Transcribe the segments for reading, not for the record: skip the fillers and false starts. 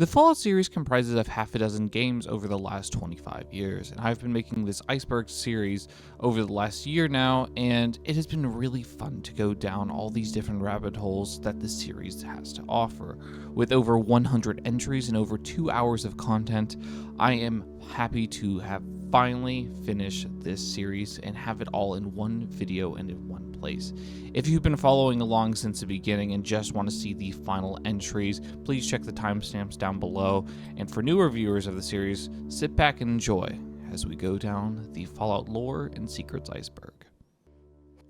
The Fallout series comprises of half a dozen games over the last 25 years, and I've been making this Iceberg series over the last year now, and it has been really fun to go down all these different rabbit holes that this series has to offer. With over 100 entries and over 2 hours of content, I am happy to have finally finished this series and have it all in one video and in one place. If you've been following along since the beginning and just want to see the final entries, please check the timestamps down below. And for newer viewers of the series, sit back and enjoy as we go down the Fallout lore and secrets iceberg.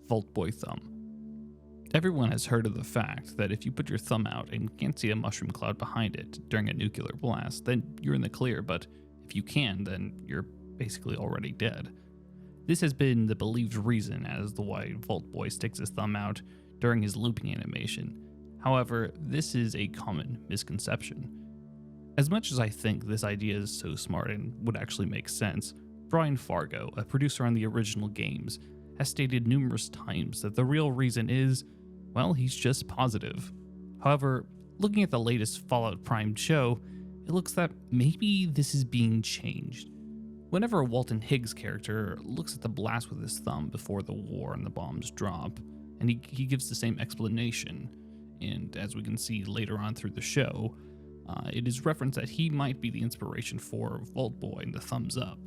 Vault Boy Thumb. Everyone has heard of the fact that if you put your thumb out and can't see a mushroom cloud behind it during a nuclear blast, then you're in the clear, but if you can, then you're basically already dead. This has been the believed reason as to why Vault Boy sticks his thumb out during his looping animation. However, this is a common misconception. As much as I think this idea is so smart and would actually make sense, Brian Fargo, a producer on the original games, has stated numerous times that the real reason is, well, he's just positive. However, looking at the latest Fallout Prime show, it looks that maybe this is being changed. Whenever Walton Higgs' character looks at the blast with his thumb before the war and the bombs drop, and he gives the same explanation, and as we can see later on through the show, it is referenced that he might be the inspiration for Vault Boy and the thumbs up.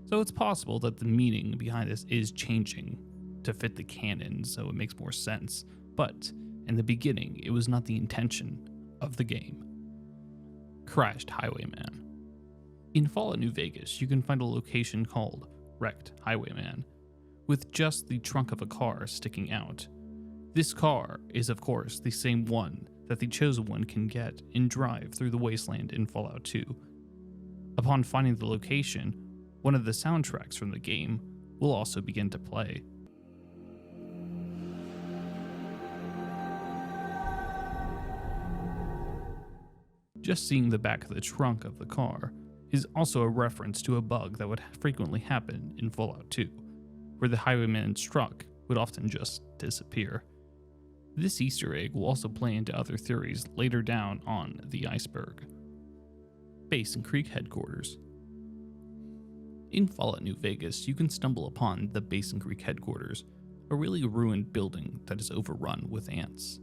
So it's possible that the meaning behind this is changing to fit the canon, so it makes more sense. But in the beginning, it was not the intention of the game. Crashed Highwayman. In Fallout New Vegas, you can find a location called Wrecked Highwayman, with just the trunk of a car sticking out. This car is, of course, the same one that the Chosen One can get and drive through the wasteland in Fallout 2. Upon finding the location, one of the soundtracks from the game will also begin to play. Just seeing the back of the trunk of the car is also a reference to a bug that would frequently happen in Fallout 2, where the Highwayman's truck would often just disappear. This Easter egg will also play into other theories later down on the iceberg. Basin Creek Headquarters. In Fallout New Vegas, you can stumble upon the Basin Creek Headquarters, a really ruined building that is overrun with ants.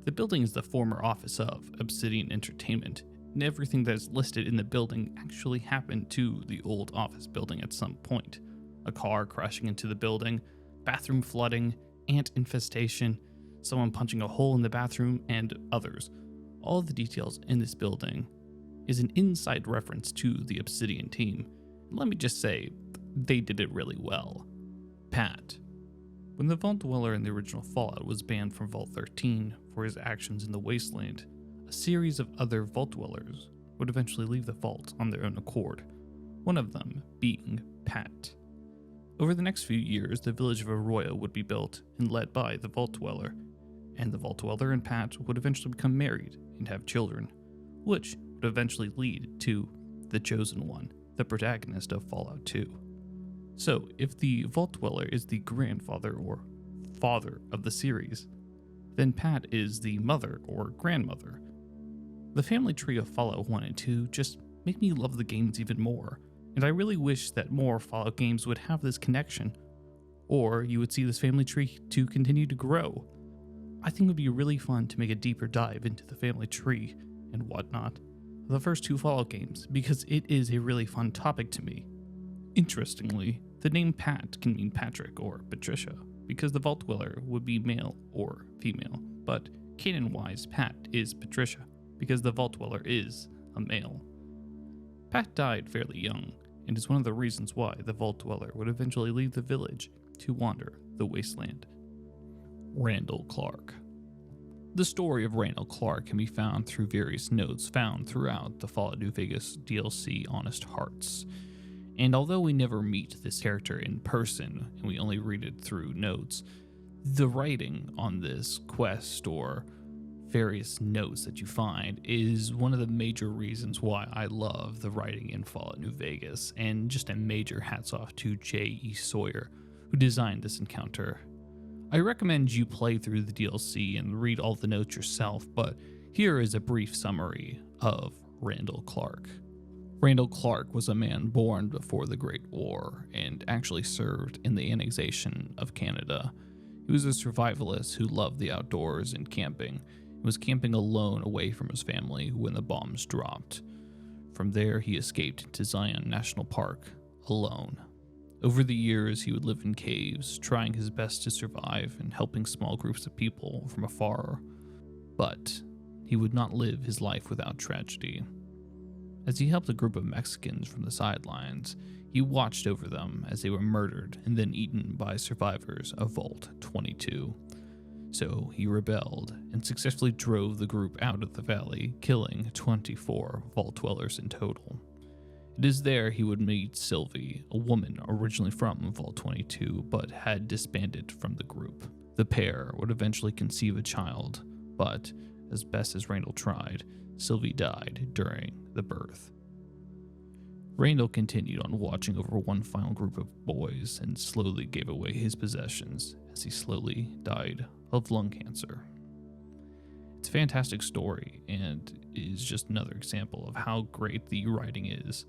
The building is the former office of Obsidian Entertainment, and everything that is listed in the building actually happened to the old office building at some point. A car crashing into the building, bathroom flooding, ant infestation, someone punching a hole in the bathroom, and others. All of the details in this building is an inside reference to the Obsidian team. Let me just say, they did it really well. Pat. When the Vault Dweller in the original Fallout was banned from Vault 13 for his actions in the wasteland, a series of other Vault Dwellers would eventually leave the vault on their own accord, one of them being Pat. Over the next few years, the village of Arroyo would be built and led by the Vault Dweller, and the Vault Dweller and Pat would eventually become married and have children, which would eventually lead to the Chosen One, the protagonist of Fallout 2. So, if the Vault Dweller is the grandfather or father of the series, then Pat is the mother or grandmother. The family tree of Fallout 1 and 2 just make me love the games even more, and I really wish that more Fallout games would have this connection, or you would see this family tree to continue to grow. I think it would be really fun to make a deeper dive into the family tree and whatnot, the first two Fallout games, because it is a really fun topic to me. Interestingly, the name Pat can mean Patrick or Patricia, because the Vault Dweller would be male or female, but canon-wise Pat is Patricia, because the Vault Dweller is a male. Pat died fairly young, and is one of the reasons why the Vault Dweller would eventually leave the village to wander the wasteland. Randall Clark. The story of Randall Clark can be found through various notes found throughout the Fallout New Vegas DLC Honest Hearts. And although we never meet this character in person, and we only read it through notes, the writing on this quest or various notes that you find is one of the major reasons why I love the writing in Fallout New Vegas, and just a major hats off to J.E. Sawyer, who designed this encounter. I recommend you play through the DLC and read all the notes yourself, but here is a brief summary of Randall Clark. Randall Clark was a man born before the Great War and actually served in the annexation of Canada. He was a survivalist who loved the outdoors and camping. He was camping alone away from his family when the bombs dropped. From there, he escaped to Zion National Park alone. Over the years, he would live in caves, trying his best to survive and helping small groups of people from afar. But he would not live his life without tragedy. As he helped a group of Mexicans from the sidelines, he watched over them as they were murdered and then eaten by survivors of Vault-22. So he rebelled and successfully drove the group out of the valley, killing 24 Vault dwellers in total. It is there he would meet Sylvie, a woman originally from Vault-22 but had disbanded from the group. The pair would eventually conceive a child, but as best as Randall tried, Sylvie died during the birth. Randall continued on watching over one final group of boys and slowly gave away his possessions as he slowly died of lung cancer. It's a fantastic story and is just another example of how great the writing is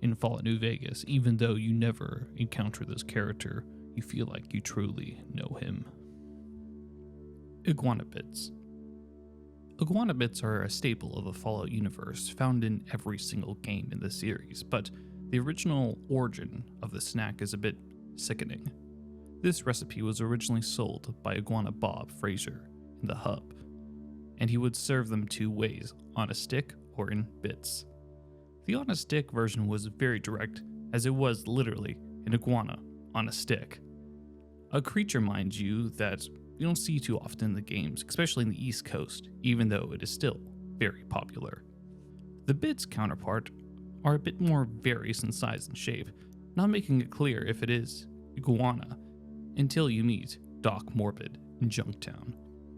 in Fallout New Vegas. Even though you never encounter this character, you feel like you truly know him. Iguana bits. Iguana bits are a staple of the Fallout universe, found in every single game in the series, but the original origin of the snack is a bit sickening. This recipe was originally sold by Iguana Bob Fraser in the hub, and he would serve them two ways, on a stick or in bits. The on a stick version was very direct, as it was literally an iguana on a stick. A creature, mind you, that you don't see too often in the games, especially in the East Coast, even though it is still very popular. The bits counterpart are a bit more various in size and shape, not making it clear if it is iguana until you meet Doc Morbid in Junktown.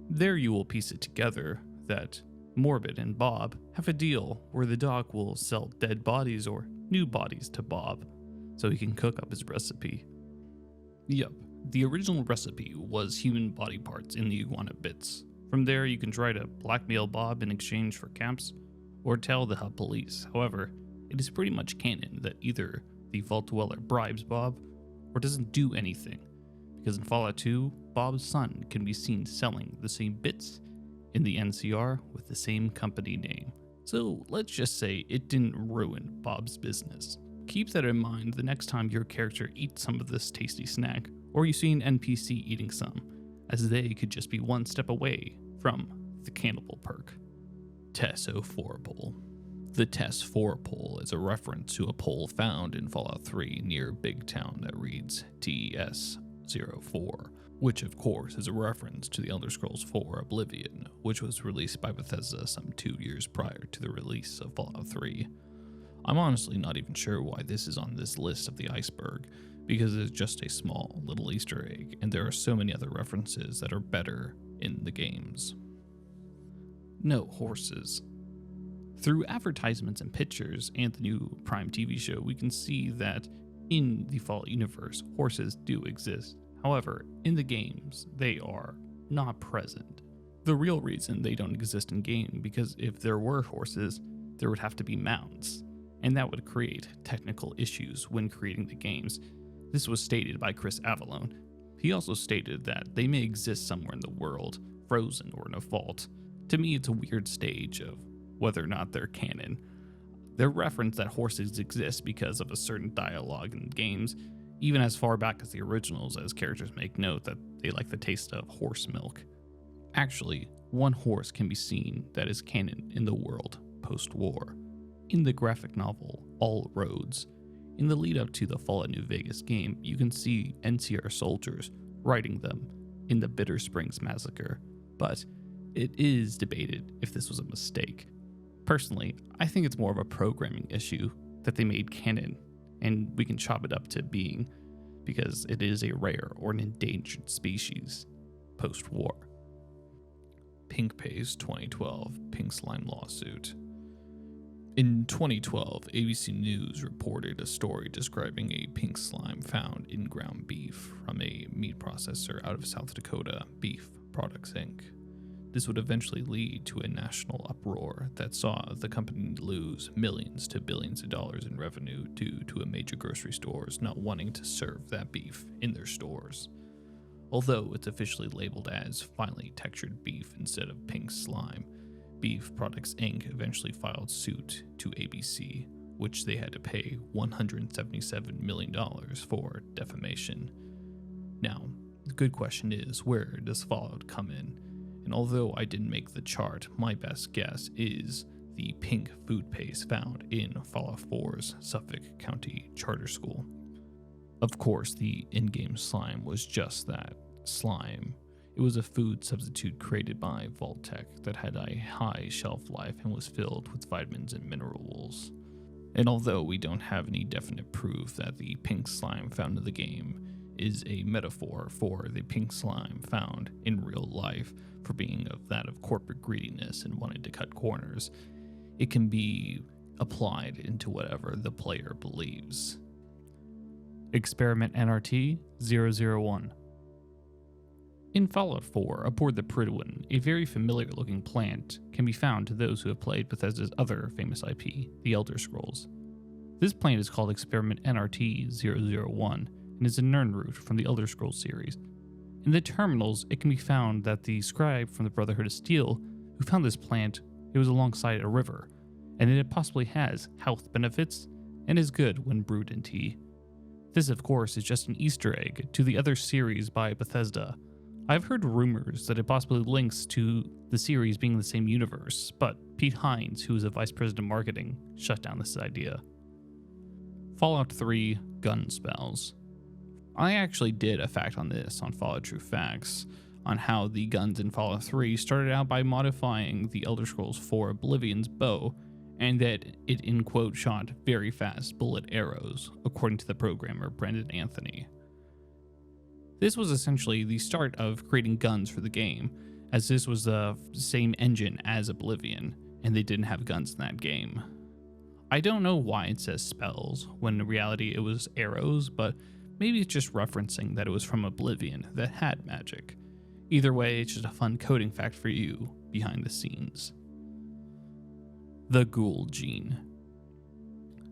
There you will piece it together that Morbid and Bob have a deal where the Doc will sell dead bodies or new bodies to Bob so he can cook up his recipe. Yup. The original recipe was human body parts in the iguana bits. From there, you can try to blackmail Bob in exchange for camps, or tell the hub police. However, it is pretty much canon that either the Vault Dweller bribes Bob, or doesn't do anything, because in Fallout 2, Bob's son can be seen selling the same bits in the NCR with the same company name. So let's just say it didn't ruin Bob's business. Keep that in mind the next time your character eats some of this tasty snack, or you see an NPC eating some, as they could just be one step away from the cannibal perk. TES-04 pole. The TES-4 pole is a reference to a pole found in Fallout 3 near Big Town that reads TES-04, which of course is a reference to the Elder Scrolls 4 Oblivion, which was released by Bethesda some 2 years prior to the release of Fallout 3. I'm honestly not even sure why this is on this list of the iceberg, because it's just a small little Easter egg, and there are so many other references that are better in the games. No horses. Through advertisements and pictures and the new Prime TV show, we can see that in the Fallout universe, horses do exist. However, in the games, they are not present. The real reason they don't exist in game, because if there were horses, there would have to be mounts, and that would create technical issues when creating the games. This was stated by Chris Avallone. He also stated that they may exist somewhere in the world, frozen or in a vault. To me, it's a weird stage of whether or not they're canon. They're referenced that horses exist because of a certain dialogue in games, even as far back as the originals, as characters make note that they like the taste of horse milk. Actually, one horse can be seen that is canon in the world post-war. In the graphic novel, All Roads, in the lead up to the Fallout New Vegas game, you can see NCR soldiers riding them in the Bitter Springs Massacre, but it is debated if this was a mistake. Personally, I think it's more of a programming issue that they made canon, and we can chop it up to being because it is a rare or an endangered species post-war. Pink Pays 2012 Pink Slime Lawsuit. In 2012, ABC News reported a story describing a pink slime found in ground beef from a meat processor out of South Dakota, Beef Products Inc. This would eventually lead to a national uproar that saw the company lose millions to billions of dollars in revenue due to a major grocery stores not wanting to serve that beef in their stores. Although it's officially labeled as finely textured beef instead of pink slime, Beef Products Inc. eventually filed suit to ABC, which they had to pay $177 million for defamation. Now, the good question is, where does Fallout come in? And although I didn't make the chart, my best guess is the pink food paste found in Fallout 4's Suffolk County Charter School. Of course, the in-game slime was just that, slime. It was a food substitute created by Vault-Tec that had a high shelf life and was filled with vitamins and minerals. And although we don't have any definite proof that the pink slime found in the game is a metaphor for the pink slime found in real life for being of that of corporate greediness and wanting to cut corners, it can be applied into whatever the player believes. Experiment NRT 001. In Fallout 4, aboard the Prydwen, a very familiar-looking plant can be found to those who have played Bethesda's other famous IP, The Elder Scrolls. This plant is called Experiment NRT 001 and is a Nirnroot from the Elder Scrolls series. In the terminals, it can be found that the scribe from the Brotherhood of Steel who found this plant, it was alongside a river, and it possibly has health benefits and is good when brewed in tea. This, of course, is just an Easter egg to the other series by Bethesda. I've heard rumors that it possibly links to the series being the same universe, but Pete Hines, who is a vice president of marketing, shut down this idea. Fallout 3 gun spells. I actually did a fact on this on Fallout True Facts, on how the guns in Fallout 3 started out by modifying the Elder Scrolls 4 Oblivion's bow, and that it, in quote, shot very fast bullet arrows, according to the programmer Brendan Anthony. This was essentially the start of creating guns for the game, as this was the same engine as Oblivion, and they didn't have guns in that game. I don't know why it says spells, when in reality it was arrows, but maybe it's just referencing that it was from Oblivion that had magic. Either way, it's just a fun coding fact for you behind the scenes. The Ghoul Gene.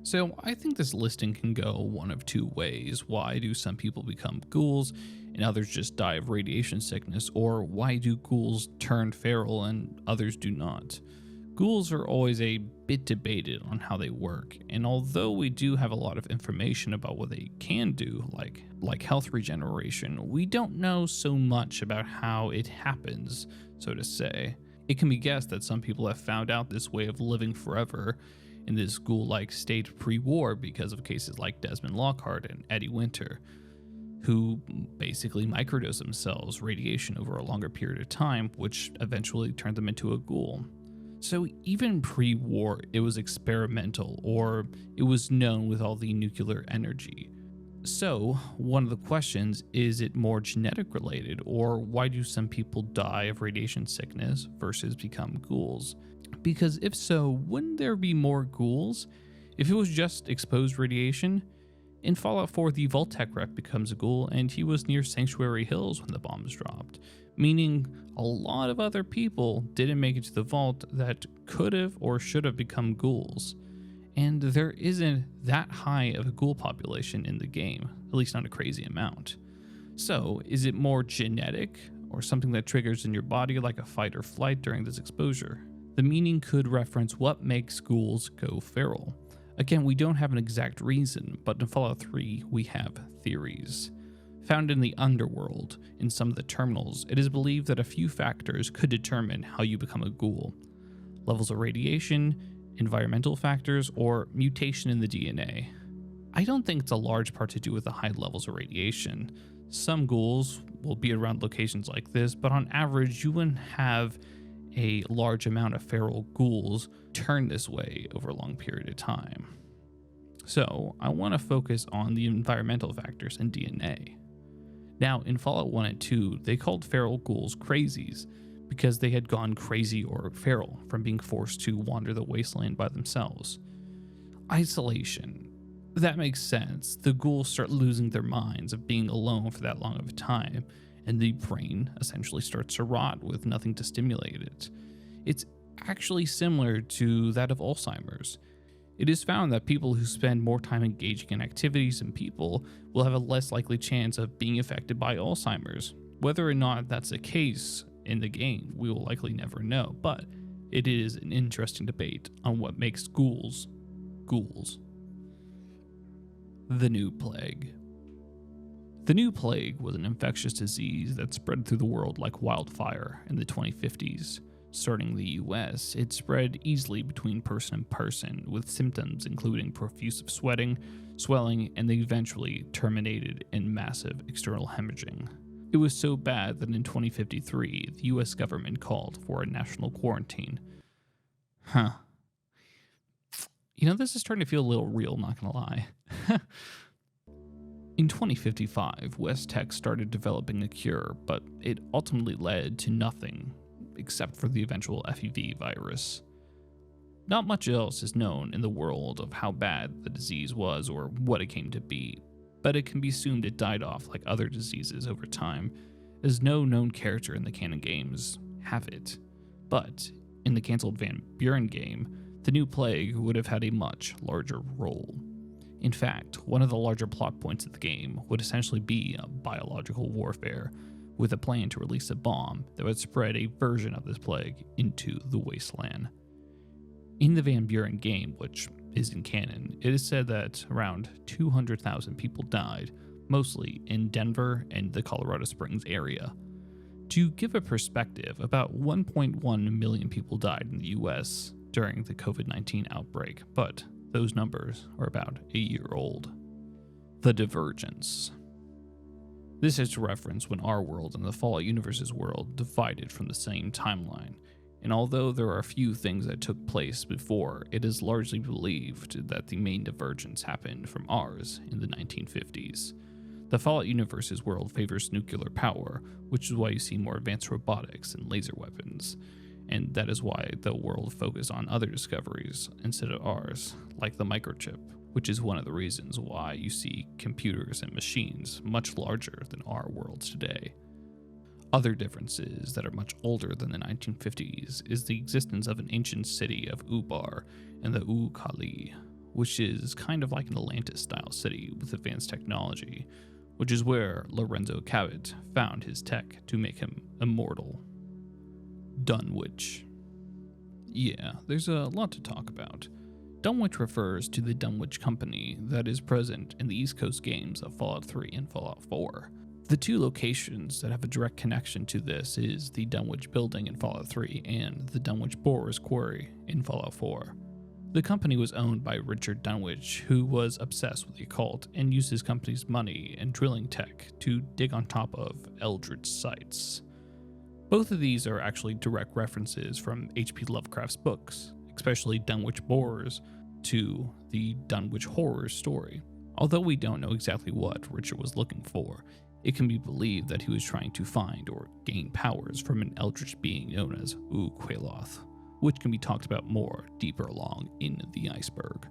So I think this listing can go one of two ways. Why do some people become ghouls and others just die of radiation sickness? Or why do ghouls turn feral and others do not? Ghouls are always a bit debated on how they work, and although we do have a lot of information about what they can do, like health regeneration, we don't know so much about how it happens, so to say. It can be guessed that some people have found out this way of living forever in this ghoul-like state pre-war because of cases like Desmond Lockhart and Eddie Winter, who basically microdose themselves radiation over a longer period of time, which eventually turned them into a ghoul. So even pre-war, it was experimental, or it was known with all the nuclear energy. So one of the questions, is it more genetic related, or why do some people die of radiation sickness versus become ghouls? Because if so, wouldn't there be more ghouls if it was just exposed radiation? In Fallout 4, the Vault-Tec rep becomes a ghoul, and he was near Sanctuary Hills when the bombs dropped, meaning a lot of other people didn't make it to the vault that could have or should have become ghouls. And there isn't that high of a ghoul population in the game, at least not a crazy amount. So, is it more genetic, or something that triggers in your body like a fight or flight during this exposure? The meaning could reference what makes ghouls go feral. Again, we don't have an exact reason, but in Fallout 3, we have theories. Found in the underworld, in some of the terminals, it is believed that a few factors could determine how you become a ghoul. Levels of radiation, environmental factors, or mutation in the DNA. I don't think it's a large part to do with the high levels of radiation. Some ghouls will be around locations like this, but on average, you wouldn't have a large amount of feral ghouls turn this way over a long period of time. So I want to focus on the environmental factors and DNA. Now, in Fallout 1 and 2, they called feral ghouls crazies because they had gone crazy or feral from being forced to wander the wasteland by themselves. Isolation. That makes sense. The ghouls start losing their minds of being alone for that long of a time, and the brain essentially starts to rot with nothing to stimulate it. It's actually similar to that of Alzheimer's. It is found that people who spend more time engaging in activities and people will have a less likely chance of being affected by Alzheimer's. Whether or not that's the case in the game, we will likely never know, but it is an interesting debate on what makes ghouls ghouls. The New Plague. The New Plague was an infectious disease that spread through the world like wildfire in the 2050s. Starting in the US, it spread easily between person and person, with symptoms including profuse sweating, swelling, and they eventually terminated in massive external hemorrhaging. It was so bad that in 2053, the US government called for a national quarantine. This is starting to feel a little real, not gonna lie. In 2055, Vault-Tec started developing a cure, but it ultimately led to nothing except for the eventual FEV virus. Not much else is known in the world of how bad the disease was or what it came to be, but it can be assumed it died off like other diseases over time, as no known character in the canon games have it. But in the cancelled Van Buren game, the New Plague would have had a much larger role. In fact, one of the larger plot points of the game would essentially be a biological warfare, with a plan to release a bomb that would spread a version of this plague into the wasteland. In the Van Buren game, which is in canon, it is said that around 200,000 people died, mostly in Denver and the Colorado Springs area. To give a perspective, about 1.1 million people died in the US during the COVID-19 outbreak, but those numbers are about a year old. The Divergence. This is to reference when our world and the Fallout universe's world divided from the same timeline, and although there are a few things that took place before, it is largely believed that the main divergence happened from ours in the 1950s. The Fallout universe's world favors nuclear power, which is why you see more advanced robotics and laser weapons, and that is why the world focused on other discoveries instead of ours, like the microchip, which is one of the reasons why you see computers and machines much larger than our worlds today. Other differences that are much older than the 1950s is the existence of an ancient city of Ubar and the Ukali, which is kind of like an Atlantis-style city with advanced technology, which is where Lorenzo Cabot found his tech to make him immortal. Dunwich. Yeah, there's a lot to talk about. Dunwich refers to the Dunwich Company that is present in the East Coast games of Fallout 3 and Fallout 4. The two locations that have a direct connection to this is the Dunwich Building in Fallout 3 and the Dunwich Borers Quarry in Fallout 4. The company was owned by Richard Dunwich, who was obsessed with the occult and used his company's money and drilling tech to dig on top of eldritch sites. Both of these are actually direct references from H.P. Lovecraft's books, especially Dunwich Borers, to the Dunwich Horror story. Although we don't know exactly what Richard was looking for, it can be believed that he was trying to find or gain powers from an eldritch being known as Qualoth, which can be talked about more deeper along in the iceberg.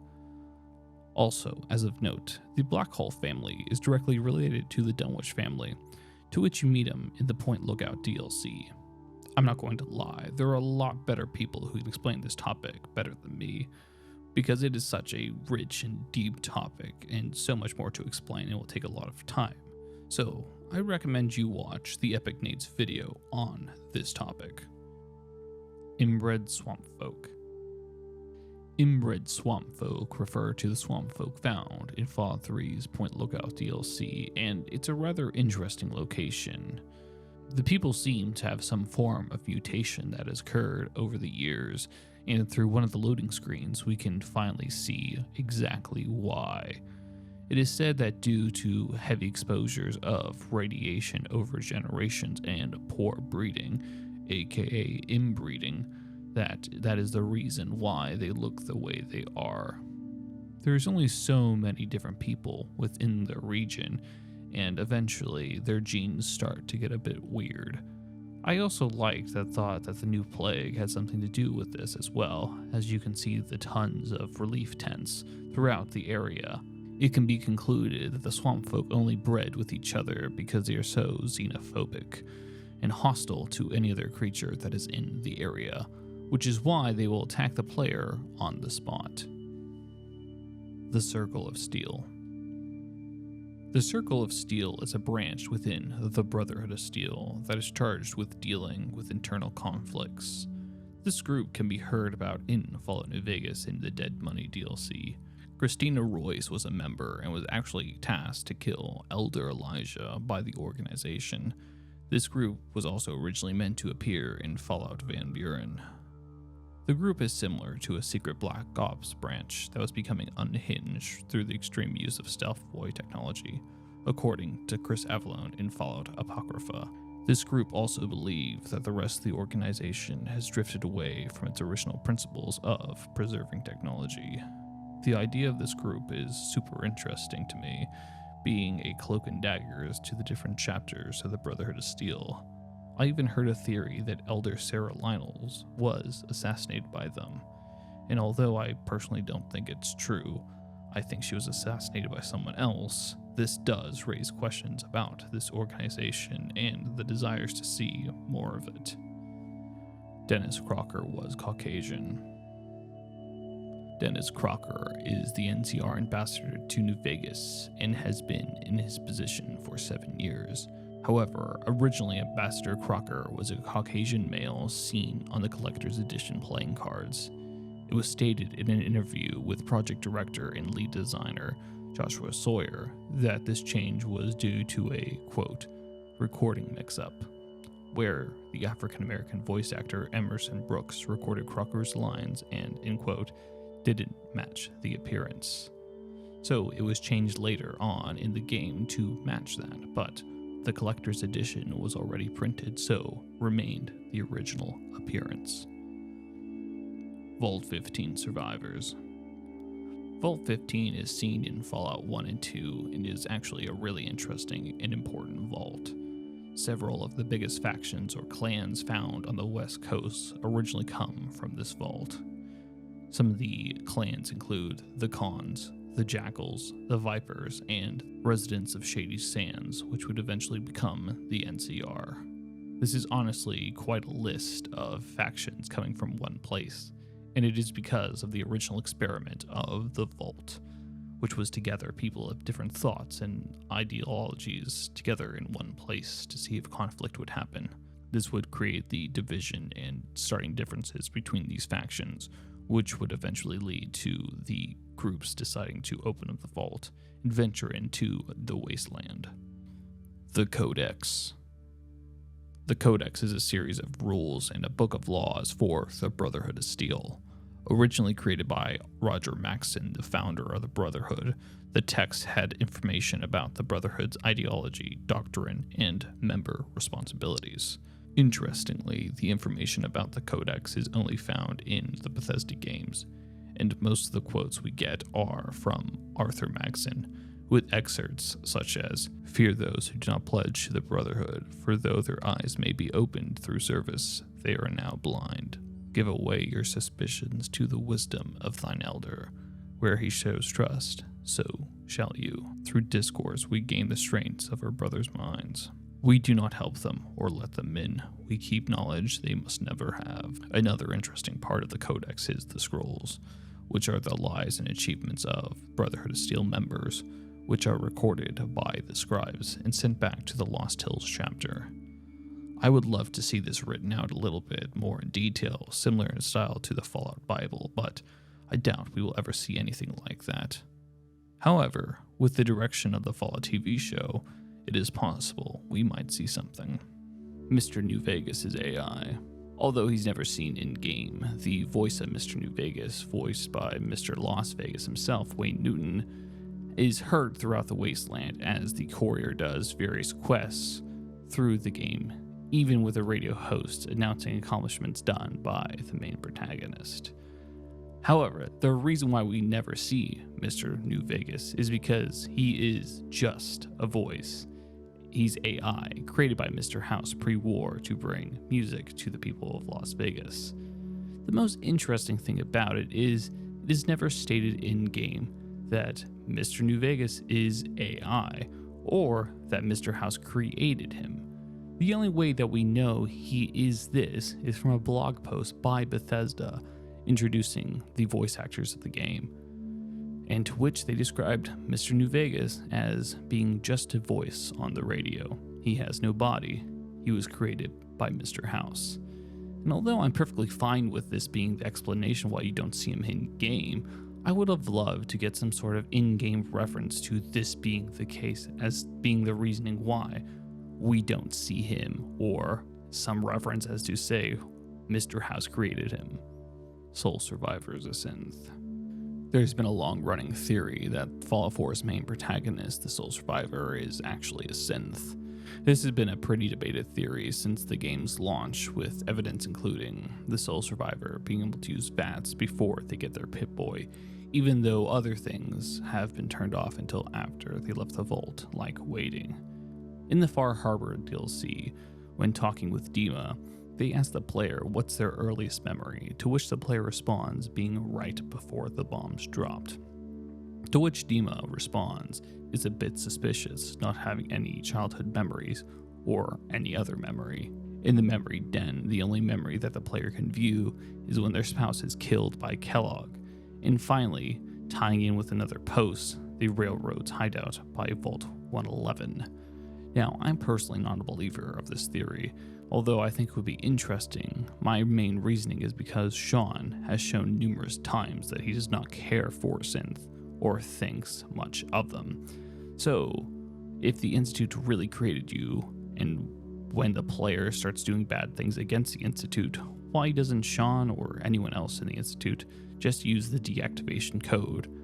Also, as of note, the Blackhall family is directly related to the Dunwich family, to which you meet him in the Point Lookout DLC. I'm not going to lie, there are a lot better people who can explain this topic better than me, because it is such a rich and deep topic, and so much more to explain and will take a lot of time. So, I recommend you watch the Epic Nate's video on this topic. Inbred Swamp Folk. Inbred swamp folk refer to the swamp folk found in Fallout 3's Point Lookout DLC, and it's a rather interesting location. The people seem to have some form of mutation that has occurred over the years, and through one of the loading screens we can finally see exactly why. It is said that due to heavy exposures of radiation over generations and poor breeding, aka inbreeding, that is the reason why they look the way they are. There's only so many different people within the region, and eventually their genes start to get a bit weird. I also liked that thought that the New Plague had something to do with this as well, as you can see the tons of relief tents throughout the area. It can be concluded that the swamp folk only bred with each other because they are so xenophobic and hostile to any other creature that is in the area, which is why they will attack the player on the spot. The Circle of Steel. The Circle of Steel is a branch within the Brotherhood of Steel that is charged with dealing with internal conflicts. This group can be heard about in Fallout New Vegas in the Dead Money DLC. Christina Royce was a member and was actually tasked to kill Elder Elijah by the organization. This group was also originally meant to appear in Fallout Van Buren. The group is similar to a secret Black Ops branch that was becoming unhinged through the extreme use of stealth boy technology, according to Chris Avallone in Fallout Apocrypha. This group also believes that the rest of the organization has drifted away from its original principles of preserving technology. The idea of this group is super interesting to me, being a cloak and daggers to the different chapters of the Brotherhood of Steel. I even heard a theory that Elder Sarah Lynels was assassinated by them, and although I personally don't think it's true, I think she was assassinated by someone else. This does raise questions about this organization and the desires to see more of it. Dennis Crocker was Caucasian. Dennis Crocker is the NCR ambassador to New Vegas and has been in his position for 7 years. However, originally Ambassador Crocker was a Caucasian male seen on the Collector's Edition playing cards. It was stated in an interview with project director and lead designer Joshua Sawyer that this change was due to a, quote, recording mix-up, where the African-American voice actor Emerson Brooks recorded Crocker's lines and, in quote, didn't match the appearance. So it was changed later on in the game to match that, but the Collector's Edition was already printed, so remained the original appearance. Vault 15 survivors. Vault 15 is seen in Fallout 1 and 2 and is actually a really interesting and important vault. Several of the biggest factions or clans found on the West Coast originally come from this vault. Some of the clans include the Khans, the Jackals, the Vipers, and residents of Shady Sands, which would eventually become the NCR. This is honestly quite a list of factions coming from one place, and it is because of the original experiment of the Vault, which was to gather people of different thoughts and ideologies together in one place to see if conflict would happen. This would create the division and starting differences between these factions, which would eventually lead to the groups deciding to open up the vault and venture into the wasteland. The Codex. The Codex is a series of rules and a book of laws for the Brotherhood of Steel. Originally created by Roger Maxson, the founder of the Brotherhood, the text had information about the Brotherhood's ideology, doctrine, and member responsibilities. Interestingly, the information about the Codex is only found in the Bethesda games, and most of the quotes we get are from Arthur Maxson, with excerpts such as, "Fear those who do not pledge to the Brotherhood, for though their eyes may be opened through service, they are now blind. Give away your suspicions to the wisdom of thine elder. Where he shows trust, so shall you. Through discourse we gain the strengths of our brothers' minds. We do not help them or let them in. We keep knowledge they must never have." Another interesting part of the Codex is the scrolls, which are the lives and achievements of Brotherhood of Steel members, which are recorded by the scribes and sent back to the Lost Hills chapter. I would love to see this written out a little bit more in detail, similar in style to the Fallout Bible, but I doubt we will ever see anything like that. However, with the direction of the Fallout TV show, it is possible we might see something. Mr. New Vegas is AI. Although he's never seen in-game, the voice of Mr. New Vegas, voiced by Mr. Las Vegas himself, Wayne Newton, is heard throughout the wasteland as the courier does various quests through the game, even with a radio host announcing accomplishments done by the main protagonist. However, the reason why we never see Mr. New Vegas is because he is just a voice. He's AI, created by Mr. House pre-war to bring music to the people of Las Vegas. The most interesting thing about it is never stated in-game that Mr. New Vegas is AI, or that Mr. House created him. The only way that we know he is this is from a blog post by Bethesda introducing the voice actors of the game, and to which they described Mr. New Vegas as being just a voice on the radio. He has no body. He was created by Mr. House. And although I'm perfectly fine with this being the explanation why you don't see him in-game, I would have loved to get some sort of in-game reference to this being the case as being the reasoning why we don't see him, or some reference as to say Mr. House created him. Soul Survivor is a synth. There's been a long-running theory that Fallout 4's main protagonist, the Soul Survivor, is actually a synth. This has been a pretty debated theory since the game's launch, with evidence including the Soul Survivor being able to use VATS before they get their Pip-Boy, even though other things have been turned off until after they left the vault, like waiting. In the Far Harbor DLC, when talking with Dima, they ask the player what's their earliest memory, to which the player responds being right before the bombs dropped. To which Dima responds is a bit suspicious, not having any childhood memories or any other memory. In the memory den, the only memory that the player can view is when their spouse is killed by Kellogg. And finally, tying in with another post, the railroad's hideout by Vault 111. Now, I'm personally not a believer of this theory, although I think it would be interesting. My main reasoning is because Sean has shown numerous times that he does not care for synth or thinks much of them. So, if the Institute really created you, and when the player starts doing bad things against the Institute, why doesn't Sean or anyone else in the Institute just use the deactivation code?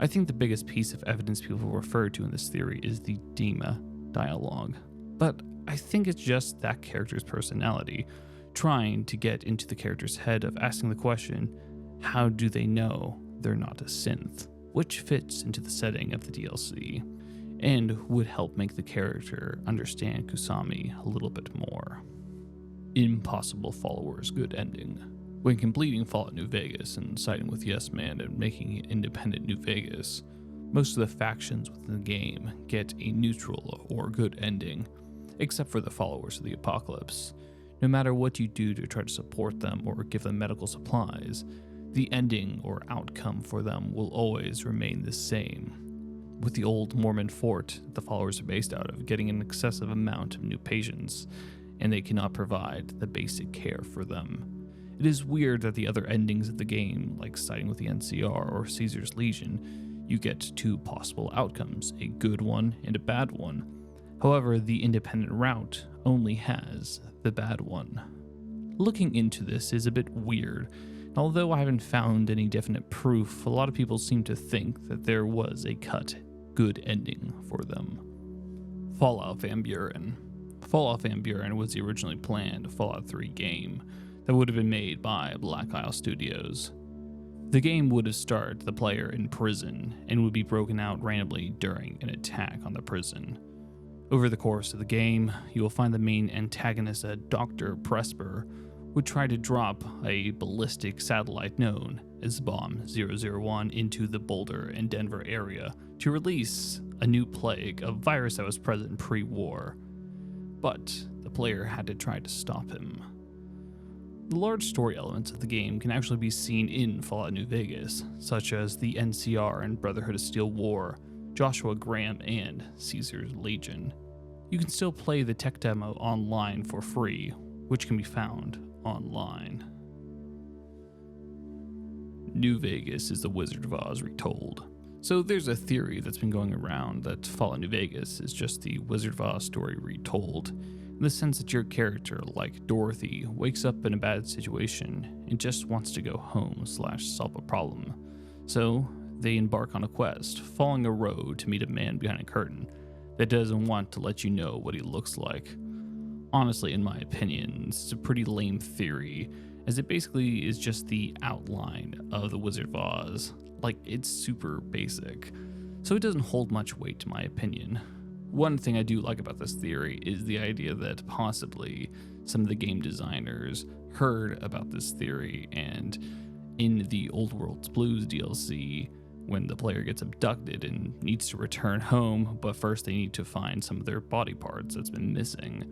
I think the biggest piece of evidence people refer to in this theory is the Dima dialogue, but I think it's just that character's personality, trying to get into the character's head of asking the question, how do they know they're not a synth? Which fits into the setting of the DLC, and would help make the character understand Kusami a little bit more. Impossible Follower's good ending. When completing Fallout New Vegas and siding with Yes Man and making it independent New Vegas, most of the factions within the game get a neutral or good ending, except for the followers of the Apocalypse. No matter what you do to try to support them or give them medical supplies, the ending or outcome for them will always remain the same. With the old Mormon fort the followers are based out of getting an excessive amount of new patients, and they cannot provide the basic care for them. It is weird that the other endings of the game, like siding with the NCR or Caesar's Legion, you get two possible outcomes, a good one and a bad one. However, the independent route only has the bad one. Looking into this is a bit weird. Although I haven't found any definite proof, a lot of people seem to think that there was a cut good ending for them. Fallout Van Buren. Fallout Van Buren was the originally planned Fallout 3 game that would have been made by Black Isle Studios. The game would have started the player in prison and would be broken out randomly during an attack on the prison. Over the course of the game, you will find the main antagonist, Dr. Presper, would try to drop a ballistic satellite known as Bomb 001 into the Boulder and Denver area to release a new plague, a virus that was present pre-war. But the player had to try to stop him. The large story elements of the game can actually be seen in Fallout New Vegas, such as the NCR and Brotherhood of Steel War, Joshua Graham, and Caesar's Legion. You can still play the tech demo online for free, which can be found online. New Vegas is the Wizard of Oz retold. So there's a theory that's been going around that Fallout New Vegas is just the Wizard of Oz story retold, in the sense that your character, like Dorothy, wakes up in a bad situation and just wants to go home / solve a problem. So they embark on a quest, following a road to meet a man behind a curtain that doesn't want to let you know what he looks like. Honestly, in my opinion, it's a pretty lame theory, as it basically is just the outline of the Wizard of Oz. Like, it's super basic, so it doesn't hold much weight to my opinion. One thing I do like about this theory is the idea that possibly some of the game designers heard about this theory, and in the Old World's Blues DLC, when the player gets abducted and needs to return home, but first they need to find some of their body parts that's been missing.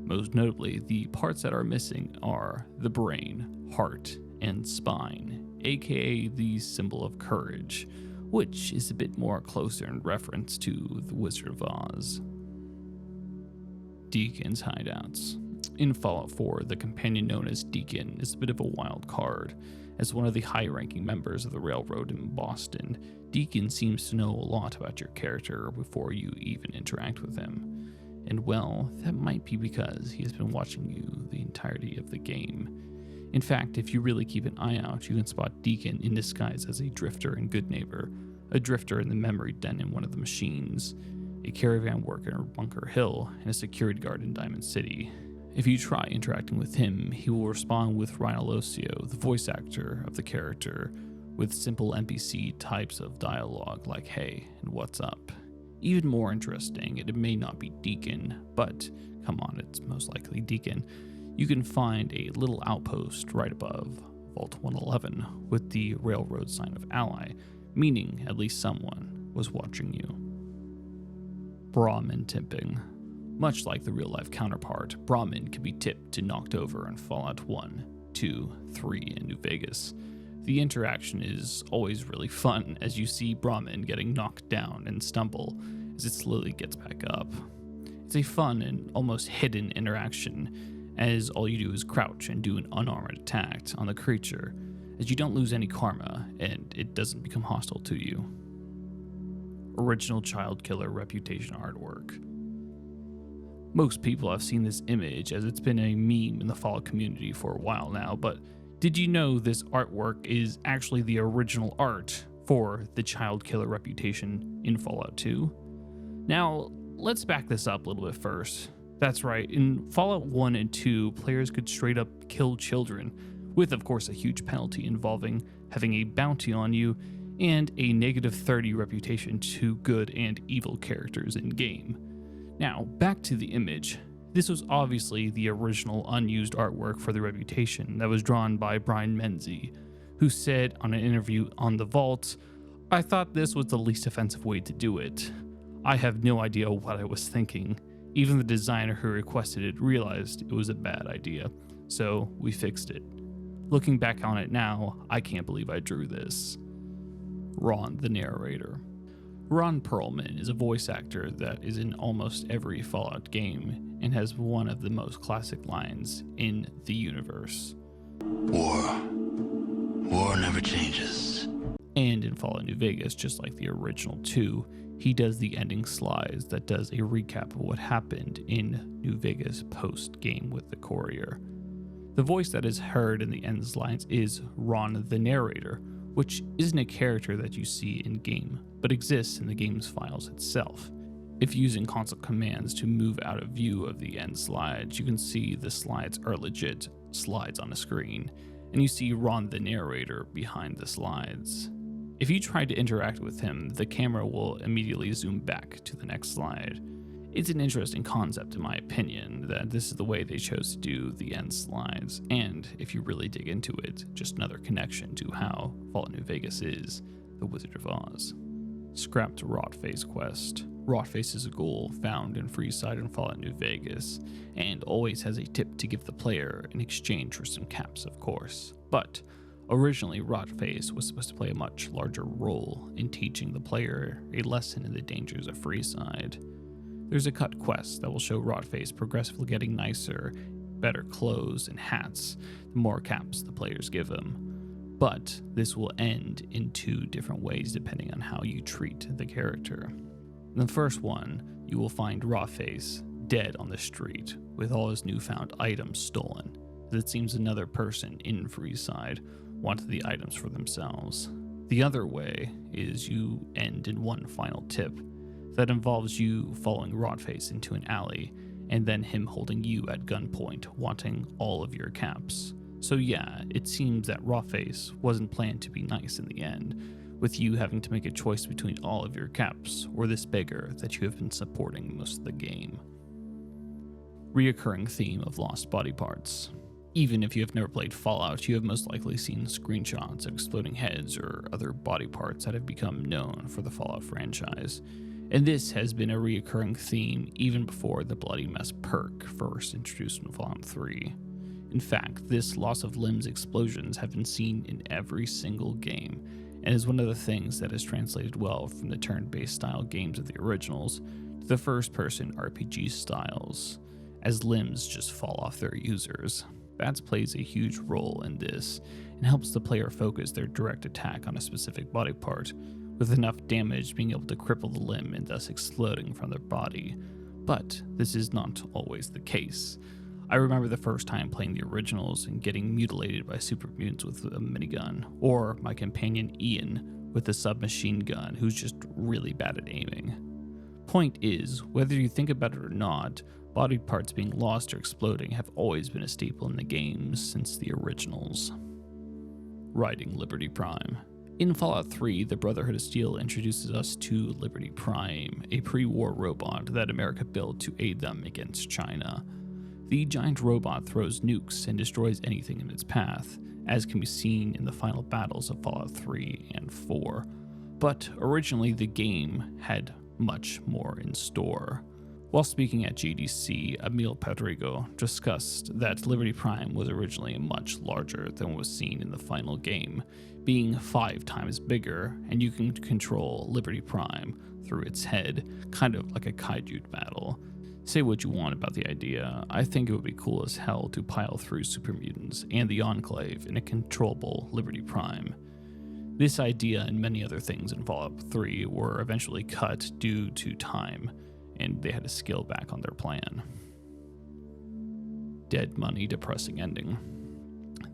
Most notably, the parts that are missing are the brain, heart, and spine, aka the symbol of courage, which is a bit more closer in reference to the Wizard of Oz. Deacon's hideouts. In Fallout 4, the companion known as Deacon is a bit of a wild card. As one of the high-ranking members of the Railroad in Boston, Deacon seems to know a lot about your character before you even interact with him. And well, that might be because he has been watching you the entirety of the game. In fact, if you really keep an eye out, you can spot Deacon in disguise as a drifter in Good Neighbor, a drifter in the memory den in one of the machines, a caravan worker in Bunker Hill, and a security guard in Diamond City. If you try interacting with him, he will respond with Rhinolocio, the voice actor of the character, with simple NPC types of dialogue like hey and what's up. Even more interesting, it may not be Deacon, but come on, it's most likely Deacon. You can find a little outpost right above Vault 111 with the railroad sign of ally, meaning at least someone was watching you. Brahmin tipping. Much like the real-life counterpart, Brahmin can be tipped to knocked over in Fallout 1, 2, 3, and New Vegas. The interaction is always really fun as you see Brahmin getting knocked down and stumble as it slowly gets back up. It's a fun and almost hidden interaction, as all you do is crouch and do an unarmored attack on the creature, as you don't lose any karma and it doesn't become hostile to you. Original child killer reputation artwork. Most people have seen this image as it's been a meme in the Fallout community for a while now, but did you know this artwork is actually the original art for the child killer reputation in Fallout 2? Now, let's back this up a little bit first. That's right, in Fallout 1 and 2, players could straight up kill children, with of course a huge penalty involving having a bounty on you and a -30 reputation to good and evil characters in game. Now, back to the image. This was obviously the original unused artwork for the reputation that was drawn by Brian Menzies, who said on an interview on The Vault, "I thought this was the least offensive way to do it. I have no idea what I was thinking. Even the designer who requested it realized it was a bad idea, so we fixed it. Looking back on it now, I can't believe I drew this." Ron, the narrator. Ron Perlman is a voice actor that is in almost every Fallout game and has one of the most classic lines in the universe. War never changes. And in Fallout New Vegas, just like the original 2, he does the ending slides that does a recap of what happened in New Vegas post-game with the courier. The voice that is heard in the end slides is Ron the narrator, which isn't a character that you see in-game, but exists in the game's files itself. If using console commands to move out of view of the end slides, you can see the slides are legit slides on a screen, and you see Ron the narrator behind the slides. If you try to interact with him, the camera will immediately zoom back to the next slide. It's an interesting concept in my opinion, that this is the way they chose to do the end slides, and if you really dig into it, just another connection to how Fallout New Vegas is the Wizard of Oz. Scrapped Rotface quest. Rotface is a ghoul found in Freeside and Fallout New Vegas, and always has a tip to give the player in exchange for some caps, of course. But originally, Rotface was supposed to play a much larger role in teaching the player a lesson in the dangers of Freeside. There's a cut quest that will show Rotface progressively getting nicer, better clothes and hats, the more caps the players give him. But this will end in 2 different ways depending on how you treat the character. In the first one, you will find Rotface dead on the street with all his newfound items stolen, as it seems another person in Freeside wanted the items for themselves. The other way is you end in one final tip that involves you following Rotface into an alley and then him holding you at gunpoint wanting all of your caps. So yeah, it seems that Rotface wasn't planned to be nice in the end, with you having to make a choice between all of your caps or this beggar that you have been supporting most of the game. Reoccurring theme of lost body parts. Even if you have never played Fallout, you have most likely seen screenshots of exploding heads or other body parts that have become known for the Fallout franchise. And this has been a reoccurring theme even before the Bloody Mess perk first introduced in Fallout 3. In fact, this loss of limbs explosions have been seen in every single game, and is one of the things that has translated well from the turn-based style games of the originals to the first-person RPG styles, as limbs just fall off their users. That plays a huge role in this, and helps the player focus their direct attack on a specific body part, with enough damage being able to cripple the limb and thus exploding from their body. But this is not always the case. I remember the first time playing the originals and getting mutilated by super mutants with a minigun, or my companion Ian with a submachine gun who's just really bad at aiming. Point is, whether you think about it or not, body parts being lost or exploding have always been a staple in the games since the originals. Riding Liberty Prime. In Fallout 3, the Brotherhood of Steel introduces us to Liberty Prime, a pre-war robot that America built to aid them against China. The giant robot throws nukes and destroys anything in its path, as can be seen in the final battles of Fallout 3 and 4. But originally the game had much more in store. While speaking at GDC, Emil Pedrigo discussed that Liberty Prime was originally much larger than was seen in the final game, being 5 times bigger, and you can control Liberty Prime through its head, kind of like a kaiju battle. Say what you want about the idea, I think it would be cool as hell to pile through super mutants and the Enclave in a controllable Liberty Prime. This idea and many other things in Fallout 3 were eventually cut due to time, and they had to scale back on their plan. Dead Money Depressing Ending.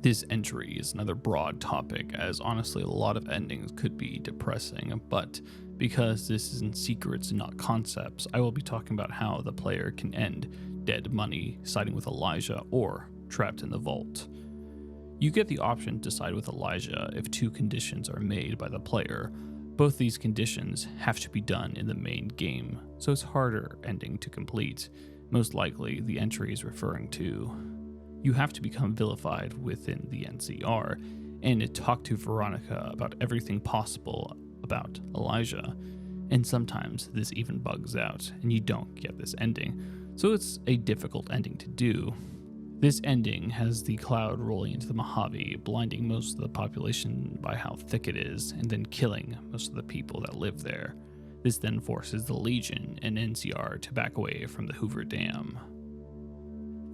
This entry is another broad topic, as honestly a lot of endings could be depressing, but because this is in secrets and not concepts, I will be talking about how the player can end Dead Money siding with Elijah or trapped in the vault. You get the option to side with Elijah if 2 conditions are made by the player. Both these conditions have to be done in the main game, so it's harder ending to complete. Most likely, the entry is referring to you have to become vilified within the NCR and talk to Veronica about everything possible about Elijah, and sometimes this even bugs out and you don't get this ending, so it's a difficult ending to do. This ending has the cloud rolling into the Mojave, blinding most of the population by how thick it is, and then killing most of the people that live there. This then forces the Legion and NCR to back away from the Hoover Dam.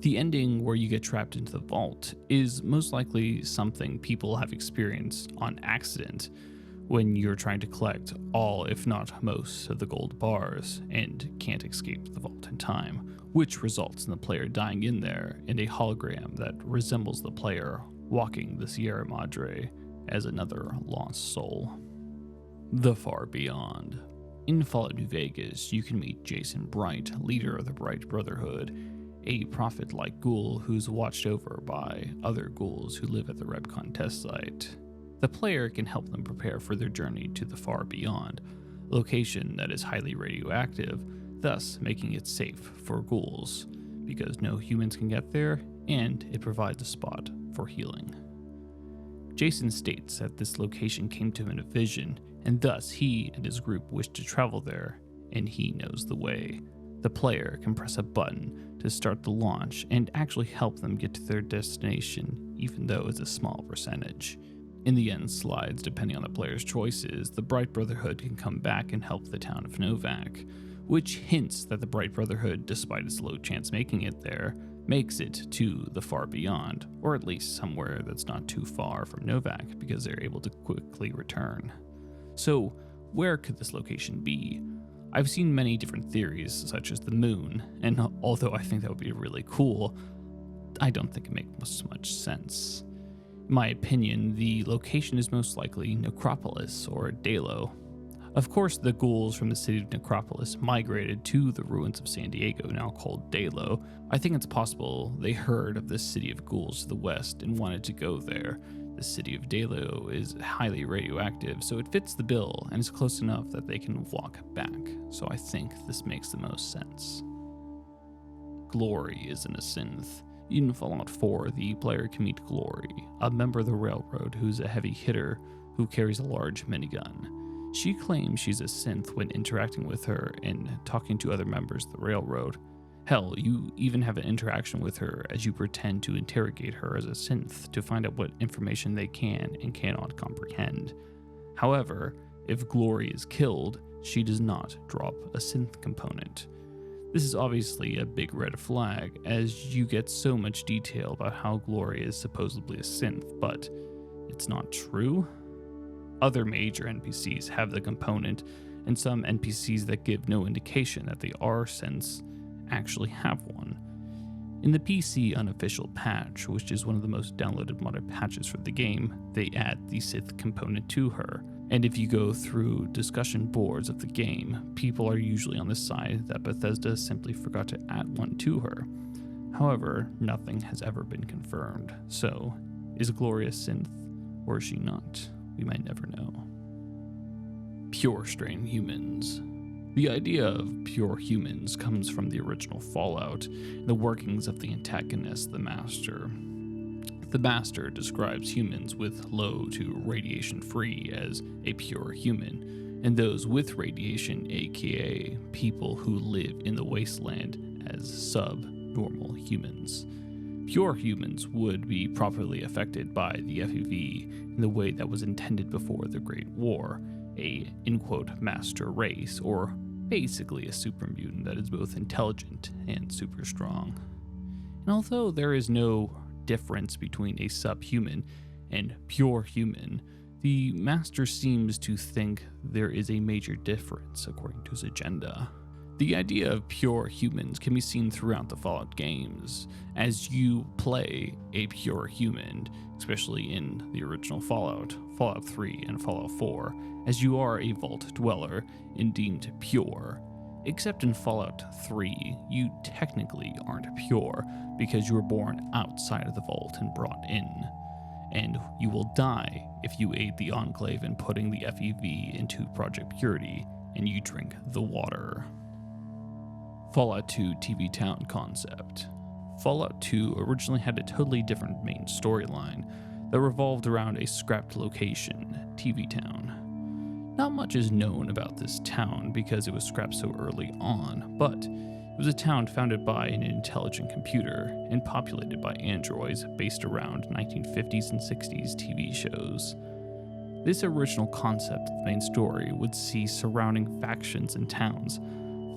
The ending where you get trapped into the vault is most likely something people have experienced on accident when you're trying to collect all, if not most, of the gold bars and can't escape the vault in time, which results in the player dying in there and a hologram that resembles the player walking the Sierra Madre as another lost soul. The Far Beyond. In Fallout New Vegas, you can meet Jason Bright, leader of the Bright Brotherhood, a prophet-like ghoul who's watched over by other ghouls who live at the Rebcon test site. The player can help them prepare for their journey to the Far Beyond, a location that is highly radioactive, thus making it safe for ghouls, because no humans can get there, and it provides a spot for healing. Jason states that this location came to him in a vision, and thus he and his group wish to travel there, and he knows the way. The player can press a button to start the launch and actually help them get to their destination, even though it's a small percentage. In the end slides, depending on the player's choices, the Bright Brotherhood can come back and help the town of Novak, which hints that the Bright Brotherhood, despite its low chance making it there, makes it to the Far Beyond, or at least somewhere that's not too far from Novak because they're able to quickly return. So, where could this location be? I've seen many different theories, such as the moon, and although I think that would be really cool, I don't think it makes much sense. In my opinion, the location is most likely Necropolis or Dalo. Of course, the ghouls from the city of Necropolis migrated to the ruins of San Diego, now called Dalo. I think it's possible they heard of this city of ghouls to the west and wanted to go there. The city of Dalo is highly radioactive, so it fits the bill and is close enough that they can walk back, so I think this makes the most sense. Glory isn't a synth. In Fallout 4, the player can meet Glory, a member of the Railroad who's a heavy hitter who carries a large minigun. She claims she's a synth when interacting with her and talking to other members of the Railroad. Hell, you even have an interaction with her as you pretend to interrogate her as a synth to find out what information they can and cannot comprehend. However, if Glory is killed, she does not drop a synth component. This is obviously a big red flag, as you get so much detail about how Glory is supposedly a synth, but it's not true. Other major NPCs have the component, and some NPCs that give no indication that they are synths actually have one. In the PC unofficial patch, which is one of the most downloaded modded patches for the game, they add the synth component to her. And if you go through discussion boards of the game, people are usually on the side that Bethesda simply forgot to add one to her. However, nothing has ever been confirmed. So, is Glory a synth, or is she not? We might never know. Pure strain humans. The idea of pure humans comes from the original Fallout and the workings of the antagonist, the Master. The Master describes humans with low to radiation-free as a pure human, and those with radiation, aka people who live in the wasteland, as sub-normal humans. Pure humans would be properly affected by the FEV in the way that was intended before the Great War, a, in quote, master race, or basically a super mutant that is both intelligent and super strong. And although there is no difference between a subhuman and pure human, the Master seems to think there is a major difference according to his agenda. The idea of pure humans can be seen throughout the Fallout games, as you play a pure human, especially in the original Fallout, Fallout 3 and Fallout 4, as you are a vault dweller and deemed pure. Except in Fallout 3, you technically aren't pure because you were born outside of the vault and brought in. And you will die if you aid the Enclave in putting the FEV into Project Purity and you drink the water. Fallout 2 TV Town concept. Fallout 2 originally had a totally different main storyline that revolved around a scrapped location, TV Town. Not much is known about this town because it was scrapped so early on, but it was a town founded by an intelligent computer and populated by androids based around 1950s and 60s TV shows. This original concept of the main story would see surrounding factions and towns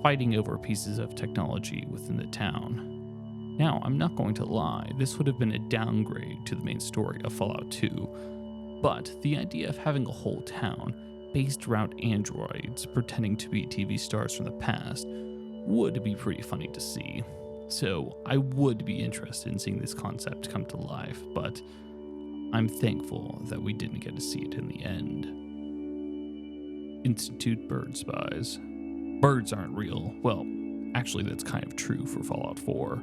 fighting over pieces of technology within the town. Now, I'm not going to lie, this would have been a downgrade to the main story of Fallout 2, but the idea of having a whole town based around androids pretending to be TV stars from the past would be pretty funny to see. So I would be interested in seeing this concept come to life, but I'm thankful that we didn't get to see it in the end. Institute bird spies. Birds aren't real. Well, actually that's kind of true for Fallout 4.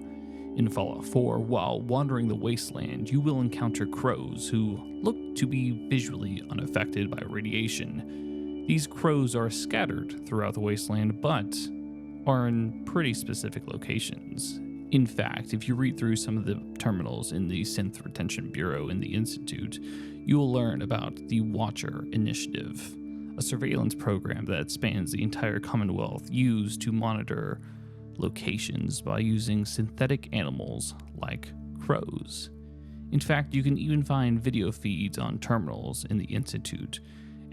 In Fallout 4, while wandering the wasteland, you will encounter crows who look to be visually unaffected by radiation. These crows are scattered throughout the wasteland, but are in pretty specific locations. In fact, if you read through some of the terminals in the Synth Retention Bureau in the Institute, you will learn about the Watcher Initiative, a surveillance program that spans the entire Commonwealth used to monitor locations by using synthetic animals like crows. In fact, you can even find video feeds on terminals in the Institute,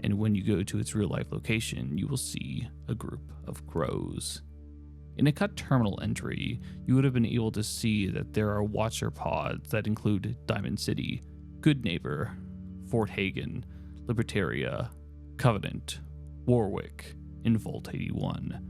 and when you go to its real-life location, you will see a group of crows. In a cut terminal entry, you would have been able to see that there are Watcher pods that include Diamond City, Good Neighbor, Fort Hagen, Libertaria, Covenant, Warwick, and Vault 81.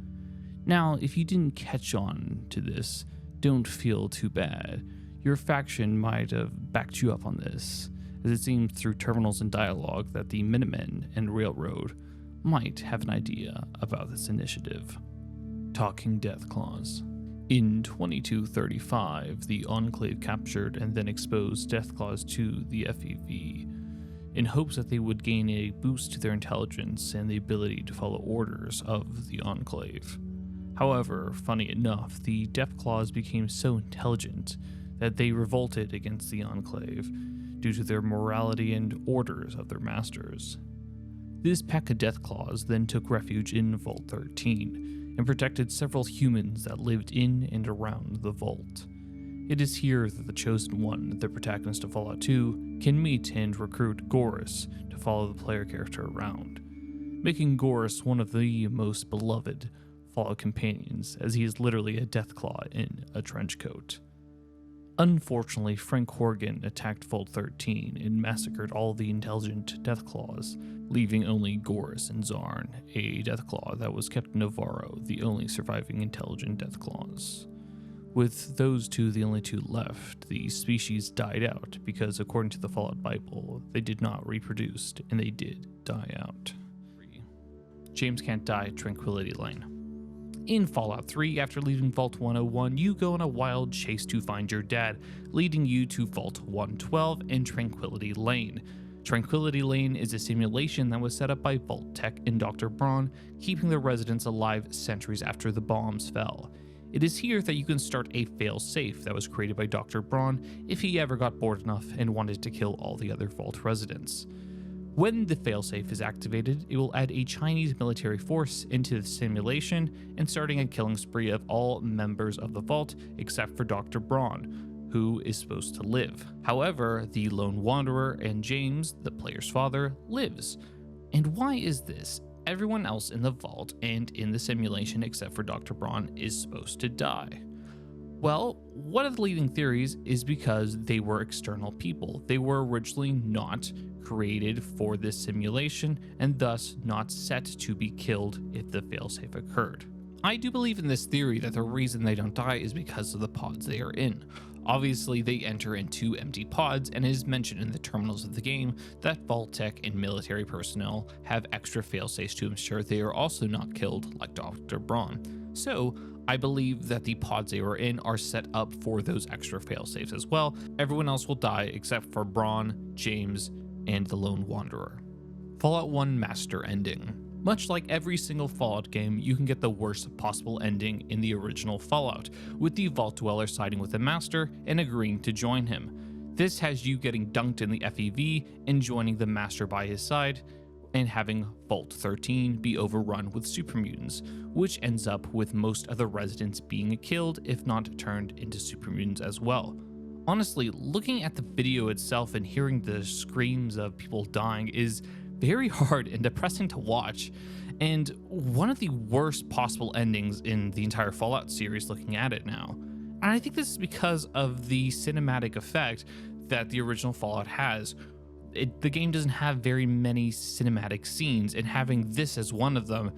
Now, if you didn't catch on to this, don't feel too bad. Your faction might have backed you up on this, as it seems through terminals and dialogue that the Minutemen and Railroad might have an idea about this initiative. Talking Deathclaws. In 2235, the Enclave captured and then exposed Deathclaws to the FEV, in hopes that they would gain a boost to their intelligence and the ability to follow orders of the Enclave. However, funny enough, the Deathclaws became so intelligent that they revolted against the Enclave due to their morality and orders of their masters. This pack of Deathclaws then took refuge in Vault 13 and protected several humans that lived in and around the vault. It is here that the Chosen One, the protagonist of Fallout 2, can meet and recruit Gorus to follow the player character around, making Gorus one of the most beloved Fallout companions, as he is literally a Deathclaw in a trench coat. Unfortunately, Frank Horgan attacked Vault 13 and massacred all the intelligent Deathclaws, leaving only Gorus and Zarn, a Deathclaw that was kept in Navarro, the only surviving intelligent Deathclaws. With those two the only two left, the species died out because, according to the Fallout Bible, they did not reproduce, and they did die out. James can't die at Tranquility Lane. In Fallout 3, after leaving Vault 101, you go on a wild chase to find your dad, leading you to Vault 112 and Tranquility Lane. Tranquility Lane is a simulation that was set up by Vault-Tec and Dr. Braun, keeping the residents alive centuries after the bombs fell. It is here that you can start a fail-safe that was created by Dr. Braun if he ever got bored enough and wanted to kill all the other Vault residents. When the failsafe is activated, it will add a Chinese military force into the simulation and starting a killing spree of all members of the Vault except for Dr. Braun, who is supposed to live. However, the Lone Wanderer and James, the player's father, lives. And why is this? Everyone else in the Vault and in the simulation except for Dr. Braun is supposed to die. Well, one of the leading theories is because they were external people. They were originally not created for this simulation and thus not set to be killed if the failsafe occurred. I do believe in this theory that the reason they don't die is because of the pods they are in. Obviously, they enter into empty pods, and it is mentioned in the terminals of the game that Vault-Tec and military personnel have extra failsafes to ensure they are also not killed like Dr. Braun. So, I believe that the pods they are in are set up for those extra failsafes as well. Everyone else will die except for Braun, James, and the Lone Wanderer. Fallout 1 Master Ending. Much like every single Fallout game, you can get the worst possible ending in the original Fallout, with the Vault Dweller siding with the Master and agreeing to join him. This has you getting dunked in the FEV and joining the Master by his side, and having Vault 13 be overrun with supermutants, which ends up with most of the residents being killed, if not turned into supermutants as well. Honestly, looking at the video itself and hearing the screams of people dying is very hard and depressing to watch, and one of the worst possible endings in the entire Fallout series looking at it now. And I think this is because of the cinematic effect that the original Fallout has. The game doesn't have very many cinematic scenes, and having this as one of them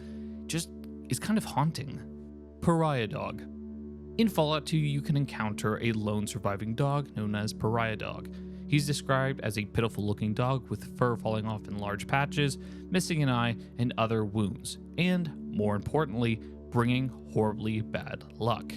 just is kind of haunting. Pariah Dog. In Fallout 2, you can encounter a lone surviving dog known as Pariah Dog. He's described as a pitiful-looking dog with fur falling off in large patches, missing an eye, and other wounds, and, more importantly, bringing horribly bad luck.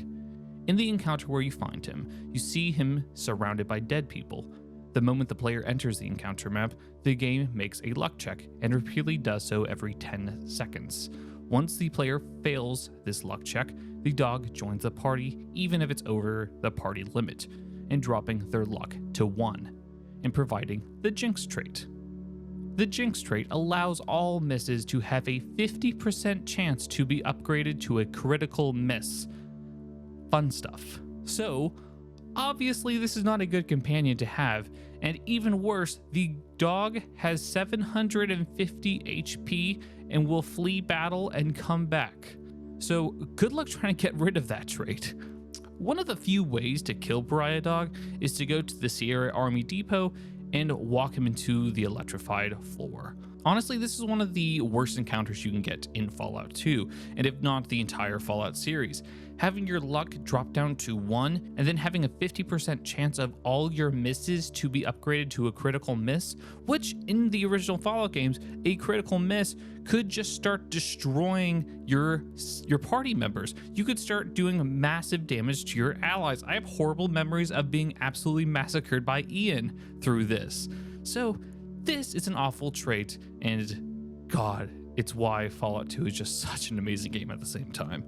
In the encounter where you find him, you see him surrounded by dead people. The moment the player enters the encounter map, the game makes a luck check, and repeatedly does so every 10 seconds. Once the player fails this luck check, the dog joins the party even if it's over the party limit, and dropping their luck to 1. And providing the Jinx trait. The Jinx trait allows all misses to have a 50% chance to be upgraded to a critical miss. Fun stuff. So, obviously this is not a good companion to have, and even worse, the dog has 750 HP and will flee battle and come back. So, good luck trying to get rid of that trait. One of the few ways to kill Pariah Dog is to go to the Sierra Army Depot and walk him into the electrified floor. Honestly, this is one of the worst encounters you can get in Fallout 2, and if not the entire Fallout series. Having your luck drop down to 1, and then having a 50% chance of all your misses to be upgraded to a critical miss, which in the original Fallout games, a critical miss could just start destroying your party members. You could start doing massive damage to your allies. I have horrible memories of being absolutely massacred by Ian through this. So this is an awful trait, and God, it's why Fallout 2 is just such an amazing game at the same time.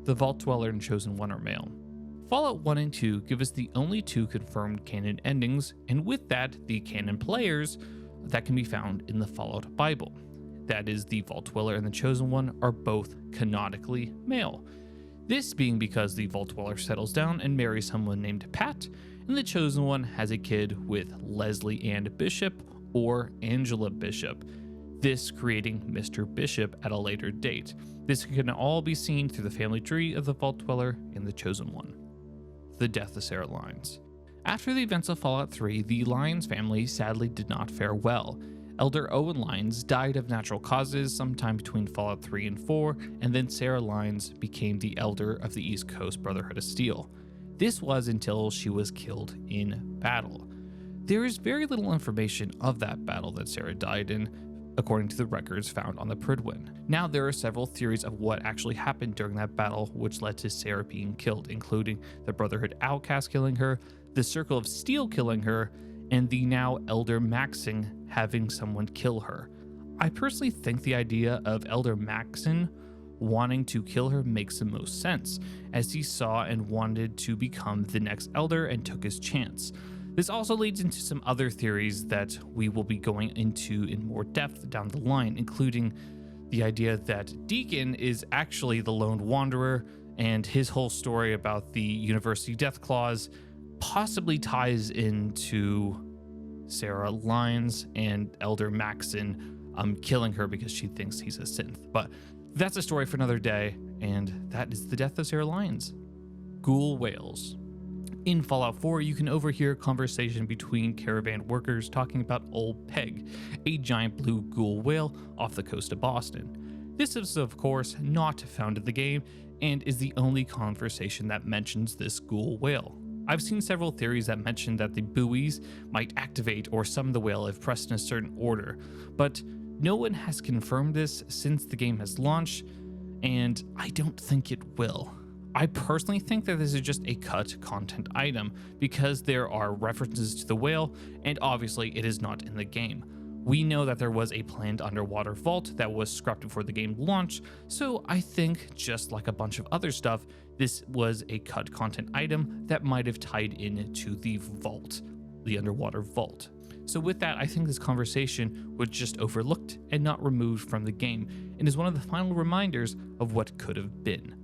The Vault Dweller and Chosen One are male. Fallout 1 and 2 give us the only two confirmed canon endings, and with that, the canon players that can be found in the Fallout Bible. That is, the Vault Dweller and the Chosen One are both canonically male. This being because the Vault Dweller settles down and marries someone named Pat, and the Chosen One has a kid with Leslie Ann Bishop or Angela Bishop, this creating Mr. Bishop at a later date. This can all be seen through the family tree of the Vault Dweller and the Chosen One. The death of Sarah Lyons. After the events of Fallout 3, the Lyons family sadly did not fare well. Elder Owen Lyons died of natural causes sometime between Fallout 3 and 4, and then Sarah Lyons became the Elder of the East Coast Brotherhood of Steel. This was until she was killed in battle. There is very little information of that battle that Sarah died in, according to the records found on the Prydwen. Now, there are several theories of what actually happened during that battle which led to Sarah being killed, including the Brotherhood Outcast killing her, the Circle of Steel killing her, and the now Elder Maxing having someone kill her. I personally think the idea of Elder Maxon wanting to kill her makes the most sense, as he saw and wanted to become the next Elder and took his chance. This also leads into some other theories that we will be going into in more depth down the line, including the idea that Deacon is actually the lone wanderer, and his whole story about the University Death Clause possibly ties into Sarah Lyons and Elder Maxon killing her because she thinks he's a synth. But that's a story for another day, and that is the death of Sarah Lyons. Ghoul whales. In Fallout 4, you can overhear a conversation between caravan workers talking about Old Peg, a giant blue ghoul whale off the coast of Boston. This is, of course, not found in the game, and is the only conversation that mentions this ghoul whale. I've seen several theories that mention that the buoys might activate or summon the whale if pressed in a certain order, but no one has confirmed this since the game has launched, and I don't think it will. I personally think that this is just a cut content item because there are references to the whale, and obviously it is not in the game. We know that there was a planned underwater vault that was scrapped before the game launched, so I think, just like a bunch of other stuff, this was a cut content item that might have tied into the vault, the underwater vault. So with that, I think this conversation was just overlooked and not removed from the game, and is one of the final reminders of what could have been.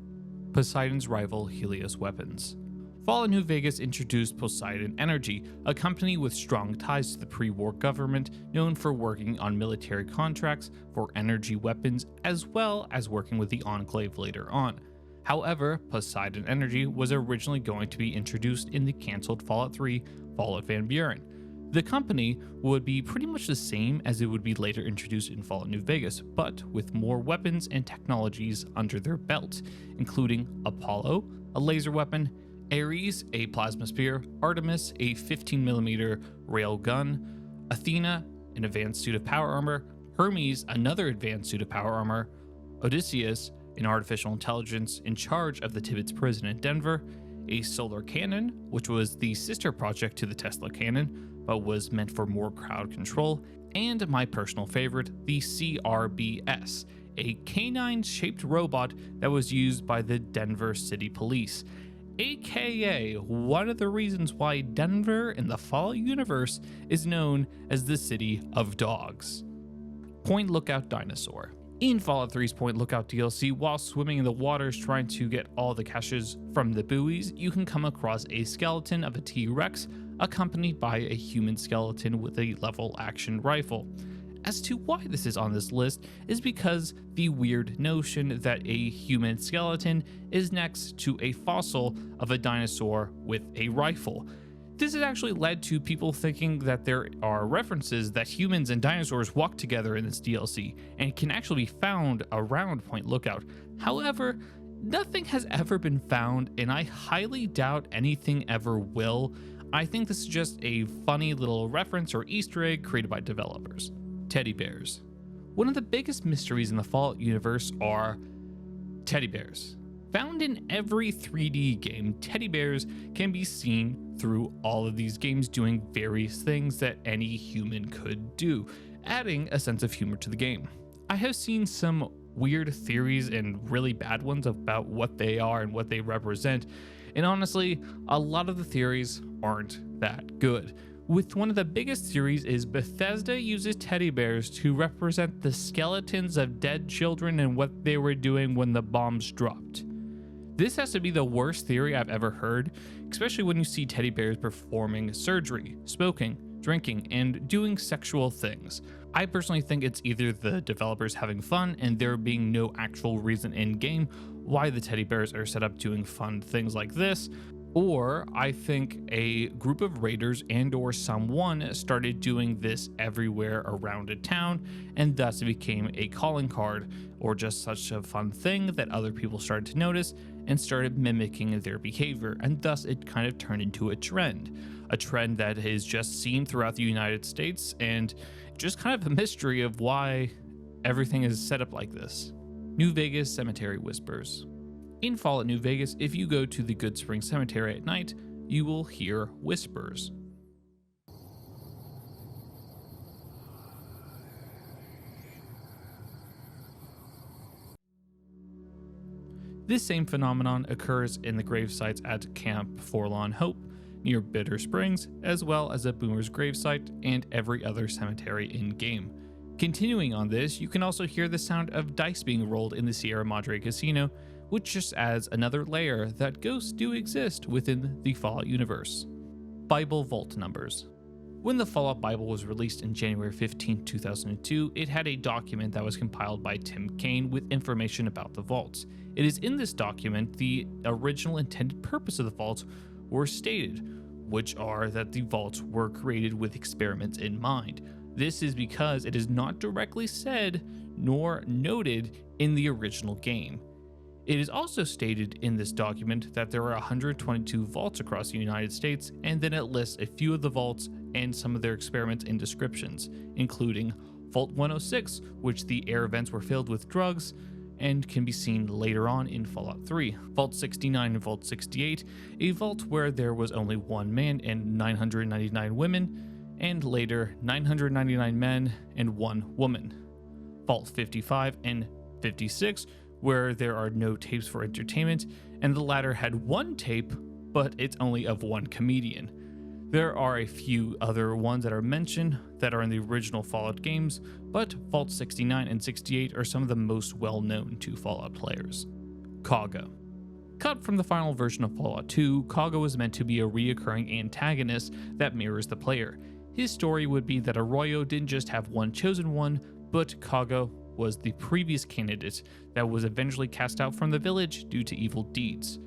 Poseidon's rival Helios weapons. Fallout New Vegas introduced Poseidon Energy, a company with strong ties to the pre-war government known for working on military contracts for energy weapons as well as working with the Enclave later on. However, Poseidon Energy was originally going to be introduced in the cancelled Fallout 3 Fallout Van Buren. The company would be pretty much the same as it would be later introduced in Fallout New Vegas, but with more weapons and technologies under their belt, including Apollo, a laser weapon, Ares, a plasma spear, Artemis, a 15mm rail gun, Athena, an advanced suit of power armor, Hermes, another advanced suit of power armor, Odysseus, an artificial intelligence in charge of the Tibbetts prison in Denver, a solar cannon, which was the sister project to the Tesla cannon, but was meant for more crowd control, and my personal favorite, the CRBS, a canine-shaped robot that was used by the Denver City Police, aka one of the reasons why Denver in the Fallout universe is known as the City of Dogs. Point Lookout Dinosaur. In Fallout 3's Point Lookout DLC, while swimming in the waters trying to get all the caches from the buoys, you can come across a skeleton of a T-Rex accompanied by a human skeleton with a level action rifle. As to why this is on this list is because the weird notion that a human skeleton is next to a fossil of a dinosaur with a rifle. This has actually led to people thinking that there are references that humans and dinosaurs walk together in this DLC, and can actually be found around Point Lookout. However, nothing has ever been found, and I highly doubt anything ever will. I think this is just a funny little reference or Easter egg created by developers. Teddy bears. One of the biggest mysteries in the Fallout universe are teddy bears. Found in every 3D game, teddy bears can be seen through all of these games doing various things that any human could do, adding a sense of humor to the game. I have seen some weird theories and really bad ones about what they are and what they represent, And honestly, a lot of the theories aren't that good. With one of the biggest theories is Bethesda uses teddy bears to represent the skeletons of dead children and what they were doing when the bombs dropped. This has to be the worst theory I've ever heard, especially when you see teddy bears performing surgery, smoking, drinking, and doing sexual things. I personally think it's either the developers having fun and there being no actual reason in game why the teddy bears are set up doing fun things like this, or I think a group of raiders and or someone started doing this everywhere around a town, and thus it became a calling card or just such a fun thing that other people started to notice and started mimicking their behavior, and thus it kind of turned into a trend that is just seen throughout the United States, and just kind of a mystery of why everything is set up like this. New Vegas Cemetery Whispers. In Fallout New Vegas, if you go to the Good Spring Cemetery at night, you will hear whispers. This same phenomenon occurs in the gravesites at Camp Forlorn Hope, near Bitter Springs, as well as at Boomer's gravesite and every other cemetery in-game. Continuing on this, you can also hear the sound of dice being rolled in the Sierra Madre Casino, which just adds another layer that ghosts do exist within the Fallout universe. Bible Vault Numbers. When the Fallout Bible was released in January 15, 2002, it had a document that was compiled by Tim Kaine with information about the vaults. It is in this document the original intended purpose of the vaults were stated, which are that the vaults were created with experiments in mind. This is because it is not directly said nor noted in the original game. It is also stated in this document that there are 122 vaults across the United States, and then it lists a few of the vaults and some of their experiments and descriptions, including Vault 106, which the air vents were filled with drugs and can be seen later on in Fallout 3, Vault 69 and Vault 68, a vault where there was only one man and 999 women, and later 999 men and one woman, Vault 55 and 56, where there are no tapes for entertainment, and the latter had one tape, but it's only of one comedian. There are a few other ones that are mentioned that are in the original Fallout games, but Vault 69 and 68 are some of the most well-known to Fallout players. Kaga. Cut from the final version of Fallout 2, Kaga was meant to be a reoccurring antagonist that mirrors the player. His story would be that Arroyo didn't just have one chosen one, but Kaga was the previous candidate that was eventually cast out from the village due to evil deeds.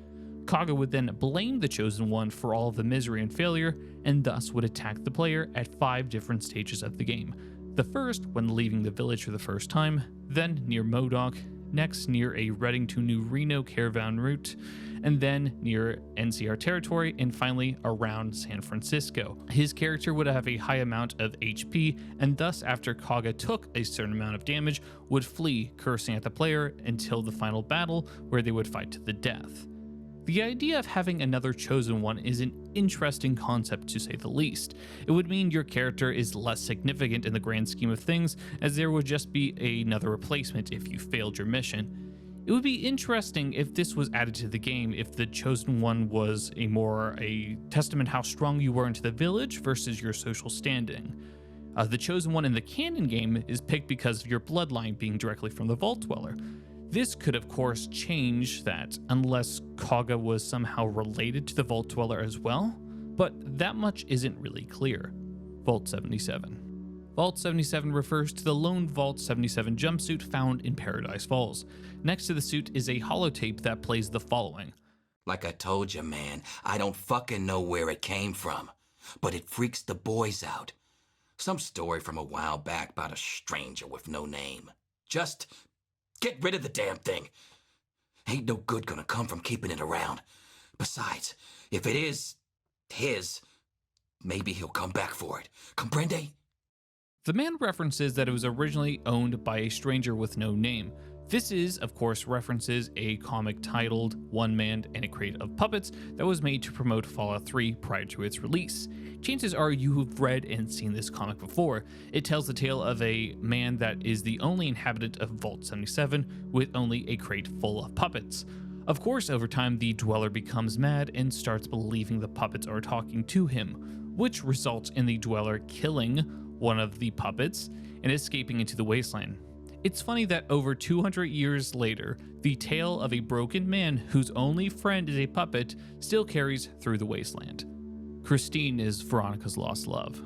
Kaga would then blame the chosen one for all of the misery and failure, and thus would attack the player at 5 different stages of the game. The first when leaving the village for the first time, then near Modoc, next near a Reading to New Reno caravan route, and then near NCR territory, and finally around San Francisco. His character would have a high amount of HP, and thus after Kaga took a certain amount of damage, would flee, cursing at the player until the final battle where they would fight to the death. The idea of having another chosen one is an interesting concept to say the least. It would mean your character is less significant in the grand scheme of things, as there would just be another replacement if you failed your mission. It would be interesting if this was added to the game, if the chosen one was a testament how strong you were into the village versus your social standing. The chosen one in the canon game is picked because of your bloodline being directly from the Vault Dweller. This could of course change that unless Kaga was somehow related to the Vault Dweller as well, but that much isn't really clear. Vault 77. Vault 77 refers to the lone Vault 77 jumpsuit found in Paradise Falls. Next to the suit is a holotape that plays the following. Like I told you, man, I don't fucking know where it came from, but it freaks the boys out. Some story from a while back about a stranger with no name. Just get rid of the damn thing. Ain't no good gonna come from keeping it around. Besides, if it is his, maybe he'll come back for it. Comprende? The man references that it was originally owned by a stranger with no name. This is, of course, references a comic titled One Man and a Crate of Puppets that was made to promote Fallout 3 prior to its release. Chances are you have read and seen this comic before. It tells the tale of a man that is the only inhabitant of Vault 77 with only a crate full of puppets. Of course, over time, the Dweller becomes mad and starts believing the puppets are talking to him, which results in the Dweller killing one of the puppets and escaping into the wasteland. It's funny that over 200 years later, the tale of a broken man whose only friend is a puppet still carries through the wasteland. Christine is Veronica's lost love.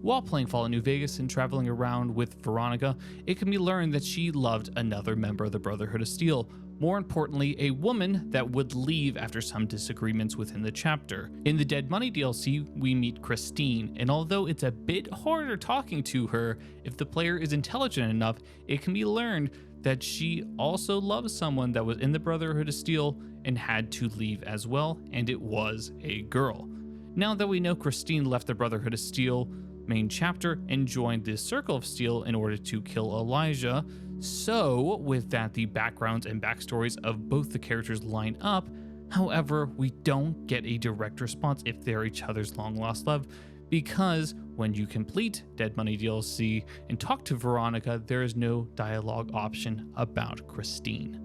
While playing Fallout New Vegas and traveling around with Veronica, it can be learned that she loved another member of the Brotherhood of Steel, more importantly, a woman that would leave after some disagreements within the chapter. In the Dead Money DLC, we meet Christine, and although it's a bit harder talking to her, if the player is intelligent enough, it can be learned that she also loves someone that was in the Brotherhood of Steel and had to leave as well, and it was a girl. Now that we know Christine left the Brotherhood of Steel main chapter and joined the Circle of Steel in order to kill Elijah, so with that the backgrounds and backstories of both the characters line up. However, we don't get a direct response if they're each other's long lost love, because when you complete Dead Money DLC and talk to Veronica, there is no dialogue option about Christine.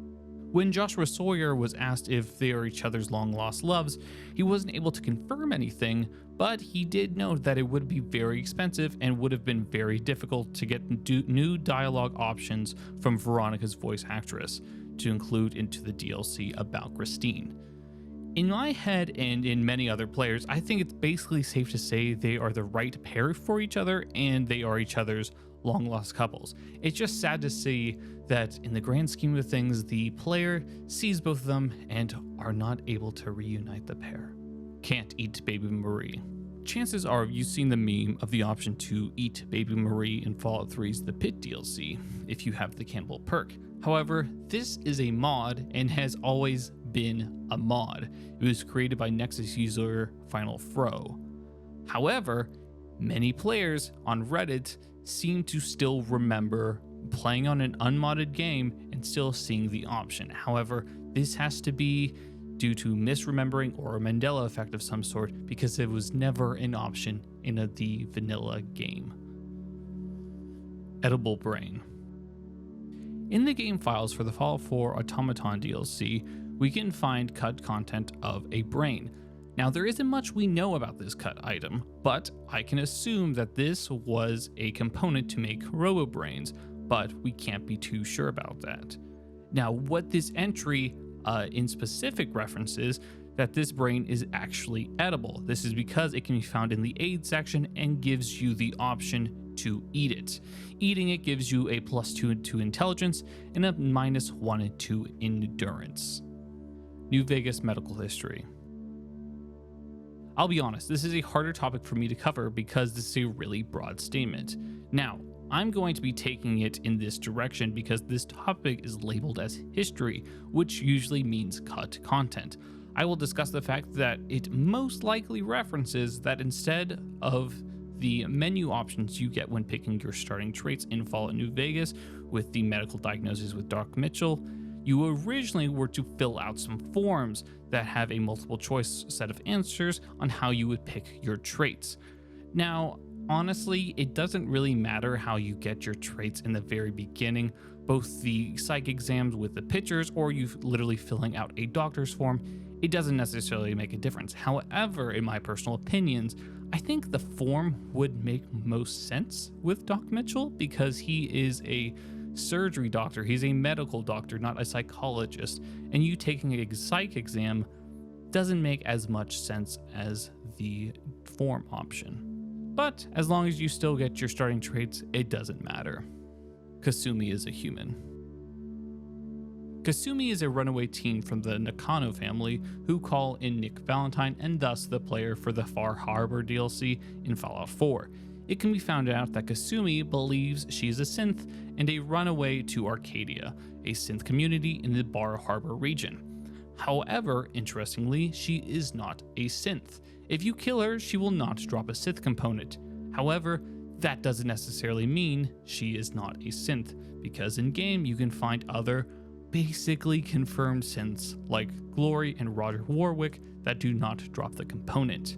When Joshua Sawyer was asked if they are each other's long lost loves, he wasn't able to confirm anything, but he did note that it would be very expensive and would have been very difficult to get new dialogue options from Veronica's voice actress to include into the DLC about Christine. In my head and in many other players, I think it's basically safe to say they are the right pair for each other and they are each other's long lost couples. It's just sad to see that in the grand scheme of things, the player sees both of them and are not able to reunite the pair. Can't eat Baby Marie. Chances are you've seen the meme of the option to eat Baby Marie in Fallout 3's The Pit DLC if you have the Campbell perk. However, this is a mod and has always been a mod. It was created by Nexus user Final Fro. However, many players on Reddit seem to still remember playing on an unmodded game and still seeing the option. However, this has to be due to misremembering or a Mandela effect of some sort, because it was never an option in the vanilla game. Edible Brain. In the game files for the Fallout 4 Automaton DLC, we can find cut content of a brain. Now, there isn't much we know about this cut item, but I can assume that this was a component to make RoboBrains, but we can't be too sure about that. Now, what this entry in specific references that this brain is actually edible. This is because it can be found in the aid section and gives you the option to eat it. Eating it gives you a +2 to intelligence and a -1 to endurance. New Vegas medical history. I'll be honest, this is a harder topic for me to cover because this is a really broad statement. Now, I'm going to be taking it in this direction because this topic is labeled as history, which usually means cut content. I will discuss the fact that it most likely references that instead of the menu options you get when picking your starting traits in Fallout New Vegas with the medical diagnosis with Doc Mitchell, you originally were to fill out some forms that have a multiple choice set of answers on how you would pick your traits. Now, honestly, it doesn't really matter how you get your traits in the very beginning. Both the psych exams with the pictures or you literally filling out a doctor's form, it doesn't necessarily make a difference. However, in my personal opinions, I think the form would make most sense with Doc Mitchell because he is a surgery doctor. He's a medical doctor, not a psychologist. And you taking a psych exam doesn't make as much sense as the form option. But as long as you still get your starting traits, it doesn't matter. Kasumi is a human. Kasumi is a runaway teen from the Nakano family who call in Nick Valentine and thus the player for the Far Harbor DLC in Fallout 4. It can be found out that Kasumi believes she's a synth and a runaway to Arcadia, a synth community in the Bar Harbor region. However, interestingly, she is not a synth. If you kill her, she will not drop a synth component. However, that doesn't necessarily mean she is not a synth, because in-game you can find other basically confirmed synths like Glory and Roger Warwick that do not drop the component.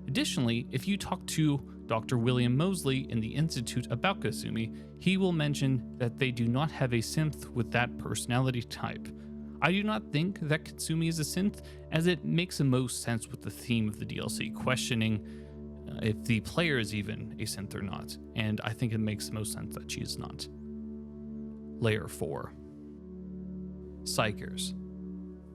Additionally, if you talk to Dr. William Mosley in the Institute about Kasumi, he will mention that they do not have a synth with that personality type. I do not think that Katsumi is a synth, as it makes the most sense with the theme of the DLC, questioning if the player is even a synth or not, and I think it makes the most sense that she is not. Layer 4. Psychers.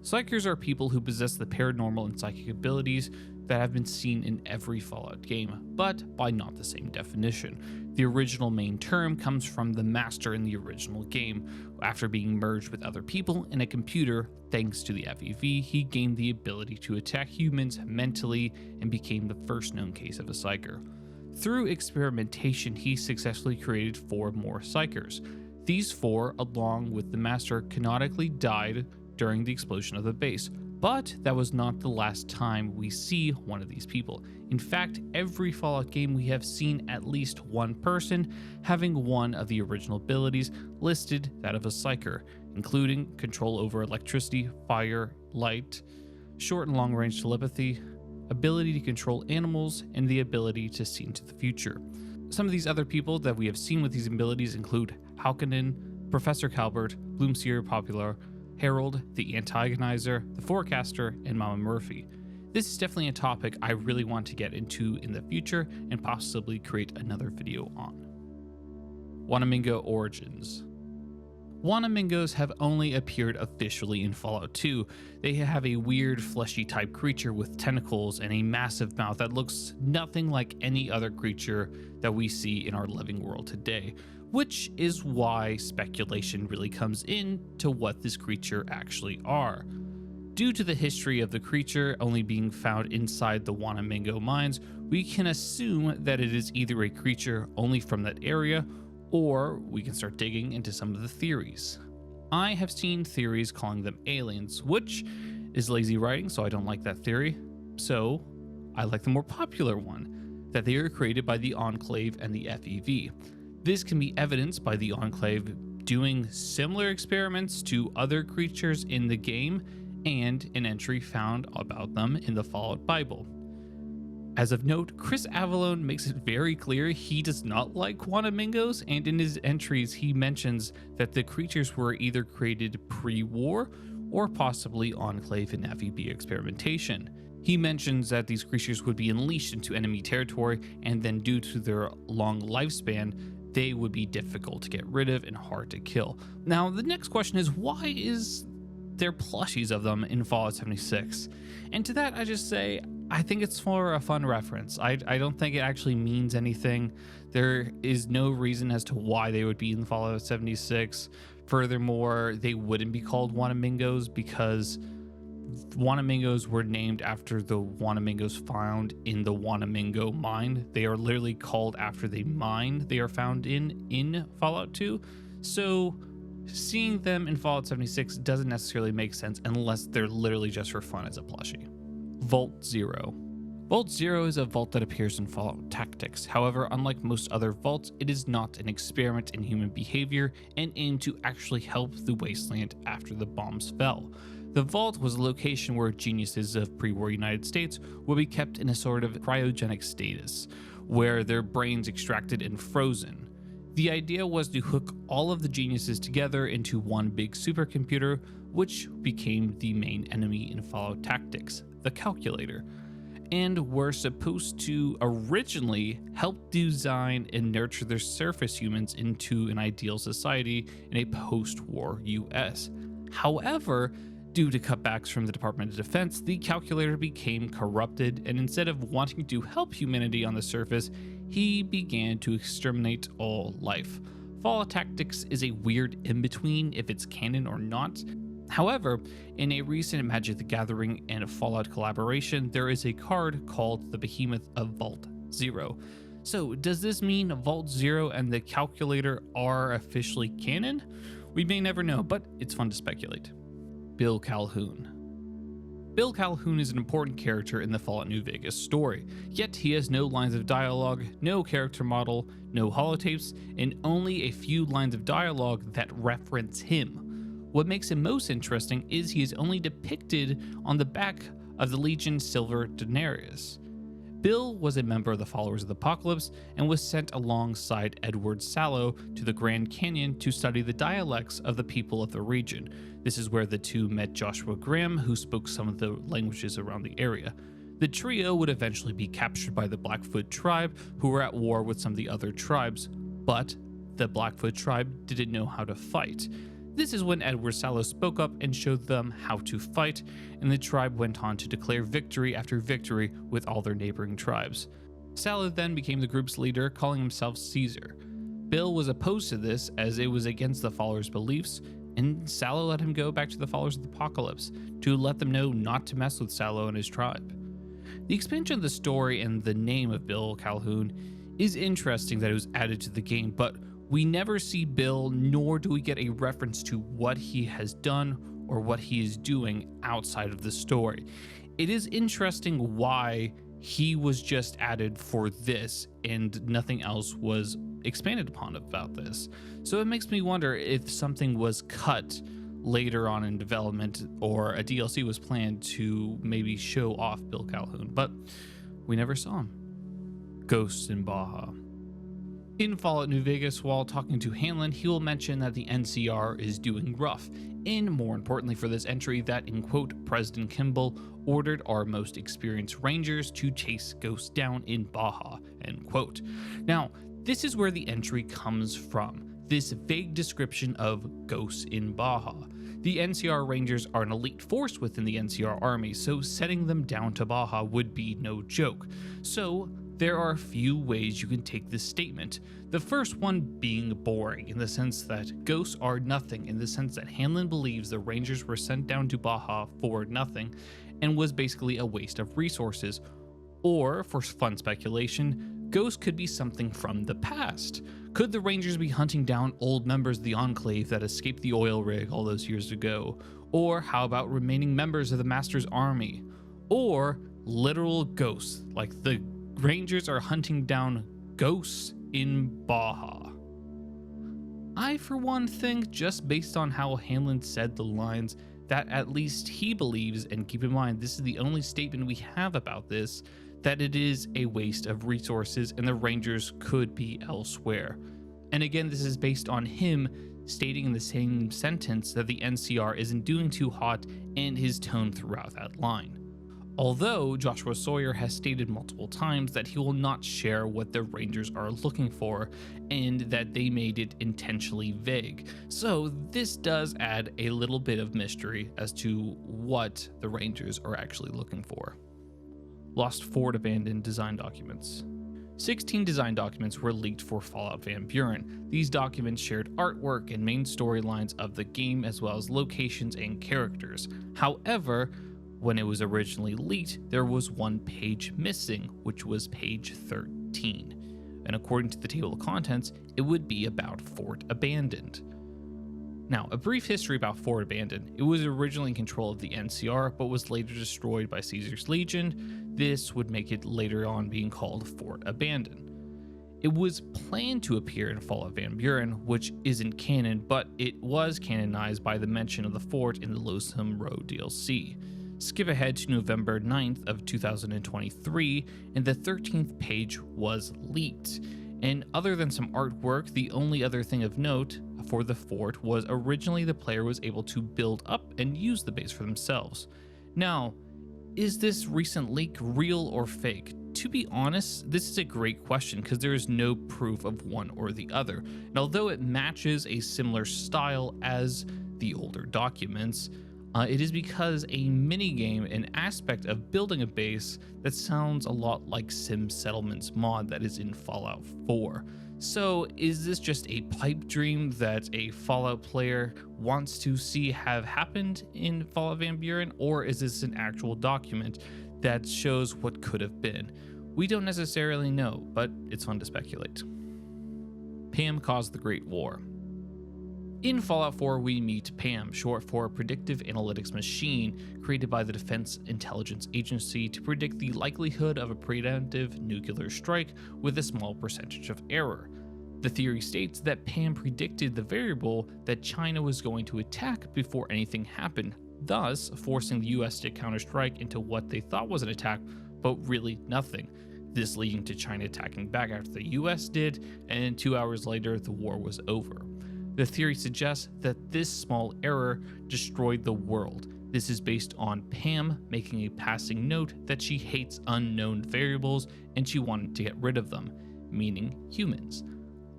Psychers are people who possess the paranormal and psychic abilities that have been seen in every Fallout game, but by not the same definition. The original main term comes from the master in the original game. After being merged with other people in a computer, thanks to the FEV, he gained the ability to attack humans mentally and became the first known case of a psyker. Through experimentation, he successfully created 4 more psychers. These 4, along with the master, canonically died during the explosion of the base. But that was not the last time we see one of these people. In fact, every Fallout game we have seen at least one person having one of the original abilities listed, that of a psyker, including control over electricity, fire, light, short and long range telepathy, ability to control animals, and the ability to see into the future. Some of these other people that we have seen with these abilities include Halkinen, Professor Calbert, Bloomseer Popular, Harold, the Antagonizer, the Forecaster, and Mama Murphy. This is definitely a topic I really want to get into in the future and possibly create another video on. Wanamingo Origins. Wanamingos have only appeared officially in Fallout 2. They have a weird fleshy type creature with tentacles and a massive mouth that looks nothing like any other creature that we see in our living world today, which is why speculation really comes in to what this creature actually are. Due to the history of the creature only being found inside the Wanamingo mines, we can assume that it is either a creature only from that area, or we can start digging into some of the theories. I have seen theories calling them aliens, which is lazy writing, so I don't like that theory. So I like the more popular one, that they are created by the Enclave and the FEV. This can be evidenced by the Enclave doing similar experiments to other creatures in the game and an entry found about them in the Fallout Bible. As of note, Chris Avallone makes it very clear he does not like Wanamingos, and in his entries he mentions that the creatures were either created pre-war or possibly Enclave and FEB experimentation. He mentions that these creatures would be unleashed into enemy territory, and then due to their long lifespan, they would be difficult to get rid of and hard to kill. Now, the next question is, why is there plushies of them in Fallout 76? And to that, I just say, I think it's for a fun reference. I don't think it actually means anything. There is no reason as to why they would be in Fallout 76. Furthermore, they wouldn't be called Wanamingos because Wanamingos were named after the Wanamingos found in the Wanamingo mine. They are literally called after the mine they are found in Fallout 2. So seeing them in Fallout 76 doesn't necessarily make sense unless they're literally just for fun as a plushie. Vault Zero. Vault Zero is a vault that appears in Fallout Tactics. However, unlike most other vaults, it is not an experiment in human behavior and aimed to actually help the wasteland after the bombs fell. The vault was a location where geniuses of pre-war United States would be kept in a sort of cryogenic status, where their brains extracted and frozen. The idea was to hook all of the geniuses together into one big supercomputer, which became the main enemy in Fallout Tactics, the Calculator, and were supposed to originally help design and nurture their surface humans into an ideal society in a post-war US. However, due to cutbacks from the Department of Defense, the Calculator became corrupted, and instead of wanting to help humanity on the surface, he began to exterminate all life. Fallout Tactics is a weird in-between if it's canon or not. However, in a recent Magic the Gathering and Fallout collaboration, there is a card called the Behemoth of Vault Zero. So does this mean Vault Zero and the Calculator are officially canon? We may never know, but it's fun to speculate. Bill Calhoun. Bill Calhoun is an important character in the Fallout New Vegas story, yet he has no lines of dialogue, no character model, no holotapes, and only a few lines of dialogue that reference him. What makes him most interesting is he is only depicted on the back of the Legion Silver Denarius. Bill was a member of the Followers of the Apocalypse and was sent alongside Edward Sallow to the Grand Canyon to study the dialects of the people of the region. This is where the two met Joshua Graham, who spoke some of the languages around the area. The trio would eventually be captured by the Blackfoot tribe, who were at war with some of the other tribes, but the Blackfoot tribe didn't know how to fight. This is when Edward Sallow spoke up and showed them how to fight, and the tribe went on to declare victory after victory with all their neighboring tribes. Sallow then became the group's leader, calling himself Caesar. Bill was opposed to this as it was against the followers' beliefs, and Sallow let him go back to the Followers of the Apocalypse to let them know not to mess with Sallow and his tribe. The expansion of the story and the name of Bill Calhoun is interesting that it was added to the game, but we never see Bill, nor do we get a reference to what he has done or what he is doing outside of the story. It is interesting why he was just added for this and nothing else was expanded upon about this. So it makes me wonder if something was cut later on in development or a DLC was planned to maybe show off Bill Calhoun, but we never saw him. Ghosts in Baja. In Fallout New Vegas, while talking to Hanlon, he will mention that the NCR is doing rough, and more importantly for this entry, that, in quote, President Kimball ordered our most experienced rangers to chase ghosts down in Baja, end quote. Now, this is where the entry comes from, this vague description of ghosts in Baja. The NCR Rangers are an elite force within the NCR army, so setting them down to Baja would be no joke. So, there are a few ways you can take this statement. The first one being boring, in the sense that ghosts are nothing, in the sense that Hanlon believes the Rangers were sent down to Baja for nothing, and was basically a waste of resources. Or, for fun speculation, ghosts could be something from the past. Could the Rangers be hunting down old members of the Enclave that escaped the oil rig all those years ago? Or how about remaining members of the Master's army? Or literal ghosts, like the Rangers are hunting down ghosts in Baja. I, for one, think, just based on how Hanlon said the lines, that at least he believes, and keep in mind, this is the only statement we have about this, that it is a waste of resources and the Rangers could be elsewhere. And again, this is based on him stating in the same sentence that the NCR isn't doing too hot and his tone throughout that line. Although Joshua Sawyer has stated multiple times that he will not share what the Rangers are looking for and that they made it intentionally vague. So this does add a little bit of mystery as to what the Rangers are actually looking for. Lost Fort Abandoned design documents. 16 design documents were leaked for Fallout Van Buren. These documents shared artwork and main storylines of the game as well as locations and characters. However, when it was originally leaked, there was one page missing, which was page 13. And according to the table of contents, it would be about Fort Abandoned. Now, a brief history about Fort Abandoned. It was originally in control of the NCR, but was later destroyed by Caesar's Legion. This would make it later on being called Fort Abandoned. It was planned to appear in Fallout Van Buren, which isn't canon, but it was canonized by the mention of the fort in the Lonesome Road DLC. Skip ahead to November 9th of 2023, and the 13th page was leaked. And other than some artwork, the only other thing of note for the fort was originally the player was able to build up and use the base for themselves. Now, is this recent leak real or fake? To be honest, this is a great question because there is no proof of one or the other. And although it matches a similar style as the older documents, it is because a minigame, an aspect of building a base that sounds a lot like Sim Settlements mod that is in Fallout 4. So is this just a pipe dream that a Fallout player wants to see have happened in Fallout Van Buren, or is this an actual document that shows what could have been? We don't necessarily know, but it's fun to speculate. Pam caused the Great War. In Fallout 4, we meet PAM, short for Predictive Analytics Machine, created by the Defense Intelligence Agency to predict the likelihood of a preemptive nuclear strike with a small percentage of error. The theory states that PAM predicted the variable that China was going to attack before anything happened, thus forcing the US to counterstrike into what they thought was an attack, but really nothing. This leading to China attacking back after the US did, and 2 hours later, the war was over. The theory suggests that this small error destroyed the world. This is based on Pam making a passing note that she hates unknown variables and she wanted to get rid of them, meaning humans.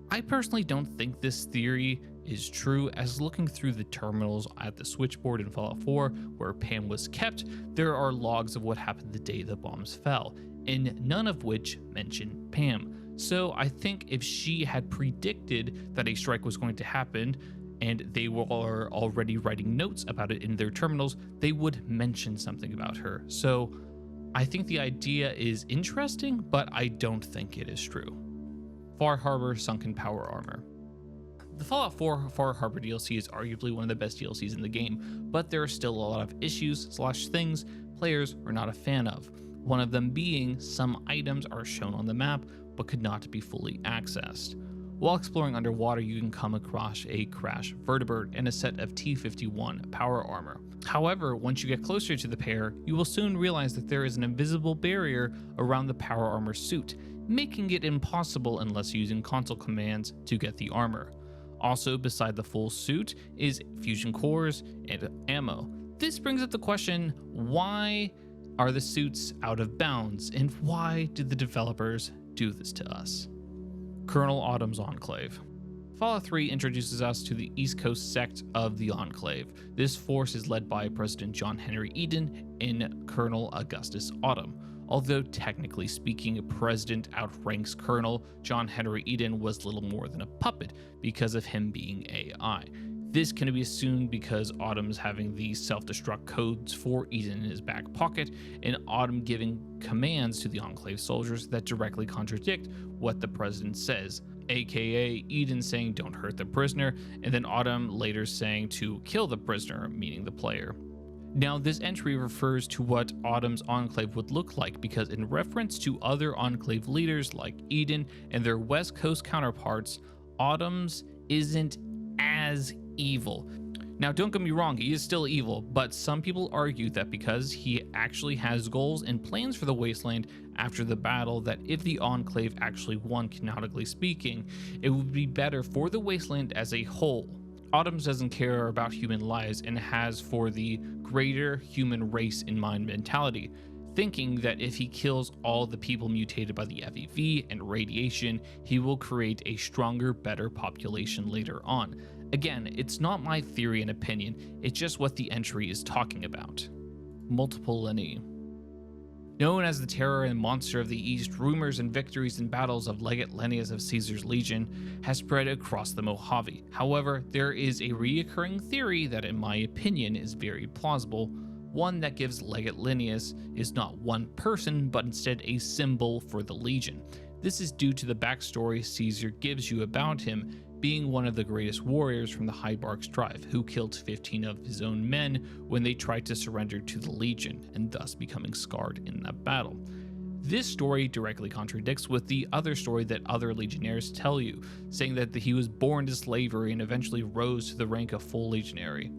I personally don't think this theory is true, as looking through the terminals at the switchboard in Fallout 4 where Pam was kept, there are logs of what happened the day the bombs fell, and none of which mention Pam. So I think if she had predicted that a strike was going to happen, and they were already writing notes about it in their terminals, they would mention something about her. So I think the idea is interesting, but I don't think it is true. Far Harbor Sunken Power Armor. The Fallout 4 Far Harbor DLC is arguably one of the best DLCs in the game, but there are still a lot of issues/things players are not a fan of. One of them being some items are shown on the map but could not be fully accessed. While exploring underwater, you can come across a crashed vertebrate and a set of T-51 power armor. However, once you get closer to the pair, you will soon realize that there is an invisible barrier around the power armor suit, making it impossible unless using console commands to get the armor. Also, beside the full suit is fusion cores and ammo. This brings up the question, why are the suits out of bounds, and why did the developers do this to us? Colonel Autumn's Enclave. Fallout 3 introduces us to the East Coast sect of the Enclave. This force is led by President John Henry Eden and Colonel Augustus Autumn. Although technically speaking, President outranks Colonel, John Henry Eden was little more than a puppet because of him being AI. This can be assumed because Autumn's having the self-destruct codes for Eden in his back pocket, and Autumn giving commands to the Enclave soldiers that directly contradict what the president says, aka Eden saying don't hurt the prisoner, and then Autumn later saying to kill the prisoner, meaning the player. Now, this entry refers to what Autumn's Enclave would look like, because in reference to other Enclave leaders like Eden and their West Coast counterparts, Autumn's isn't as evil. Now, don't get me wrong, he is still evil, but some people argue that because he actually has goals and plans for the Wasteland after the battle, that if the Enclave actually won, canonically speaking, it would be better for the Wasteland as a whole. Autumn doesn't care about human lives and has for the greater human race in mind mentality, thinking that if he kills all the people mutated by the FEV and radiation, he will create a stronger, better population later on. Again, it's not my theory and opinion, it's just what the entry is talking about. Multiple Lenni. Known as the terror and monster of the East, rumors and victories in battles of Legate Lennius of Caesar's Legion has spread across the Mojave. However, there is a recurring theory that in my opinion is very plausible, one that gives Legate Lennius is not one person, but instead a symbol for the Legion. This is due to the backstory Caesar gives you about him, being one of the greatest warriors from the Hybarks tribe, who killed 15 of his own men when they tried to surrender to the Legion, and thus becoming scarred in that battle. This story directly contradicts with the other story that other legionnaires tell you, saying that he was born to slavery and eventually rose to the rank of full legionary.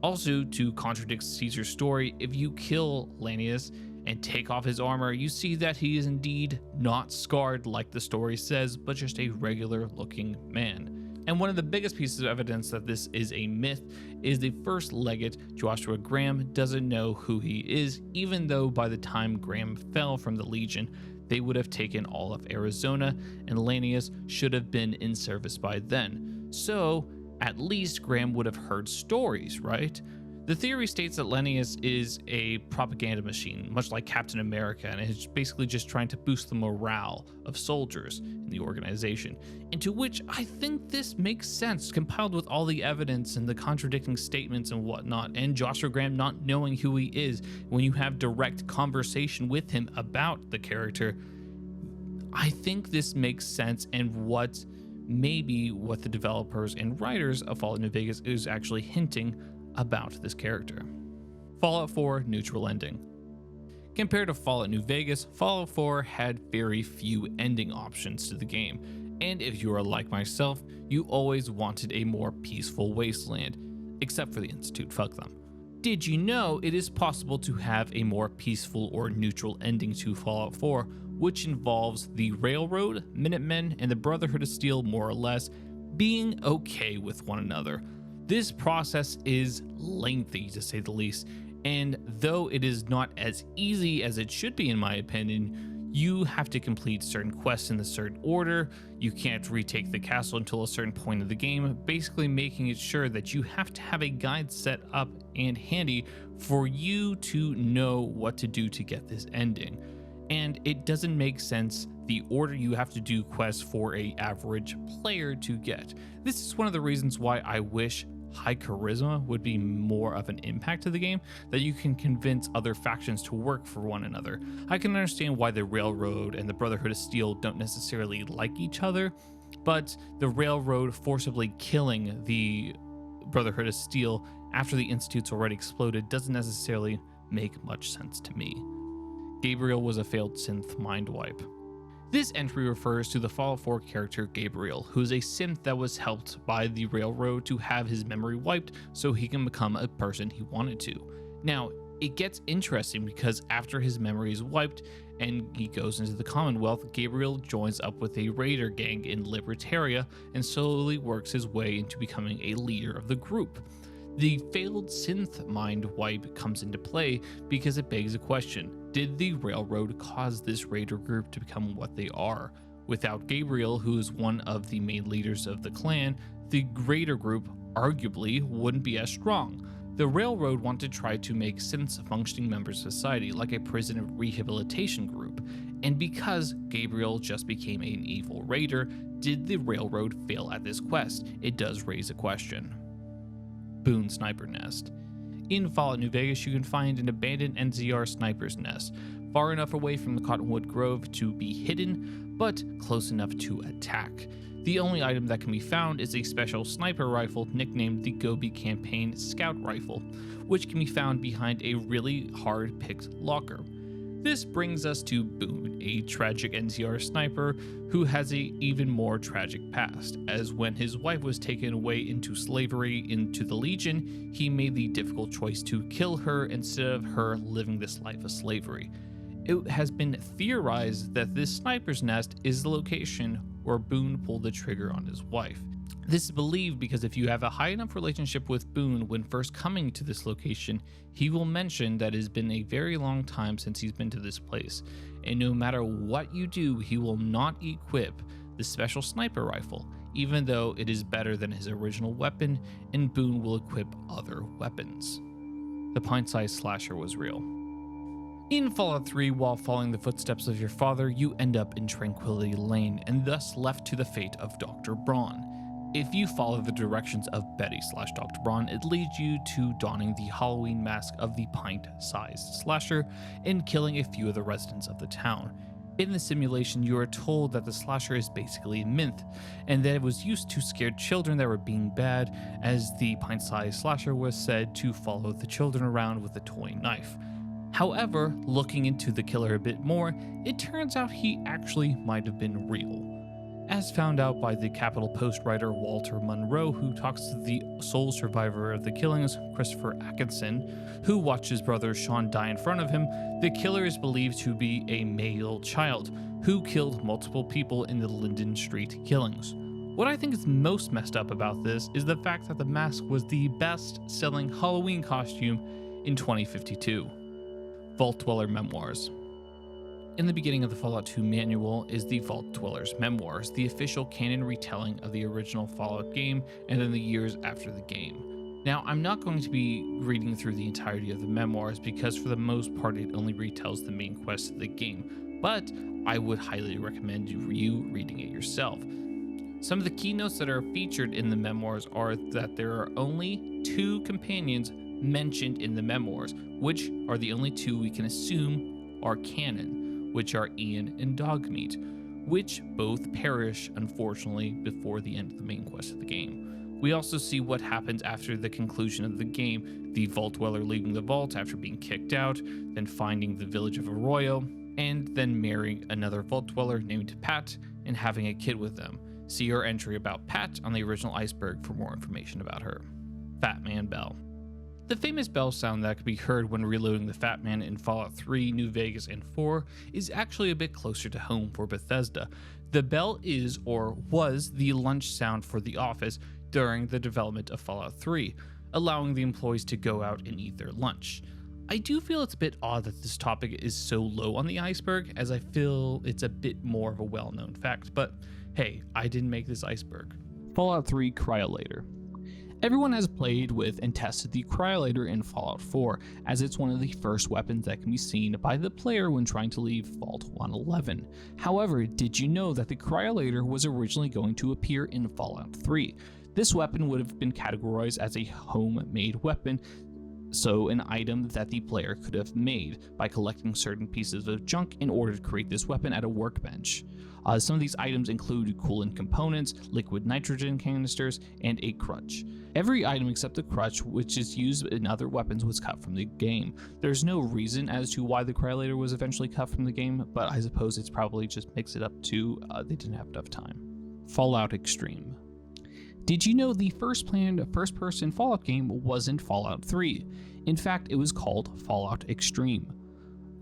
Also, to contradict Caesar's story, if you kill Lennius and take off his armor, you see that he is indeed not scarred like the story says, but just a regular looking man. And one of the biggest pieces of evidence that this is a myth is the first legate, Joshua Graham, doesn't know who he is, even though by the time Graham fell from the Legion, they would have taken all of Arizona, and Lennius should have been in service by then. So, at least Graham would have heard stories, right? The theory states that Lennius is a propaganda machine, much like Captain America, and is basically just trying to boost the morale of soldiers in the organization, into which I think this makes sense, compiled with all the evidence and the contradicting statements and whatnot, and Joshua Graham not knowing who he is. When you have direct conversation with him about the character, I think this makes sense, and what the developers and writers of Fallout New Vegas is actually hinting about this character. Fallout 4 neutral ending. Compared to Fallout New Vegas, Fallout 4 had very few ending options to the game, and if you are like myself, you always wanted a more peaceful wasteland, except for the Institute, fuck them. Did you know it is possible to have a more peaceful or neutral ending to Fallout 4, which involves the Railroad, Minutemen, and the Brotherhood of Steel more or less being okay with one another? This process is lengthy, to say the least, and though it is not as easy as it should be in my opinion, you have to complete certain quests in a certain order, you can't retake the castle until a certain point of the game, basically making it sure that you have to have a guide set up and handy for you to know what to do to get this ending. And it doesn't make sense the order you have to do quests for a average player to get. This is one of the reasons why I wish high charisma would be more of an impact to the game, that you can convince other factions to work for one another. I can understand why the Railroad and the Brotherhood of Steel don't necessarily like each other, but the Railroad forcibly killing the Brotherhood of Steel after the Institute's already exploded doesn't necessarily make much sense to me. Gabriel was a failed synth mind wipe. This entry refers to the Fallout 4 character Gabriel, who is a synth that was helped by the Railroad to have his memory wiped so he can become a person he wanted to. Now, it gets interesting because after his memory is wiped and he goes into the Commonwealth, Gabriel joins up with a raider gang in Libertaria and slowly works his way into becoming a leader of the group. The failed synth mind wipe comes into play because it begs a question. Did the Railroad cause this raider group to become what they are? Without Gabriel, who is one of the main leaders of the clan, the raider group arguably wouldn't be as strong. The Railroad want to try to make synths functioning members of society, like a prison rehabilitation group. And because Gabriel just became an evil raider, did the Railroad fail at this quest? It does raise a question. Boone Sniper Nest. In Fallout New Vegas, you can find an abandoned NZR sniper's nest, far enough away from the Cottonwood Grove to be hidden, but close enough to attack. The only item that can be found is a special sniper rifle nicknamed the Gobi Campaign Scout Rifle, which can be found behind a really hard-picked locker. This brings us to Boone, a tragic NCR sniper who has an even more tragic past, as when his wife was taken away into slavery into the Legion, he made the difficult choice to kill her instead of her living this life of slavery. It has been theorized that this sniper's nest is the location where Boone pulled the trigger on his wife. This is believed because if you have a high enough relationship with Boone when first coming to this location, he will mention that it has been a very long time since he's been to this place, and no matter what you do, he will not equip the special sniper rifle, even though it is better than his original weapon, and Boone will equip other weapons. The pint-sized slasher was real. In Fallout 3, while following the footsteps of your father, you end up in Tranquility Lane, and thus left to the fate of Dr. Braun. If you follow the directions of Betty/Dr. Braun, it leads you to donning the Halloween mask of the pint-sized slasher and killing a few of the residents of the town. In the simulation, you are told that the slasher is basically a myth, and that it was used to scare children that were being bad, as the pint-sized slasher was said to follow the children around with a toy knife. However, looking into the killer a bit more, it turns out he actually might have been real. As found out by the Capital Post writer Walter Munro, who talks to the sole survivor of the killings, Christopher Atkinson, who watched his brother Sean die in front of him, the killer is believed to be a male child who killed multiple people in the Linden Street killings. What I think is most messed up about this is the fact that the mask was the best-selling Halloween costume in 2052. Vault Dweller Memoirs. In the beginning of the Fallout 2 manual is the Vault Dweller's Memoirs, the official canon retelling of the original Fallout game and then the years after the game. Now, I'm not going to be reading through the entirety of the memoirs because for the most part it only retells the main quest of the game, but I would highly recommend you reading it yourself. Some of the keynotes that are featured in the memoirs are that there are only 2 companions mentioned in the memoirs, which are the only 2 we can assume are canon, which are Ian and Dogmeat, which both perish, unfortunately, before the end of the main quest of the game. We also see what happens after the conclusion of the game, the Vault Dweller leaving the vault after being kicked out, then finding the village of Arroyo, and then marrying another Vault Dweller named Pat and having a kid with them. See our entry about Pat on the original Iceberg for more information about her. Fat Man Bell. The famous bell sound that could be heard when reloading the Fat Man in Fallout 3, New Vegas, and 4 is actually a bit closer to home for Bethesda. The bell is, or was, the lunch sound for the office during the development of Fallout 3, allowing the employees to go out and eat their lunch. I do feel it's a bit odd that this topic is so low on the iceberg, as I feel it's a bit more of a well-known fact, but hey, I didn't make this iceberg. Fallout 3 Cryolator. Everyone has played with and tested the Cryolator in Fallout 4, as it's one of the first weapons that can be seen by the player when trying to leave Vault 111. However, did you know that the Cryolator was originally going to appear in Fallout 3? This weapon would have been categorized as a homemade weapon, so an item that the player could have made by collecting certain pieces of junk in order to create this weapon at a workbench. Some of these items include coolant components, liquid nitrogen canisters, and a crutch. Every item except the crutch, which is used in other weapons, was cut from the game. There's no reason as to why the Cryolator was eventually cut from the game, but I suppose it's probably just mix it up to they didn't have enough time. Fallout Extreme. Did you know the first planned first-person Fallout game wasn't Fallout 3? In fact, it was called Fallout Extreme.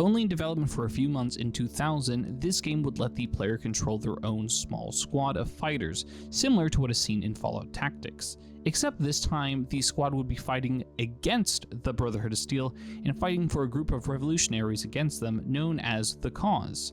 Only in development for a few months in 2000, this game would let the player control their own small squad of fighters, similar to what is seen in Fallout Tactics. Except this time, the squad would be fighting against the Brotherhood of Steel and fighting for a group of revolutionaries against them known as the Cause.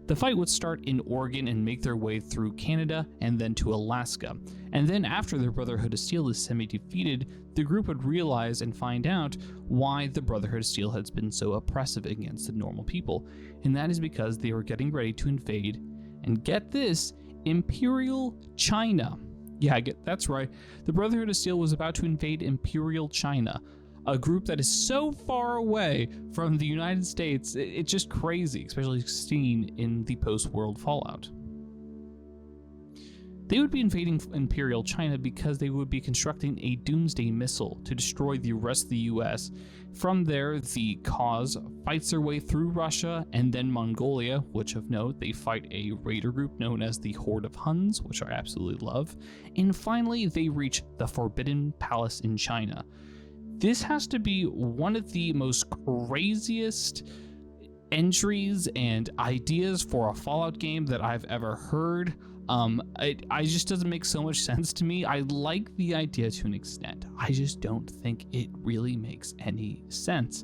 The fight would start in Oregon and make their way through Canada and then to Alaska. And then after the Brotherhood of Steel is semi-defeated, the group would realize and find out why the Brotherhood of Steel has been so oppressive against the normal people. And that is because they were getting ready to invade, and get this, Imperial China. Yeah, that's right. The Brotherhood of Steel was about to invade Imperial China, a group that is so far away from the United States, it's just crazy, especially seen in the post-world Fallout. They would be invading Imperial China because they would be constructing a doomsday missile to destroy the rest of the US. From there, the Cause fights their way through Russia and then Mongolia, which of note, they fight a raider group known as the Horde of Huns, which I absolutely love. And finally, they reach the Forbidden Palace in China. This has to be one of the most craziest entries and ideas for a Fallout game that I've ever heard. It just doesn't make so much sense to me. I like the idea to an extent. I just don't think it really makes any sense,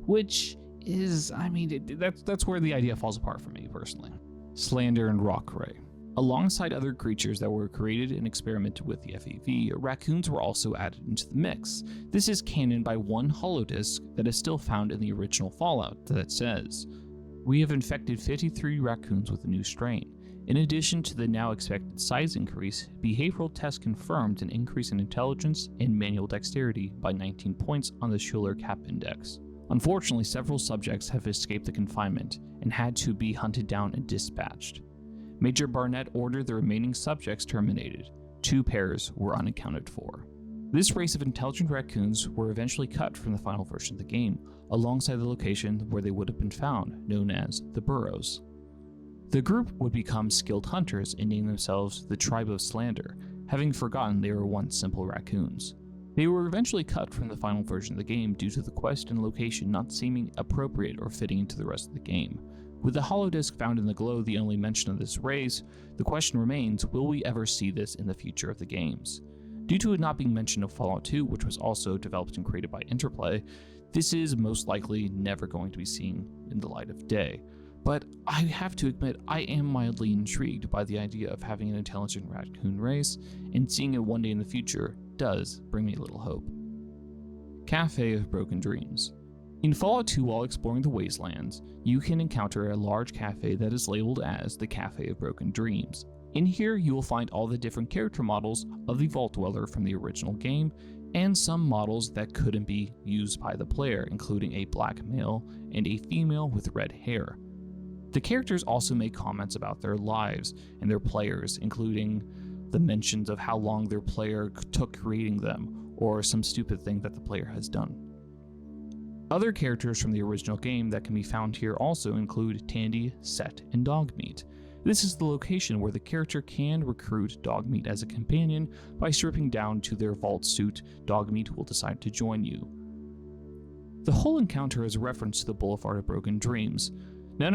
which is, that's where the idea falls apart for me personally. Slander and Rockray. Alongside other creatures that were created and experimented with the FEV, raccoons were also added into the mix. This is canon by one holodisc that is still found in the original Fallout that says, "We have infected 53 raccoons with a new strain. In addition to the now expected size increase, behavioral tests confirmed an increase in intelligence and manual dexterity by 19 points on the Schuler Cap Index. Unfortunately, several subjects have escaped the confinement and had to be hunted down and dispatched. Major Barnett ordered the remaining subjects terminated. 2 pairs were unaccounted for." This race of intelligent raccoons were eventually cut from the final version of the game, alongside the location where they would have been found, known as the Burrows. The group would become skilled hunters and name themselves the Tribe of Slander, having forgotten they were once simple raccoons. They were eventually cut from the final version of the game due to the quest and location not seeming appropriate or fitting into the rest of the game. With the holodisc found in the glow the only mention of this race, the question remains, will we ever see this in the future of the games? Due to it not being mentioned of Fallout 2, which was also developed and created by Interplay, this is most likely never going to be seen in the light of day. But I have to admit, I am mildly intrigued by the idea of having an intelligent raccoon race, and seeing it one day in the future does bring me a little hope. Cafe of Broken Dreams. In Fallout 2, while exploring the wastelands, you can encounter a large cafe that is labeled as the Cafe of Broken Dreams. In here, you will find all the different character models of the Vault Dweller from the original game, and some models that couldn't be used by the player, including a black male and a female with red hair. The characters also make comments about their lives and their players, including the mentions of how long their player took creating them, or some stupid thing that the player has done. Other characters from the original game that can be found here also include Tandy, Set, and Dogmeat. This is the location where the character can recruit Dogmeat as a companion by stripping down to their vault suit. Dogmeat will decide to join you. The whole encounter is a reference to the Boulevard of Broken Dreams. No.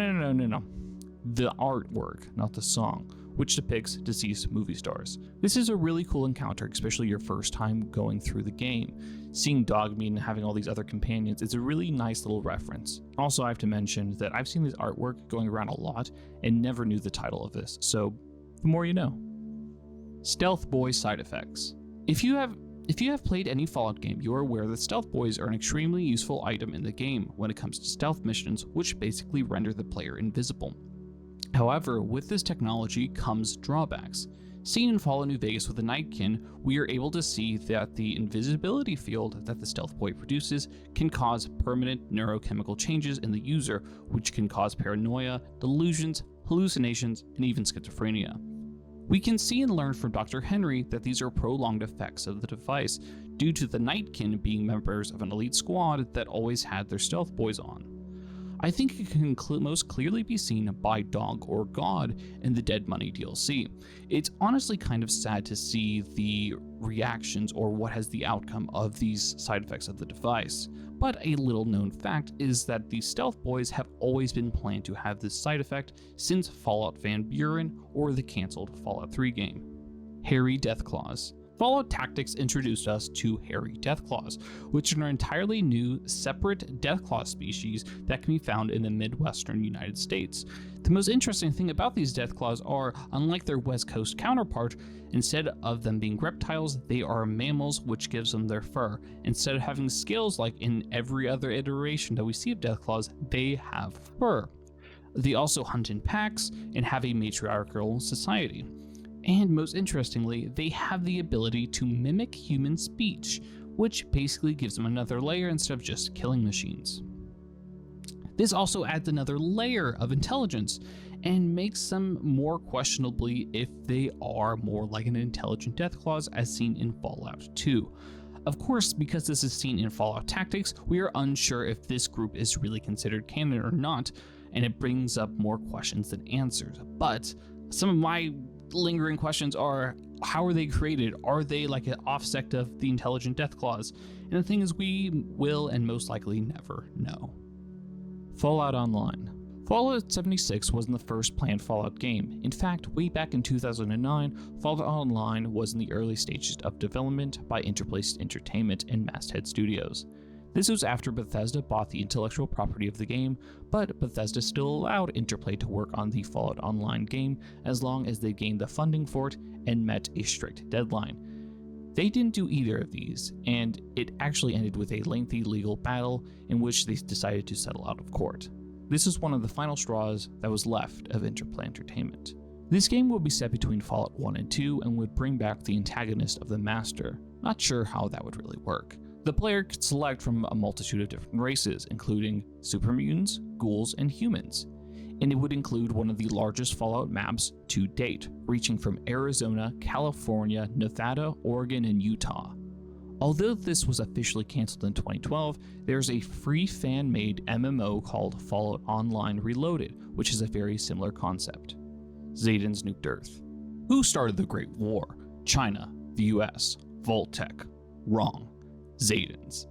The artwork, not the song, which depicts deceased movie stars. This is a really cool encounter, especially your first time going through the game. Seeing Dogmeat and having all these other companions is a really nice little reference. Also, I have to mention that I've seen this artwork going around a lot and never knew the title of this, so the more you know. Stealth Boy side effects. If you have played any Fallout game, you are aware that stealth boys are an extremely useful item in the game when it comes to stealth missions, which basically render the player invisible. However, with this technology comes drawbacks. Seen in Fallout New Vegas with the Nightkin, we are able to see that the invisibility field that the stealth boy produces can cause permanent neurochemical changes in the user, which can cause paranoia, delusions, hallucinations, and even schizophrenia. We can see and learn from Dr. Henry that these are prolonged effects of the device due to the Nightkin being members of an elite squad that always had their stealth boys on. I think it can most clearly be seen by Dog or God in the Dead Money DLC. It's honestly kind of sad to see the reactions or what has the outcome of these side effects of the device. But a little known fact is that the stealth boys have always been planned to have this side effect since Fallout Van Buren or the cancelled Fallout 3 game. Hairy Deathclaws. Fallout Tactics introduced us to hairy deathclaws, which are an entirely new, separate deathclaw species that can be found in the Midwestern United States. The most interesting thing about these deathclaws are, unlike their West Coast counterpart, instead of them being reptiles, they are mammals, which gives them their fur. Instead of having scales like in every other iteration that we see of deathclaws, they have fur. They also hunt in packs and have a matriarchal society. And most interestingly, they have the ability to mimic human speech, which basically gives them another layer instead of just killing machines. This also adds another layer of intelligence and makes them more questionably if they are more like an intelligent deathclaws as seen in Fallout 2. Of course, because this is seen in Fallout Tactics, we are unsure if this group is really considered canon or not, and it brings up more questions than answers. But some of my lingering questions are, how are they created? Are they like an offset of the intelligent deathclaws? And the thing is, we will and most likely never know. Fallout Online. Fallout 76 wasn't the first planned Fallout game. In fact, way back in 2009, Fallout Online was in the early stages of development by Interplace Entertainment and Masthead Studios. This was after Bethesda bought the intellectual property of the game, but Bethesda still allowed Interplay to work on the Fallout Online game as long as they gained the funding for it and met a strict deadline. They didn't do either of these, and it actually ended with a lengthy legal battle in which they decided to settle out of court. This is one of the final straws that was left of Interplay Entertainment. This game would be set between Fallout 1 and 2 and would bring back the antagonist of the Master. Not sure how that would really work. The player could select from a multitude of different races, including super mutants, ghouls, and humans. And it would include one of the largest Fallout maps to date, reaching from Arizona, California, Nevada, Oregon, and Utah. Although this was officially canceled in 2012, there's a free fan-made MMO called Fallout Online Reloaded, which is a very similar concept. Zayden's nuked Earth. Who started the Great War? China, the US, Vault-Tec. Wrong. Zayden's.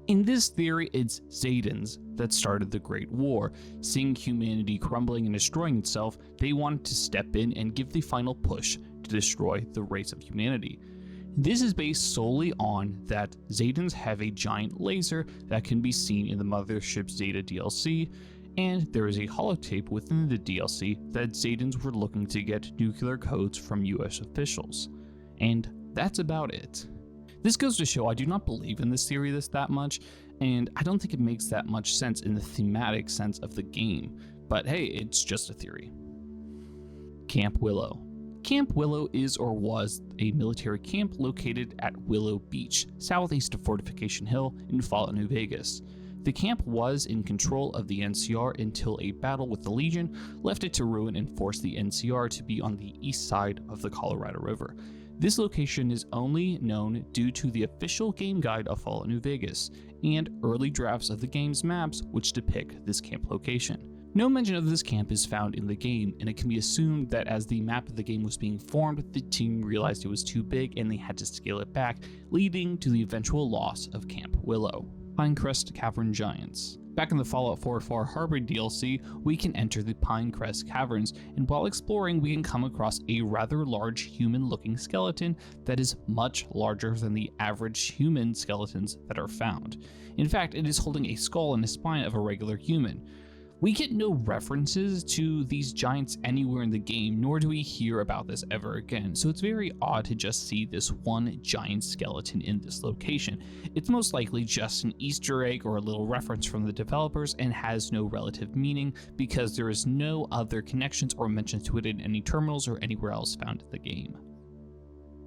In this theory, it's Zayden's that started the Great War. Seeing humanity crumbling and destroying itself, they wanted to step in and give the final push to destroy the race of humanity. This is based solely on that Zayden's have a giant laser that can be seen in the Mothership Zeta DLC, and there is a holotape within the DLC that Zayden's were looking to get nuclear codes from US officials. And that's about it. This goes to show I do not believe in this theory that much, and I don't think it makes that much sense in the thematic sense of the game, but hey, it's just a theory. Camp Willow. Camp Willow is or was a military camp located at Willow Beach, southeast of Fortification Hill in Fallout New Vegas. The camp was in control of the NCR until a battle with the Legion left it to ruin and forced the NCR to be on the east side of the Colorado River. This location is only known due to the official game guide of Fallout New Vegas and early drafts of the game's maps which depict this camp location. No mention of this camp is found in the game, and it can be assumed that as the map of the game was being formed, the team realized it was too big and they had to scale it back, leading to the eventual loss of Camp Willow. Pinecrest Cavern Giants. Back in the Fallout 4 Far Harbor DLC, we can enter the Pinecrest Caverns, and while exploring we can come across a rather large human-looking skeleton that is much larger than the average human skeletons that are found. In fact, it is holding a skull and a spine of a regular human. We get no references to these giants anywhere in the game, nor do we hear about this ever again, so it's very odd to just see this one giant skeleton in this location. It's most likely just an Easter egg or a little reference from the developers and has no relative meaning because there is no other connections or mentions to it in any terminals or anywhere else found in the game.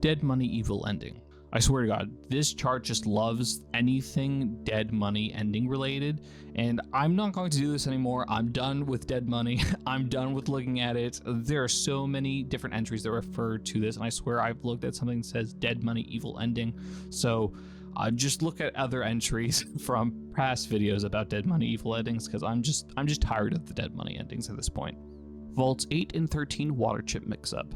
Dead Money Evil Ending. I swear to God, this chart just loves anything Dead Money ending related, and I'm not going to do this anymore. I'm done with Dead Money. I'm done with looking at it. There are so many different entries that refer to this, and I swear I've looked at something that says Dead Money Evil Ending, so just look at other entries from past videos about Dead Money Evil endings, because I'm just tired of the Dead Money endings at this point. Vaults 8 and 13 Water Chip Mix-Up.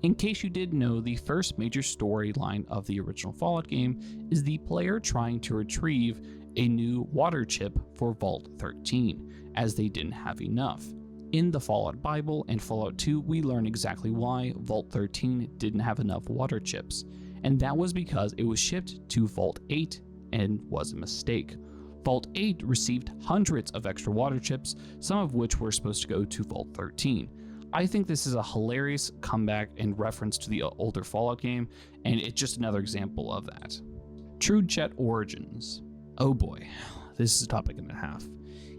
In case you didn't know, the first major storyline of the original Fallout game is the player trying to retrieve a new water chip for Vault 13, as they didn't have enough. In the Fallout Bible and Fallout 2, we learn exactly why Vault 13 didn't have enough water chips, and that was because it was shipped to Vault 8 and was a mistake. Vault 8 received hundreds of extra water chips, some of which were supposed to go to Vault 13. I think this is a hilarious comeback and reference to the older Fallout game, and it's just another example of that. True Jet Origins. Oh boy, this is a topic and a half.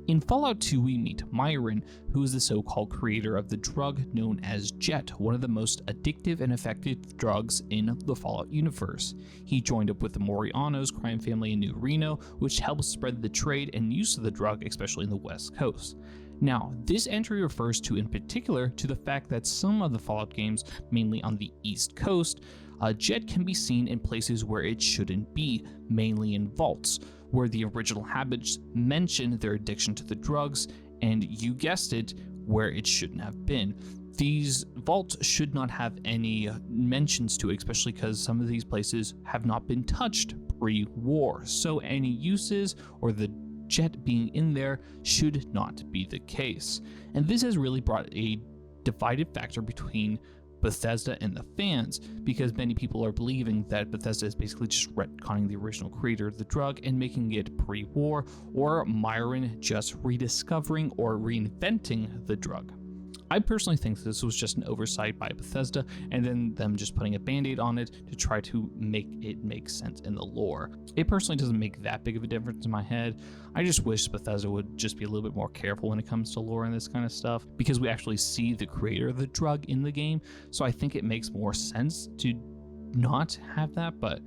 In Fallout 2, we meet Myron, who is the so-called creator of the drug known as Jet, one of the most addictive and effective drugs in the Fallout universe. He joined up with the Morianos crime family in New Reno, which helped spread the trade and use of the drug, especially in the West Coast. Now, this entry refers to in particular to the fact that some of the Fallout games, mainly on the East Coast, Jet can be seen in places where it shouldn't be, mainly in vaults, where the original habits mention their addiction to the drugs, and you guessed it, where it shouldn't have been. These vaults should not have any mentions to it, especially because some of these places have not been touched pre-war, so any uses or the Jet being in there should not be the case. And this has really brought a divided factor between Bethesda and the fans, because many people are believing that Bethesda is basically just retconning the original creator of the drug and making it pre-war, or Myron just rediscovering or reinventing the drug. I personally think this was just an oversight by Bethesda and then them just putting a band-aid on it to try to make it make sense in the lore. It personally doesn't make that big of a difference in my head. I just wish Bethesda would just be a little bit more careful when it comes to lore and this kind of stuff, because we actually see the creator of the drug in the game, so I think it makes more sense to not have that, but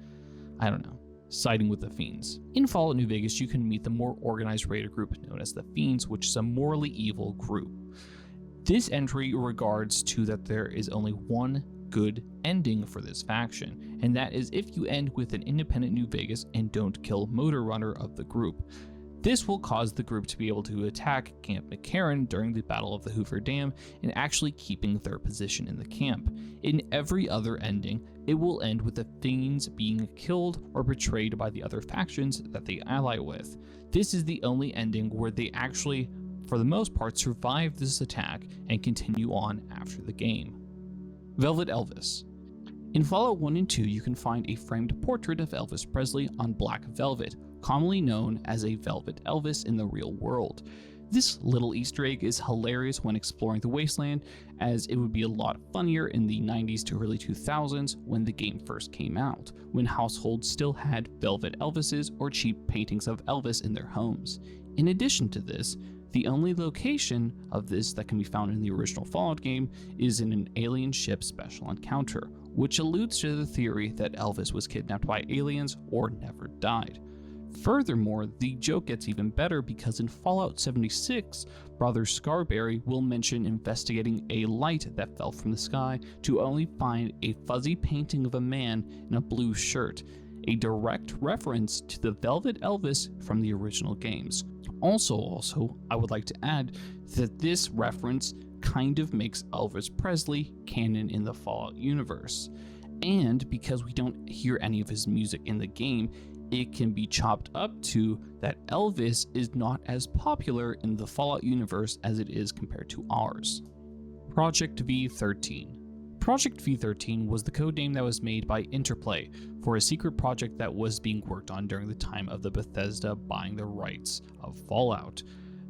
I don't know. Siding with the Fiends. In Fallout New Vegas, you can meet the more organized raider group known as the Fiends, which is a morally evil group. This entry regards to that there is only one good ending for this faction, and that is if you end with an independent New Vegas and don't kill Motor Runner of the group. This will cause the group to be able to attack Camp McCarran during the Battle of the Hoover Dam and actually keeping their position in the camp. In every other ending, it will end with the Fiends being killed or betrayed by the other factions that they ally with. This is the only ending where they actually, for the most part, survive this attack and continue on after the game. Velvet Elvis. In Fallout 1 and 2, you can find a framed portrait of Elvis Presley on black velvet, commonly known as a Velvet Elvis in the real world. This little Easter egg is hilarious when exploring the wasteland, as it would be a lot funnier in the 90s to early 2000s when the game first came out, when households still had Velvet Elvises or cheap paintings of Elvis in their homes. In addition to this, the only location of this that can be found in the original Fallout game is in an alien ship special encounter, which alludes to the theory that Elvis was kidnapped by aliens or never died. Furthermore, the joke gets even better because in Fallout 76, Brother Scarberry will mention investigating a light that fell from the sky to only find a fuzzy painting of a man in a blue shirt, a direct reference to the Velvet Elvis from the original games. Also, I would like to add that this reference kind of makes Elvis Presley canon in the Fallout universe. And because we don't hear any of his music in the game, it can be chopped up to that Elvis is not as popular in the Fallout universe as it is compared to ours. Project V13. Project V13 was the codename that was made by Interplay for a secret project that was being worked on during the time of the Bethesda buying the rights of Fallout.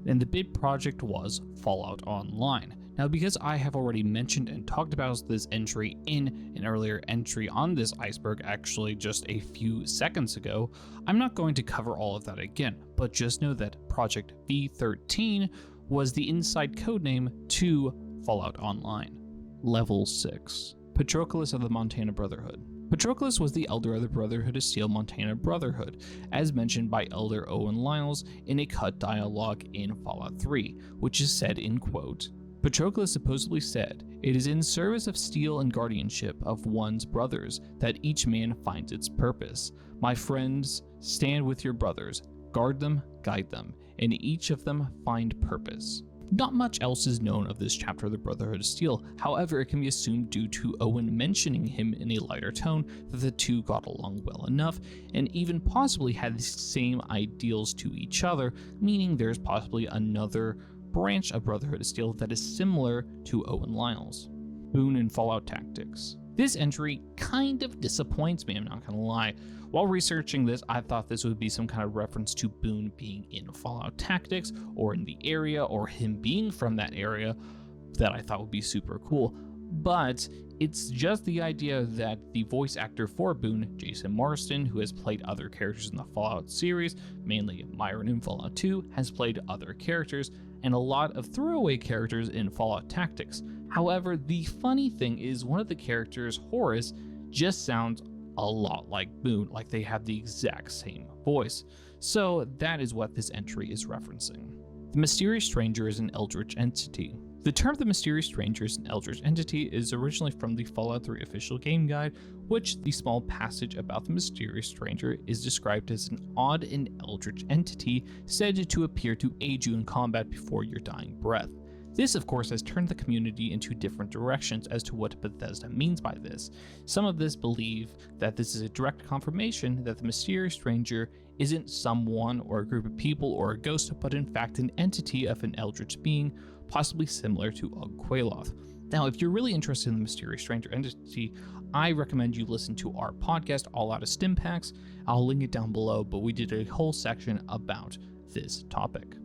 And the big project was Fallout Online. Now, because I have already mentioned and talked about this entry in an earlier entry on this iceberg, actually just a few seconds ago, I'm not going to cover all of that again, but just know that Project V13 was the inside codename to Fallout Online. Level 6. Patroclus of the Montana Brotherhood. Patroclus was the elder of the Brotherhood of Steel Montana Brotherhood, as mentioned by Elder Owen Lyles in a cut dialogue in Fallout 3, which is said in quote, Patroclus supposedly said, "It is in service of steel and guardianship of one's brothers that each man finds its purpose. My friends, stand with your brothers, guard them, guide them, and each of them find purpose." Not much else is known of this chapter of the Brotherhood of Steel, however it can be assumed due to Owen mentioning him in a lighter tone that the two got along well enough, and even possibly had the same ideals to each other, meaning there's possibly another branch of Brotherhood of Steel that is similar to Owen Lyles. Boone and Fallout Tactics. This entry kind of disappoints me, I'm not gonna lie. While researching this, I thought this would be some kind of reference to Boone being in Fallout Tactics, or in the area, or him being from that area, that I thought would be super cool. But it's just the idea that the voice actor for Boone, Jason Marston, who has played other characters in the Fallout series, mainly Myron in Fallout 2, has played other characters, and a lot of throwaway characters in Fallout Tactics. However, the funny thing is one of the characters, Horace, just sounds a lot like Boone, like they have the exact same voice. So that is what this entry is referencing. The Mysterious Stranger is an eldritch entity. The term the Mysterious Stranger is an eldritch entity is originally from the Fallout 3 official game guide, which the small passage about the Mysterious Stranger is described as an odd and eldritch entity said to appear to aid you in combat before your dying breath. This, of course, has turned the community into different directions as to what Bethesda means by this. Some of this believe that this is a direct confirmation that the Mysterious Stranger isn't someone or a group of people or a ghost, but in fact an entity of an eldritch being, possibly similar to Ogqualoth. Now, if you're really interested in the Mysterious Stranger entity, I recommend you listen to our podcast, All Out of Stimpaks. I'll link it down below, but we did a whole section about this topic.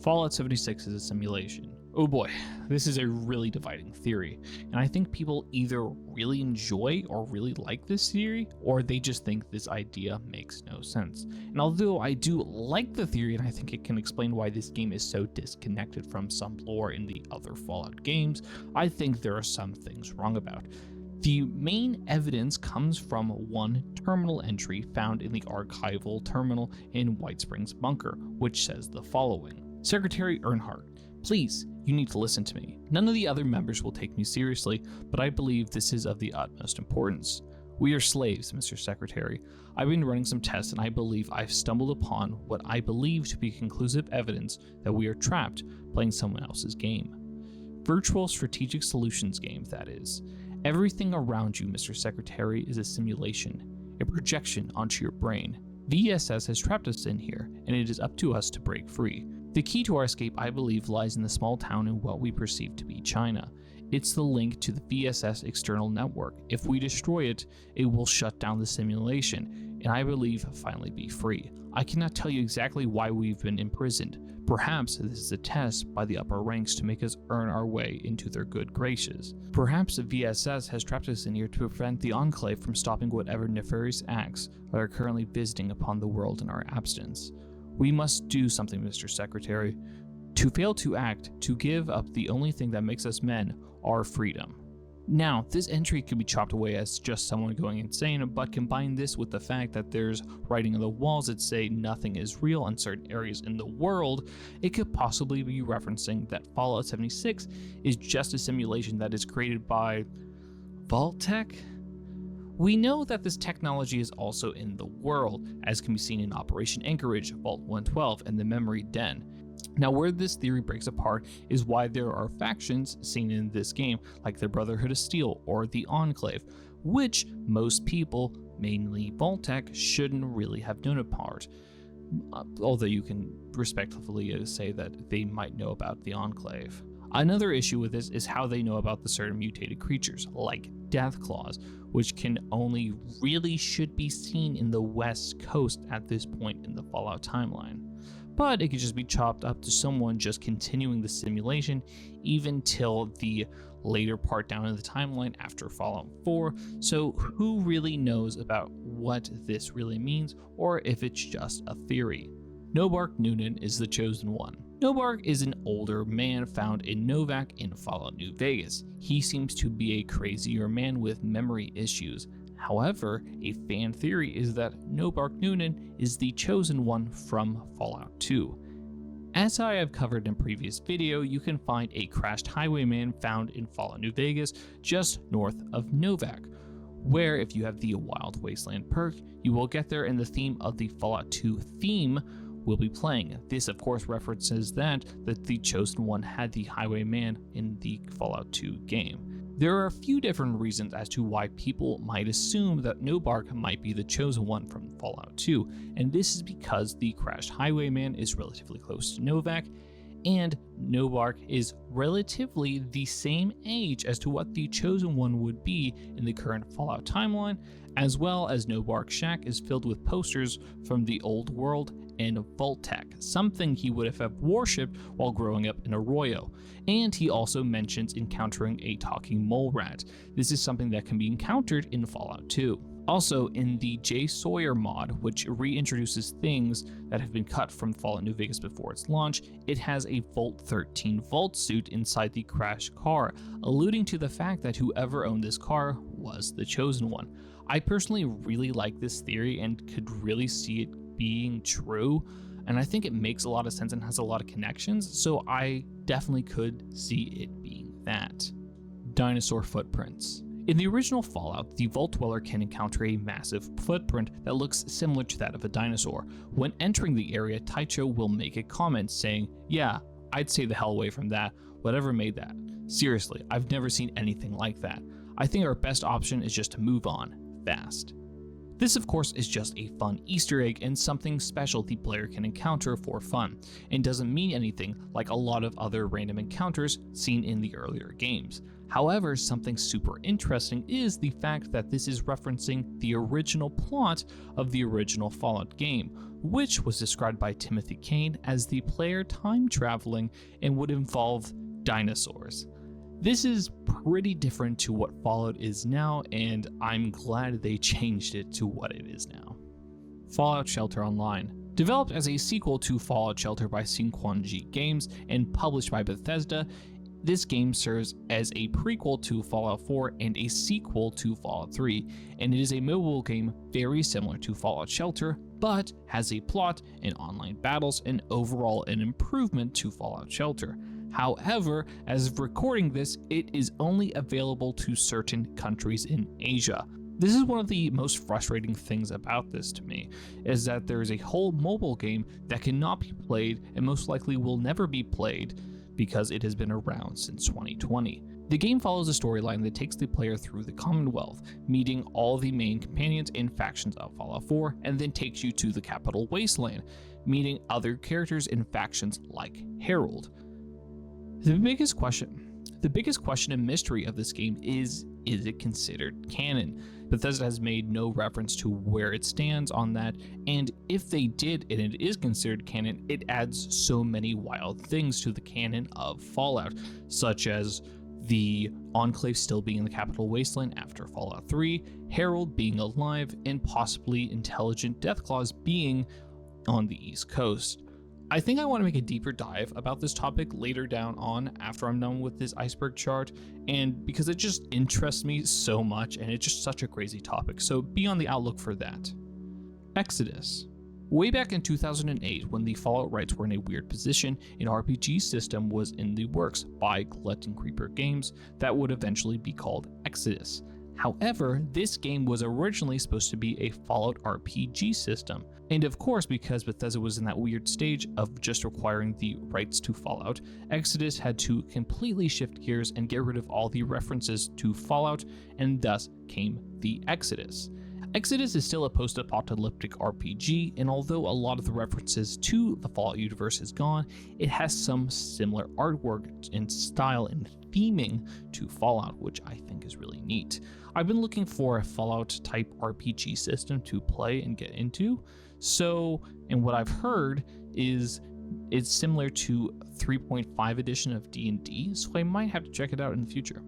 Fallout 76 is a simulation. Oh boy, this is a really dividing theory, and I think people either really enjoy or really like this theory, or they just think this idea makes no sense. And although I do like the theory, and I think it can explain why this game is so disconnected from some lore in the other Fallout games, I think there are some things wrong about. The main evidence comes from one terminal entry found in the archival terminal in White Springs Bunker, which says the following. Secretary Earnhardt, please, you need to listen to me. None of the other members will take me seriously, but I believe this is of the utmost importance. We are slaves, Mr. Secretary. I've been running some tests and I believe I've stumbled upon what I believe to be conclusive evidence that we are trapped playing someone else's game. Virtual strategic solutions game, that is. Everything around you, Mr. Secretary, is a simulation, a projection onto your brain. VSS has trapped us in here, and it is up to us to break free. The key to our escape, I believe, lies in the small town in what we perceive to be China. It's the link to the VSS external network. If we destroy it, it will shut down the simulation, and I believe finally be free. I cannot tell you exactly why we've been imprisoned. Perhaps this is a test by the upper ranks to make us earn our way into their good graces. Perhaps the VSS has trapped us in here to prevent the Enclave from stopping whatever nefarious acts are currently visiting upon the world in our absence. We must do something, Mr. Secretary. To fail to act, to give up the only thing that makes us men, our freedom. Now, this entry could be chopped away as just someone going insane, but combine this with the fact that there's writing on the walls that say nothing is real in certain areas in the world, it could possibly be referencing that Fallout 76 is just a simulation that is created by Vault-Tec? We know that this technology is also in the world, as can be seen in Operation Anchorage, Vault 112, and the Memory Den. Now, where this theory breaks apart is why there are factions seen in this game, like the Brotherhood of Steel or the Enclave, which most people mainly Vault-Tec, shouldn't really have known about. Although you can respectfully say that they might know about the Enclave. Another issue with this is how they know about the certain mutated creatures, like Deathclaws, which can only really should be seen in the West Coast at this point in the Fallout timeline. But it could just be chopped up to someone just continuing the simulation even till the later part down in the timeline after Fallout 4, so who really knows about what this really means, or if it's just a theory. Nobark Noonan is the chosen one. Nobark is an older man found in Novac in Fallout New Vegas. He seems to be a crazier man with memory issues. However, a fan theory is that Nobark Noonan is the chosen one from Fallout 2. As I have covered in previous video, you can find a crashed highwayman found in Fallout New Vegas just north of Novac, where if you have the Wild Wasteland perk, you will get there and the theme of the Fallout 2 theme will be playing. This of course references that the chosen one had the highwayman in the Fallout 2 game. There are a few different reasons as to why people might assume that Nobark might be the chosen one from Fallout 2, and this is because the crashed highwayman is relatively close to Novac, and Nobark is relatively the same age as to what the chosen one would be in the current Fallout timeline, as well as Nobark's shack is filled with posters from the old world and Vault-Tec, something he would have worshipped while growing up in Arroyo. And he also mentions encountering a talking mole rat. This is something that can be encountered in Fallout 2. Also, in the J. Sawyer mod, which reintroduces things that have been cut from Fallout New Vegas before its launch, it has a Vault-13 vault suit inside the crashed car, alluding to the fact that whoever owned this car was the chosen one. I personally really like this theory and could really see it being true, and I think it makes a lot of sense and has a lot of connections, so I definitely could see it being that. Dinosaur footprints. In the original Fallout, the Vault Dweller can encounter a massive footprint that looks similar to that of a dinosaur. When entering the area, Taicho will make a comment saying, "Yeah, I'd stay the hell away from that, whatever made that. Seriously, I've never seen anything like that. I think our best option is just to move on, fast." This of course is just a fun Easter egg and something special the player can encounter for fun, and doesn't mean anything like a lot of other random encounters seen in the earlier games. However, something super interesting is the fact that this is referencing the original plot of the original Fallout game, which was described by Timothy Kane as the player time traveling and would involve dinosaurs. This is pretty different to what Fallout is now, and I'm glad they changed it to what it is now. Fallout Shelter Online. Developed as a sequel to Fallout Shelter by Sinquanji Games and published by Bethesda, this game serves as a prequel to Fallout 4 and a sequel to Fallout 3, and it is a mobile game very similar to Fallout Shelter, but has a plot and online battles and overall an improvement to Fallout Shelter. However, as of recording this, it is only available to certain countries in Asia. This is one of the most frustrating things about this to me, is that there is a whole mobile game that cannot be played and most likely will never be played because it has been around since 2020. The game follows a storyline that takes the player through the Commonwealth, meeting all the main companions and factions of Fallout 4, and then takes you to the Capital Wasteland, meeting other characters and factions like Herald. The biggest question and mystery of this game is it considered canon? Bethesda has made no reference to where it stands on that, and if they did and it is considered canon, it adds so many wild things to the canon of Fallout, such as the Enclave still being in the Capital Wasteland after Fallout 3, Herald being alive, and possibly intelligent Deathclaws being on the East Coast. I think I want to make a deeper dive about this topic later down on after I'm done with this iceberg chart, and because it just interests me so much and it's just such a crazy topic, so be on the outlook for that. Exodus. Way back in 2008, when the Fallout rights were in a weird position, an RPG system was in the works by Glutton Creeper Games that would eventually be called Exodus. However, this game was originally supposed to be a Fallout RPG system, and of course, because Bethesda was in that weird stage of just acquiring the rights to Fallout, Exodus had to completely shift gears and get rid of all the references to Fallout, and thus came the Exodus. Exodus is still a post-apocalyptic RPG, and although a lot of the references to the Fallout universe is gone, it has some similar artwork and style and theming to Fallout, which I think is really neat. I've been looking for a Fallout type RPG system to play and get into, and what I've heard is it's similar to 3.5 edition of D&D, so I might have to check it out in the future.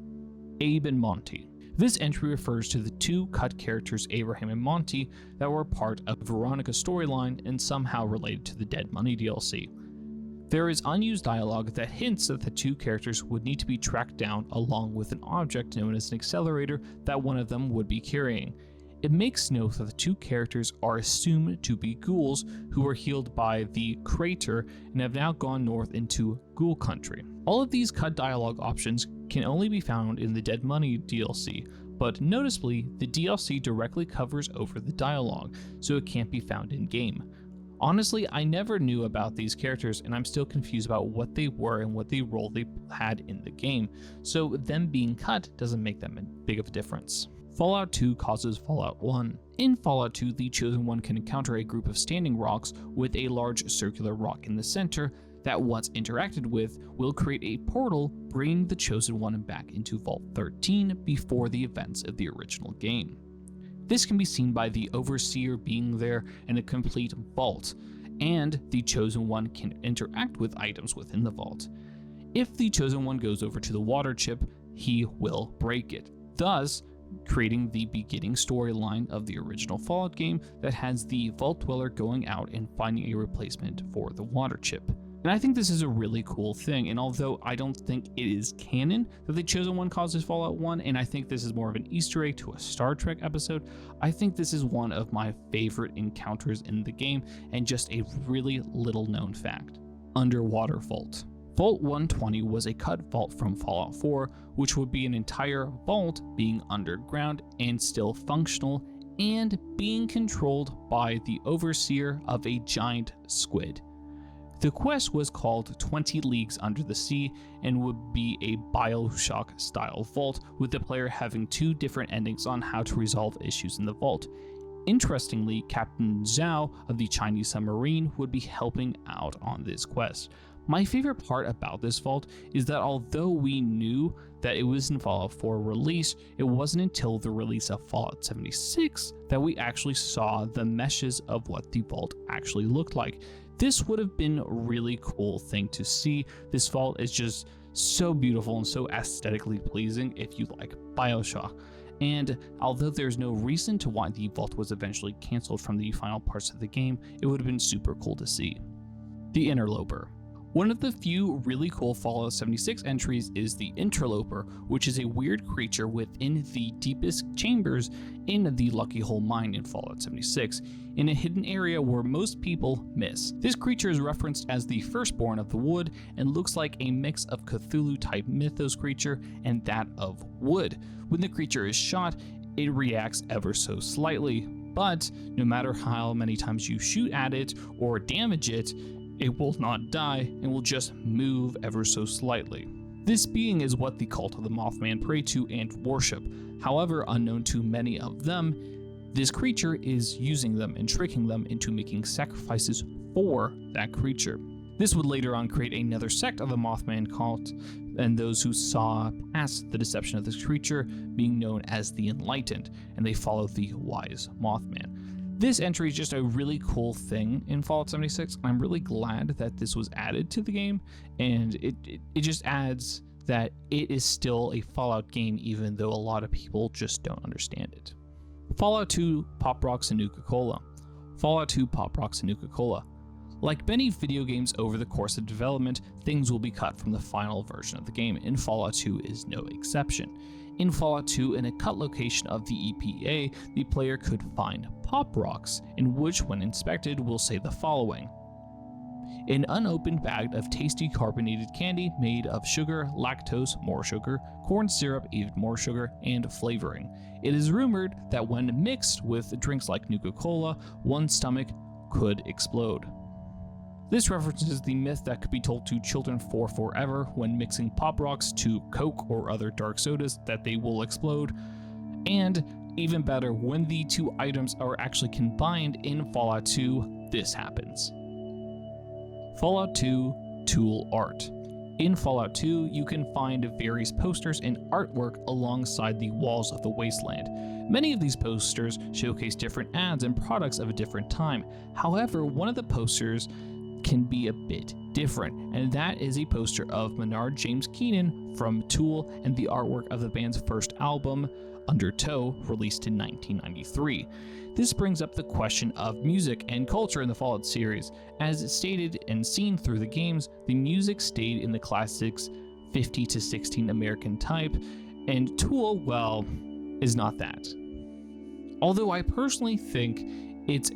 Abe and Monty. This entry refers to the two cut characters Abraham and Monty that were part of Veronica's storyline and somehow related to the Dead Money DLC. There is unused dialogue that hints that the two characters would need to be tracked down along with an object known as an accelerator that one of them would be carrying. It makes note that the two characters are assumed to be ghouls who were healed by the Crater and have now gone north into Ghoul Country. All of these cut dialogue options can only be found in the Dead Money DLC, but noticeably, the DLC directly covers over the dialogue, so it can't be found in-game. Honestly, I never knew about these characters, and I'm still confused about what they were and what role they had in the game, so them being cut doesn't make that big of a difference. Fallout 2 causes Fallout 1. In Fallout 2, the Chosen One can encounter a group of standing rocks with a large circular rock in the center that, once interacted with, will create a portal bringing the Chosen One back into Vault 13 before the events of the original game. This can be seen by the Overseer being there in a complete vault, and the Chosen One can interact with items within the vault. If the Chosen One goes over to the water chip, he will break it, thus creating the beginning storyline of the original Fallout game that has the Vault Dweller going out and finding a replacement for the water chip. And I think this is a really cool thing, and although I don't think it is canon that the Chosen One causes Fallout 1, and I think this is more of an Easter egg to a Star Trek episode, I think this is one of my favorite encounters in the game, and just a really little known fact. Underwater Vault. Vault 120 was a cut vault from Fallout 4, which would be an entire vault being underground and still functional, and being controlled by the Overseer of a giant squid. The quest was called 20 Leagues Under the Sea and would be a Bioshock-style vault, with the player having two different endings on how to resolve issues in the vault. Interestingly, Captain Zhao of the Chinese submarine would be helping out on this quest. My favorite part about this vault is that although we knew that it was in Fallout 4 release, it wasn't until the release of Fallout 76 that we actually saw the meshes of what the vault actually looked like. This would have been a really cool thing to see. This vault is just so beautiful and so aesthetically pleasing if you like Bioshock. And although there's no reason to why the vault was eventually cancelled from the final parts of the game, it would have been super cool to see. The Interloper. One of the few really cool Fallout 76 entries is the Interloper, which is a weird creature within the deepest chambers in the Lucky Hole mine in Fallout 76, in a hidden area where most people miss. This creature is referenced as the firstborn of the wood and looks like a mix of Cthulhu-type mythos creature and that of wood. When the creature is shot, it reacts ever so slightly, but no matter how many times you shoot at it or damage it, it will not die and will just move ever so slightly. This being is what the cult of the Mothman pray to and worship. However, unknown to many of them, this creature is using them and tricking them into making sacrifices for that creature. This would later on create another sect of the Mothman cult, and those who saw past the deception of this creature being known as the Enlightened, and they followed the Wise Mothman. This entry is just a really cool thing in Fallout 76. I'm really glad that this was added to the game, and it just adds that it is still a Fallout game even though a lot of people just don't understand it. Fallout 2 Pop Rocks and Nuka-Cola. Fallout 2 Pop Rocks and Nuka-Cola. Like many video games over the course of development, things will be cut from the final version of the game, and Fallout 2 is no exception. In Fallout 2, in a cut location of the EPA, the player could find Pop Rocks, in which, when inspected, will say the following: an unopened bag of tasty carbonated candy made of sugar, lactose, more sugar, corn syrup, even more sugar, and flavoring. It is rumored that when mixed with drinks like Nuka-Cola, one's stomach could explode. This references the myth that could be told to children for forever when mixing Pop Rocks to Coke or other dark sodas that they will explode, and Even better, when the two items are actually combined in Fallout 2, this happens. Fallout 2 Tool Art. In Fallout 2, you can find various posters and artwork alongside the walls of the wasteland. Many of these posters showcase different ads and products of a different time. However, one of the posters can be a bit different, and that is a poster of Maynard James Keenan from Tool and the artwork of the band's first album, Undertow, released in 1993. This brings up the question of music and culture in the Fallout series. As stated and seen through the games, the music stayed in the classics 50 to 16 American type, and Tool, well, is not that. Although I personally think it's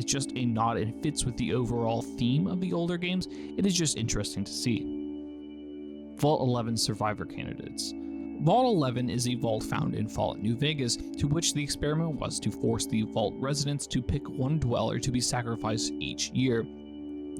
just a nod and fits with the overall theme of the older games, it is just interesting to see. Vault 11 Survivor Candidates. Vault 11 is a vault found in Fallout New Vegas, to which the experiment was to force the vault residents to pick one dweller to be sacrificed each year.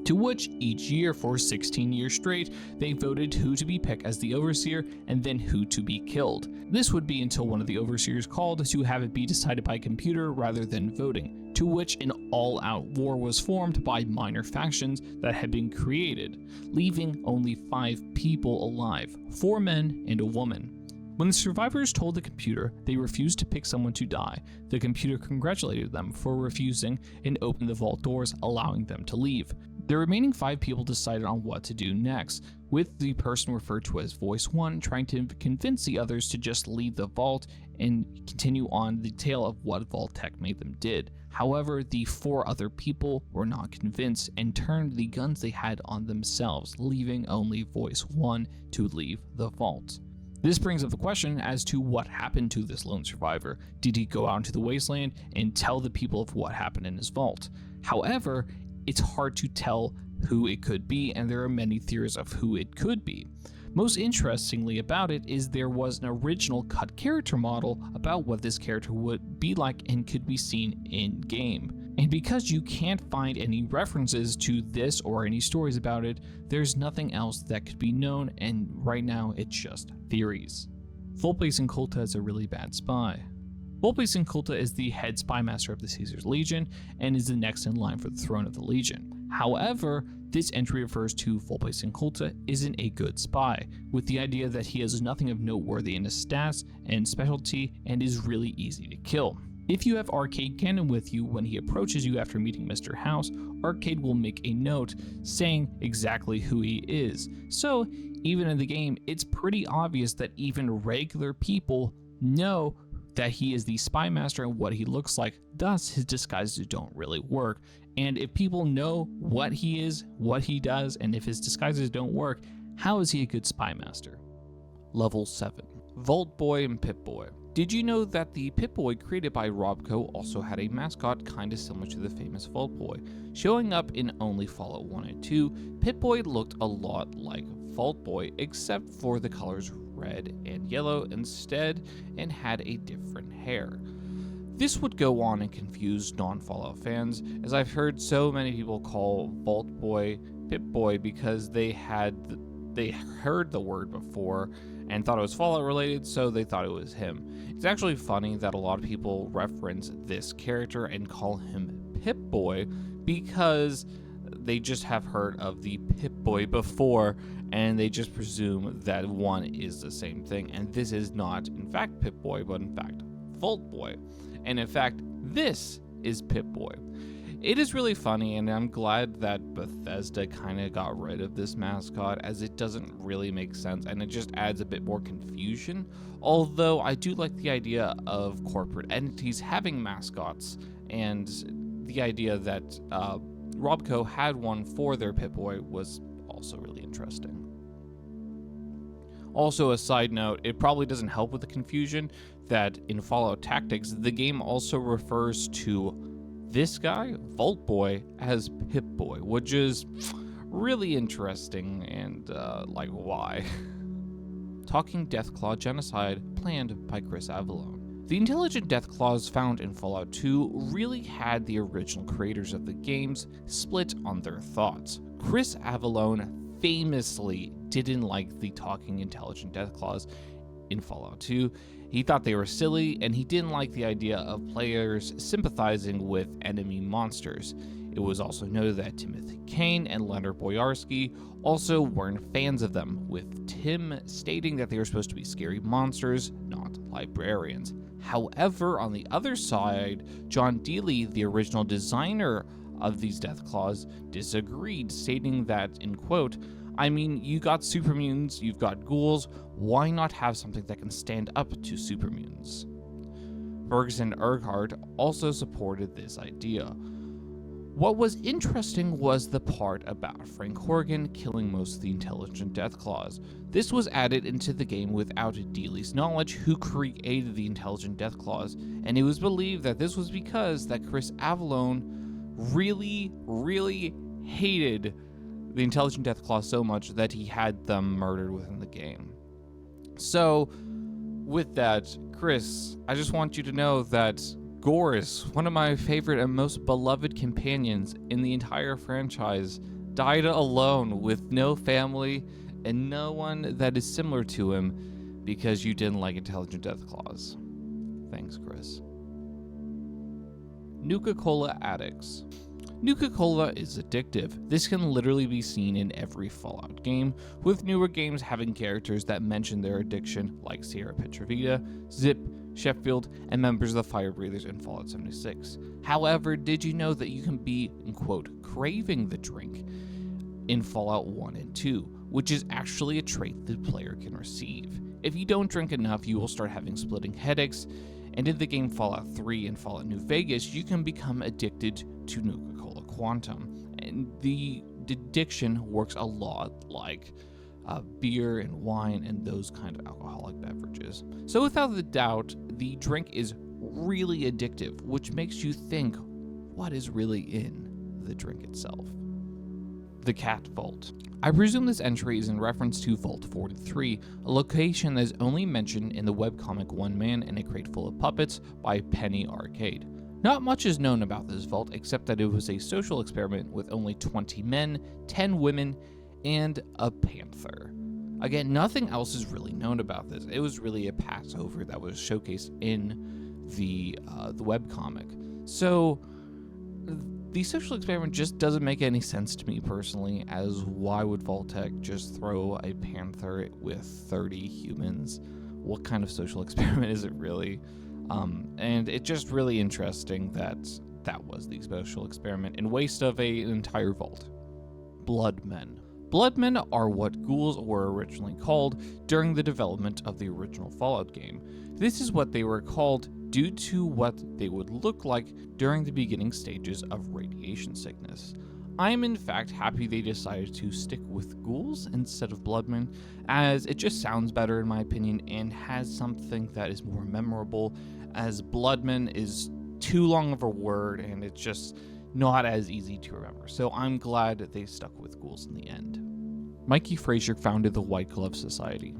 To which, each year for 16 years straight, they voted who to be picked as the overseer and then who to be killed. This would be until one of the overseers called to have it be decided by computer rather than voting, to which an all-out war was formed by minor factions that had been created, leaving only 5 people alive, 4 men and a woman. When the survivors told the computer they refused to pick someone to die, the computer congratulated them for refusing and opened the vault doors, allowing them to leave. The remaining 5 people decided on what to do next, with the person referred to as Voice 1 trying to convince the others to just leave the vault and continue on the tale of what Vault-Tec made them did. However, the 4 other people were not convinced and turned the guns they had on themselves, leaving only Voice 1 to leave the vault. This brings up the question as to what happened to this lone survivor. Did he go out into the wasteland and tell the people of what happened in his vault? However, it's hard to tell who it could be, and there are many theories of who it could be. Most interestingly about it is there was an original cut character model about what this character would be like and could be seen in game. And because you can't find any references to this or any stories about it, there's nothing else that could be known, and right now it's just theories. Volpe Inculta is a really bad spy. Volpe Inculta is the head spy master of the Caesar's Legion and is the next in line for the throne of the Legion. However, this entry refers to Volpe Inculta isn't a good spy, with the idea that he has nothing of noteworthy in his stats and specialty and is really easy to kill. If you have Arcade Cannon with you when he approaches you after meeting Mr. House, Arcade will make a note saying exactly who he is. So, even in the game, it's pretty obvious that even regular people know that he is the spy master and what he looks like, thus his disguises don't really work. And if people know what he is, what he does, and if his disguises don't work, how is he a good spy master? Level 7. Vault Boy and Pip Boy. Did you know that the Pip-Boy created by Robco also had a mascot kinda similar to the famous Vault Boy? Showing up in only Fallout 1 and 2, Pip-Boy looked a lot like Vault Boy except for the colors red and yellow instead and had a different hair. This would go on and confuse non-Fallout fans, as I've heard so many people call Vault Boy Pip-Boy because they heard the word before and thought it was Fallout related, so they thought it was him. It's actually funny that a lot of people reference this character and call him Pip-Boy because they just have heard of the Pip-Boy before and they just presume that one is the same thing, and this is not in fact Pip-Boy, but in fact Vault Boy. And in fact, this is Pip-Boy. It is really funny, and I'm glad that Bethesda kind of got rid of this mascot, as it doesn't really make sense and it just adds a bit more confusion. Although I do like the idea of corporate entities having mascots, and the idea that Robco had one for their Pip-Boy was also really interesting. Also, a side note, it probably doesn't help with the confusion that in Fallout Tactics, the game also refers to this guy, Vault Boy, as Pip-Boy, which is really interesting and, like, why? Talking Deathclaw Genocide, planned by Chris Avellone. The intelligent Deathclaws found in Fallout 2 really had the original creators of the games split on their thoughts. Chris Avellone famously didn't like the talking intelligent Deathclaws, in Fallout 2. He thought they were silly, and he didn't like the idea of players sympathizing with enemy monsters. It was also noted that Timothy Kane and Leonard Boyarsky also weren't fans of them, with Tim stating that they were supposed to be scary monsters, not librarians. However, on the other side, John Dealey, the original designer of these death claws, disagreed, stating that, in quote, "I mean, you got super mutants, you've got ghouls, why not have something that can stand up to super mutants?" Ferguson Urquhart also supported this idea. What was interesting was the part about Frank Horgan killing most of the intelligent death claws. This was added into the game without Dealey's knowledge, who created the intelligent death claws, and it was believed that this was because that Chris Avallone really hated the intelligent death claws so much that he had them murdered within the game. So, with that, Chris, I just want you to know that Goris, one of my favorite and most beloved companions in the entire franchise, died alone with no family and no one that is similar to him because you didn't like intelligent death claws. Thanks, Chris. Nuka-Cola addicts. Nuka-Cola is addictive. This can literally be seen in every Fallout game, with newer games having characters that mention their addiction, like Sierra Petrovita, Zip, Sheffield, and members of the Fire Breathers in Fallout 76. However, did you know that you can be, in quote, craving the drink in Fallout 1 and 2, which is actually a trait the player can receive. If you don't drink enough, you will start having splitting headaches, and in the game Fallout 3 and Fallout New Vegas, you can become addicted to Nuka-Cola Quantum. And the addiction works a lot like beer and wine and those kind of alcoholic beverages. So without a doubt, the drink is really addictive, which makes you think, what is really in the drink itself? The Cat Vault. I presume this entry is in reference to Vault 43, a location that is only mentioned in the webcomic One Man in a Crate Full of Puppets by Penny Arcade. Not much is known about this vault except that it was a social experiment with only 20 men, 10 women, and a panther. Again, nothing else is really known about this. It was really a Passover that was showcased in the webcomic. So the social experiment just doesn't make any sense to me personally, as why would Vault-Tec just throw a panther with 30 humans? What kind of social experiment is it really? And it's just really interesting that that was the social experiment and waste of an entire vault. Bloodmen. Bloodmen are what ghouls were originally called during the development of the original Fallout game. This is what they were called due to what they would look like during the beginning stages of radiation sickness. I am in fact happy they decided to stick with ghouls instead of bloodmen, as it just sounds better in my opinion and has something that is more memorable, as bloodman is too long of a word and it's just not as easy to remember. So I'm glad that they stuck with ghouls in the end. Mikey Frazier founded the White Glove Society.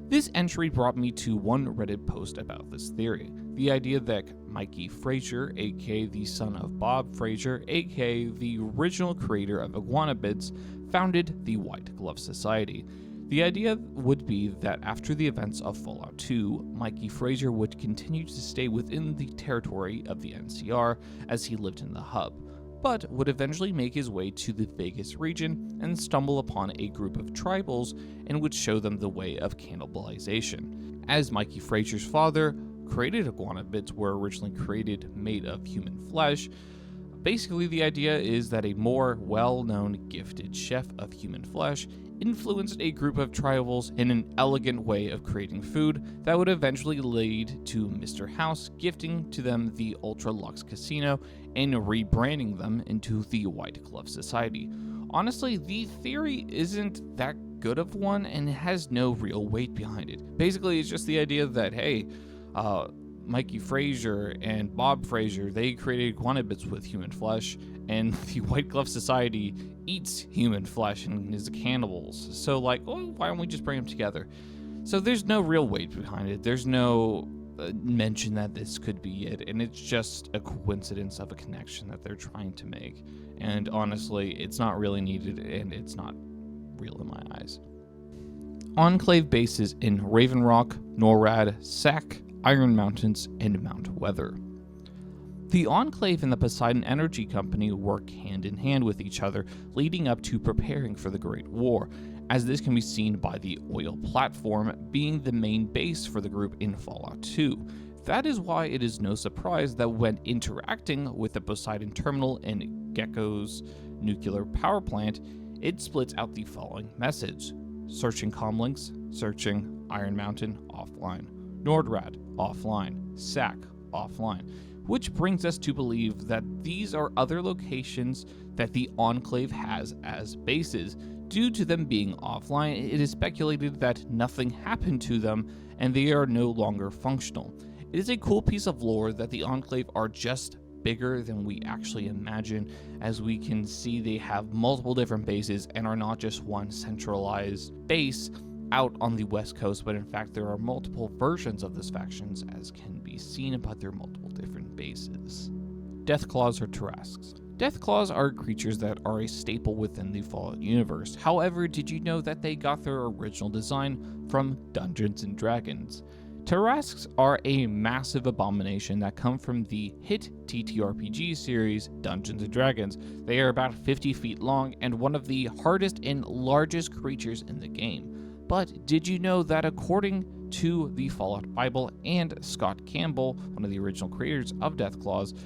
This entry brought me to one Reddit post about this theory. The idea that Mikey Frazier, aka the son of Bob Frazier, aka the original creator of Iguana Bits, founded the White Glove Society. The idea would be that after the events of Fallout 2, Mikey Frazier would continue to stay within the territory of the NCR as he lived in the hub, but would eventually make his way to the Vegas region and stumble upon a group of tribals and would show them the way of cannibalization. As Mikey Frazier's father created Iguana Bits were originally created made of human flesh, basically the idea is that a more well-known gifted chef of human flesh influenced a group of tribals in an elegant way of creating food that would eventually lead to Mr. House gifting to them the Ultra Luxe Casino and rebranding them into the White Glove Society. Honestly, the theory isn't that good of one and it has no real weight behind it. Basically, it's just the idea that, hey, Mikey Frazier and Bob Frazier, they created Iguana Bits with human flesh, and the White Glove Society eats human flesh and is cannibals. So, like, well, why don't we just bring them together? So there's no real weight behind it. There's no mention that this could be it, and it's just a coincidence of a connection that they're trying to make. And honestly, it's not really needed, and it's not real in my eyes. Enclave bases in Raven Rock, NORAD, SAC, Iron Mountains, and Mount Weather. The Enclave and the Poseidon Energy Company work hand in hand with each other, leading up to preparing for the Great War, as this can be seen by the oil platform being the main base for the group in Fallout 2. That is why it is no surprise that when interacting with the Poseidon Terminal and Gecko's nuclear power plant, it splits out the following message: searching comlinks, searching Iron Mountain, offline, NORAD, offline, SAC, offline, which brings us to believe that these are other locations that the Enclave has as bases. Due to them being offline, it is speculated that nothing happened to them and they are no longer functional. It is a cool piece of lore that the Enclave are just bigger than we actually imagine, as we can see they have multiple different bases and are not just one centralized base out on the west coast, but in fact there are multiple versions of this factions, as can be seen by their multiple different bases. Deathclaws or Tarrasques. Deathclaws are creatures that are a staple within the Fallout universe. However, did you know that they got their original design from Dungeons & Dragons? Tarrasques are a massive abomination that come from the hit TTRPG series Dungeons & Dragons. They are about 50 feet long and one of the hardest and largest creatures in the game. But did you know that according to the Fallout Bible and Scott Campbell, one of the original creators of Deathclaws,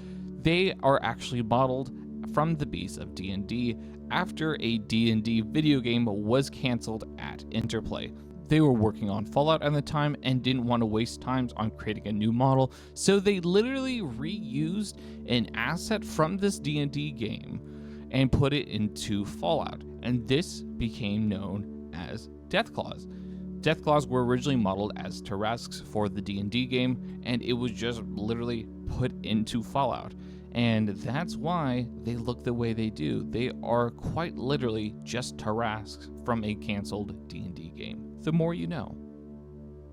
they are actually modeled from the beasts of D&D after a D&D video game was canceled at Interplay. They were working on Fallout at the time and didn't want to waste time on creating a new model, so they literally reused an asset from this D&D game and put it into Fallout, and this became known as Deathclaws. Deathclaws were originally modeled as Tarrasques for the D&D game, and it was just literally put into Fallout. And that's why they look the way they do. They are quite literally just Tarrasques from a canceled D&D game. The more you know.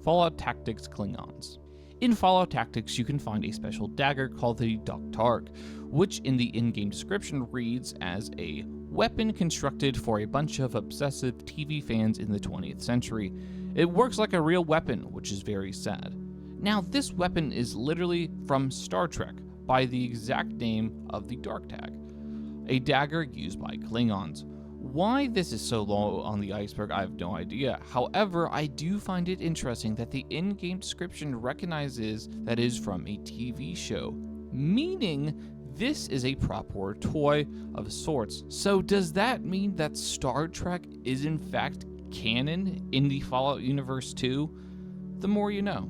Fallout Tactics Klingons. In Fallout Tactics, you can find a special dagger called the Doktarg, which in the in-game description reads as a weapon constructed for a bunch of obsessive TV fans in the 20th century. It works like a real weapon, which is very sad. Now, this weapon is literally from Star Trek, by the exact name of the Dark Tag, a dagger used by Klingons. Why this is so low on the iceberg, I have no idea. However, I do find it interesting that the in-game description recognizes that it is from a TV show, meaning this is a prop or toy of sorts. So does that mean that Star Trek is in fact canon in the Fallout universe too? The more you know.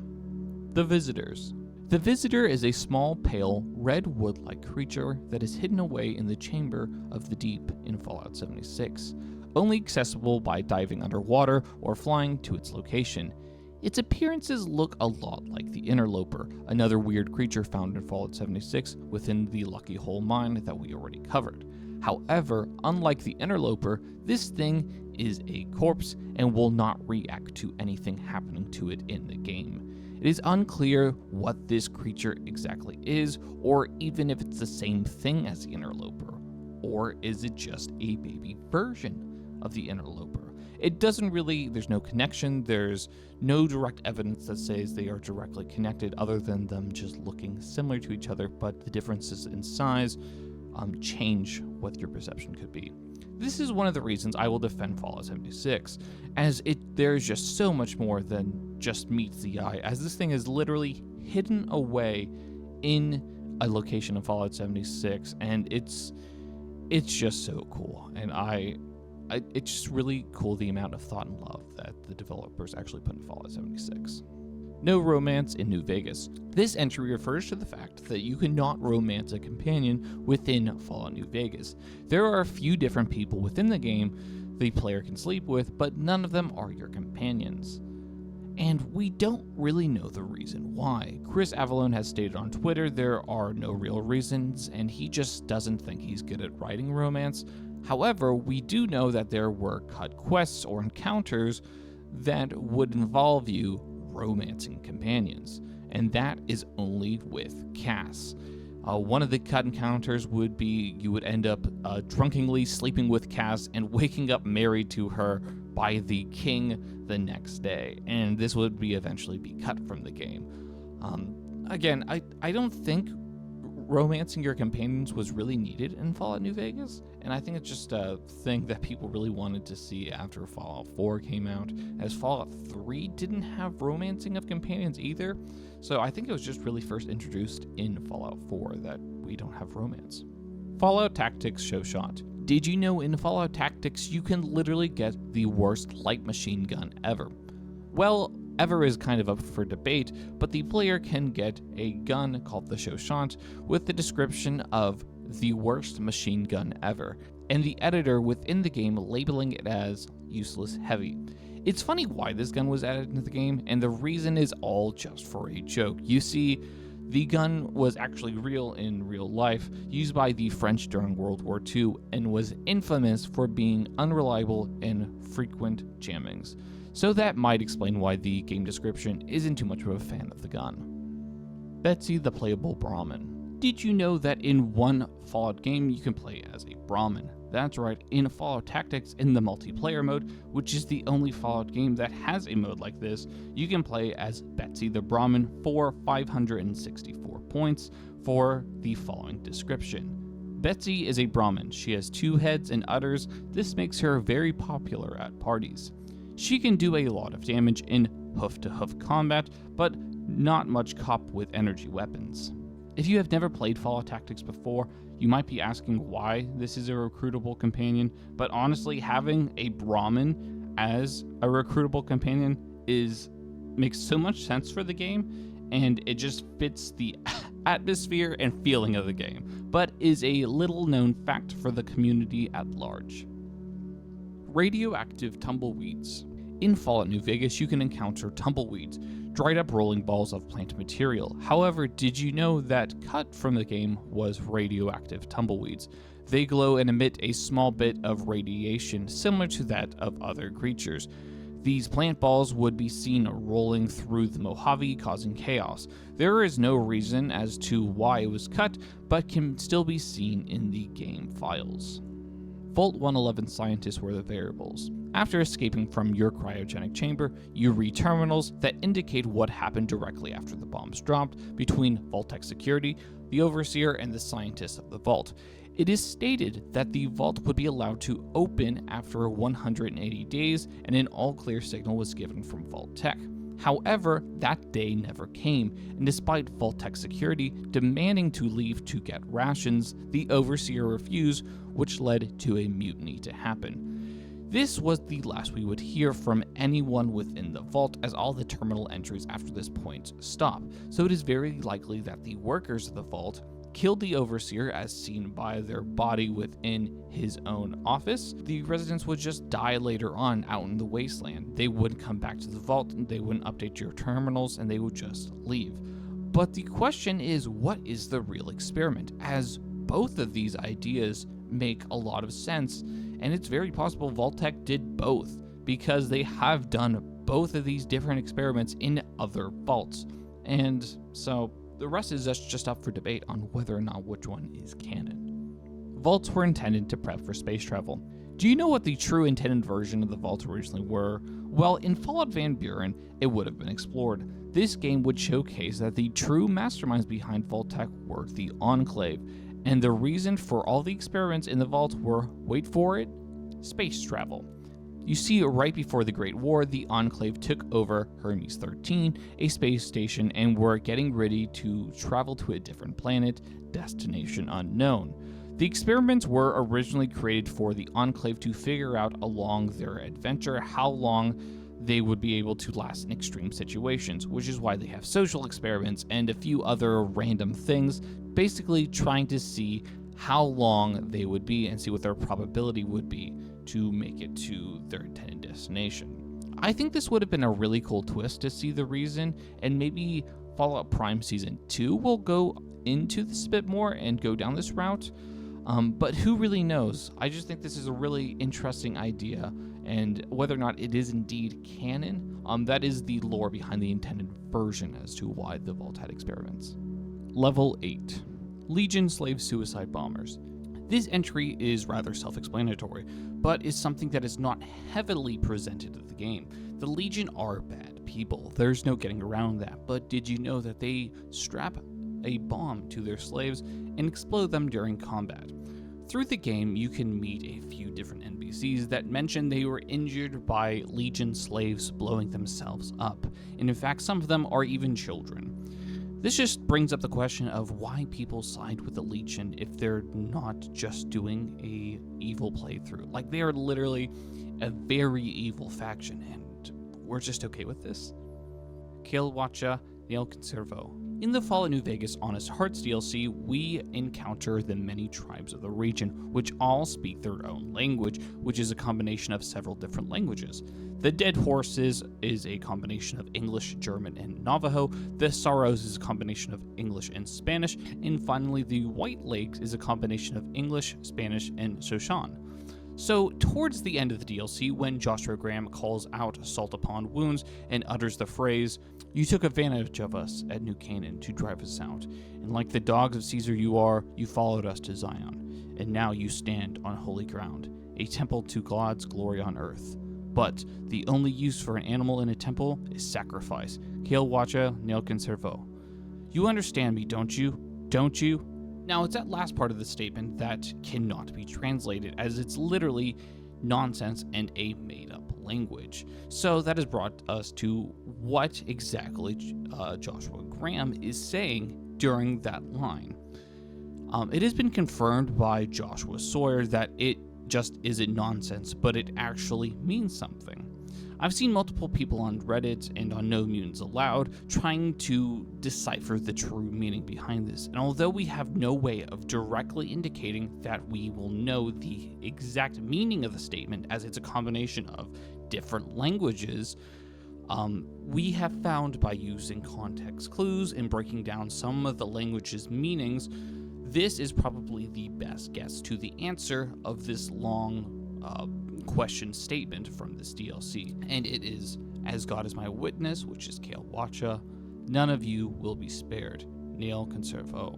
The Visitors. The Visitor is a small, pale, red wood-like creature that is hidden away in the Chamber of the Deep in Fallout 76, only accessible by diving underwater or flying to its location. Its appearances look a lot like the Interloper, another weird creature found in Fallout 76 within the Lucky Hole mine that we already covered. However, unlike the Interloper, this thing is a corpse and will not react to anything happening to it in the game. It is unclear what this creature exactly is, or even if it's the same thing as the Interloper, or is it just a baby version of the Interloper? It doesn't really, there's no connection, there's no direct evidence that says they are directly connected other than them just looking similar to each other, but the differences in size change what your perception could be. This is one of the reasons I will defend Fallout 76, as there's just so much more than just meets the eye, as this thing is literally hidden away in a location of Fallout 76, and it's just so cool, and it's just really cool the amount of thought and love that the developers actually put in Fallout 76. No romance in New Vegas. This entry refers to the fact that you cannot romance a companion within Fallout New Vegas. There are a few different people within the game the player can sleep with, but none of them are your companions. And we don't really know the reason why. Chris Avallone has stated on Twitter there are no real reasons, and he just doesn't think he's good at writing romance. However, we do know that there were cut quests or encounters that would involve you romancing companions, and that is only with Cass. One of the cut encounters would be you would end up drunkenly sleeping with Cass and waking up married to her by the king the next day, and this would be eventually be cut from the game. Again, I don't think romancing your companions was really needed in Fallout New Vegas, and I think it's just a thing that people really wanted to see after Fallout 4 came out, as Fallout 3 didn't have romancing of companions either, so I think it was just really first introduced in Fallout 4 that we don't have romance. Fallout Tactics Show Shot. Did you know in Fallout Tactics you can literally get the worst light machine gun ever? Well, ever is kind of up for debate, but the player can get a gun called the Show Shot with the description of the worst machine gun ever, and the editor within the game labeling it as useless heavy. It's funny why this gun was added into the game, and the reason is all just for a joke. You see, the gun was actually real in real life, used by the French during World War II, and was infamous for being unreliable and frequent jammings. So that might explain why the game description isn't too much of a fan of the gun. Betsy the Playable Brahmin. Did you know that in one Fallout game you can play as a Brahmin? That's right, in Fallout Tactics in the multiplayer mode, which is the only Fallout game that has a mode like this, you can play as Betsy the Brahmin for 564 points for the following description. Betsy is a Brahmin. She has 2 heads and udders. This makes her very popular at parties. She can do a lot of damage in hoof-to-hoof combat, but not much cop with energy weapons. If you have never played Fallout Tactics before, you might be asking why this is a recruitable companion, but honestly, having a Brahmin as a recruitable companion makes so much sense for the game, and it just fits the atmosphere and feeling of the game, but is a little known fact for the community at large. Radioactive tumbleweeds. In Fallout New Vegas, you can encounter tumbleweeds, dried up rolling balls of plant material. However, did you know that cut from the game was radioactive tumbleweeds? They glow and emit a small bit of radiation similar to that of other creatures. These plant balls would be seen rolling through the Mojave, causing chaos. There is no reason as to why it was cut, but can still be seen in the game files. Vault 111 scientists were the variables. After escaping from your cryogenic chamber, you read terminals that indicate what happened directly after the bombs dropped between Vault-Tec security, the overseer, and the scientists of the vault. It is stated that the vault would be allowed to open after 180 days, and an all-clear signal was given from Vault-Tec. However, that day never came, and despite Vault-Tec security demanding to leave to get rations, the overseer refused, which led to a mutiny to happen. This was the last we would hear from anyone within the vault, as all the terminal entries after this point stop, so it is very likely that the workers of the vault killed the overseer as seen by their body within his own office. The residents would just die later on out in the wasteland. They wouldn't come back to the vault, they wouldn't update your terminals, and they would just leave. But the question is, what is the real experiment? As both of these ideas make a lot of sense, and it's very possible Vault-Tec did both, because they have done both of these different experiments in other vaults. And so the rest is just up for debate on whether or not which one is canon. Vaults were intended to prep for space travel. Do you know what the true intended version of the vaults originally were? Well, in Fallout Van Buren, it would have been explored. This game would showcase that the true masterminds behind Vault-Tec were the Enclave, and the reason for all the experiments in the vault were, wait for it, space travel. You see, right before the Great War, the Enclave took over Hermes 13, a space station, and were getting ready to travel to a different planet, destination unknown. The experiments were originally created for the Enclave to figure out along their adventure how long they would be able to last in extreme situations, which is why they have social experiments and a few other random things, basically trying to see how long they would be and see what their probability would be to make it to their intended destination. I think this would have been a really cool twist to see the reason, and maybe Fallout Prime Season 2 will go into this a bit more and go down this route, but who really knows? I just think this is a really interesting idea, and whether or not it is indeed canon, that is the lore behind the intended version as to why the Vault had experiments. Level 8. Legion Slave Suicide Bombers. This entry is rather self-explanatory, but is something that is not heavily presented in the game. The Legion are bad people, there's no getting around that, but did you know that they strap a bomb to their slaves and explode them during combat? Through the game, you can meet a few different NPCs that mention they were injured by Legion slaves blowing themselves up, and in fact some of them are even children. This just brings up the question of why people side with the Legion if they're not just doing a evil playthrough. Like, they are literally a very evil faction, and we're just okay with this? Kielwacha Nel Conservo. In the Fallout New Vegas Honest Hearts DLC, we encounter the many tribes of the region, which all speak their own language, which is a combination of several different languages. The Dead Horses is a combination of English, German, and Navajo. The Sorrows is a combination of English and Spanish. And finally, the White Lakes is a combination of English, Spanish, and Shoshan. So, towards the end of the DLC, when Joshua Graham calls out Salt Upon Wounds and utters the phrase, "You took advantage of us at New Canaan to drive us out, and like the dogs of Caesar you are, you followed us to Zion, and now you stand on holy ground, a temple to God's glory on earth. But the only use for an animal in a temple is sacrifice. Kielwacha Nel Conservo. You understand me, don't you? Don't you?" Now, it's that last part of the statement that cannot be translated, as it's literally nonsense and a made-up language. So that has brought us to what exactly Joshua Graham is saying during that line. It has been confirmed by Joshua Sawyer that it just isn't nonsense, but it actually means something. I've seen multiple people on Reddit and on No Mutants Allowed trying to decipher the true meaning behind this, and although we have no way of directly indicating that we will know the exact meaning of the statement, as it's a combination of different languages, we have found by using context clues and breaking down some of the language's meanings, this is probably the best guess to the answer of this long question statement from this DLC, and it is, "As God is my witness," which is Kielwacha, "none of you will be spared. Nel Conservo."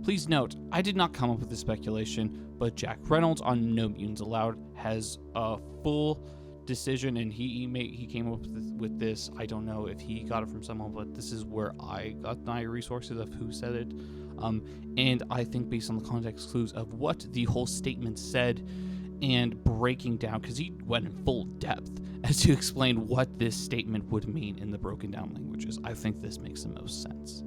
Please note, I did not come up with this speculation, but Jack Reynolds on No Mutants Allowed has a full decision, and he came up with this. I don't know if he got it from someone, but this is where I got my resources of who said it, and I think based on the context clues of what the whole statement said, and breaking down, because he went in full depth as to explain what this statement would mean in the broken down languages, I think this makes the most sense.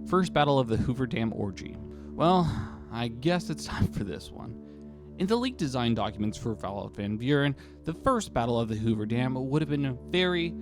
First battle of the Hoover Dam Orgy. Well, I guess it's time for this one. In the leaked design documents for Fallout Van Buren, the first battle of the Hoover Dam would have been very,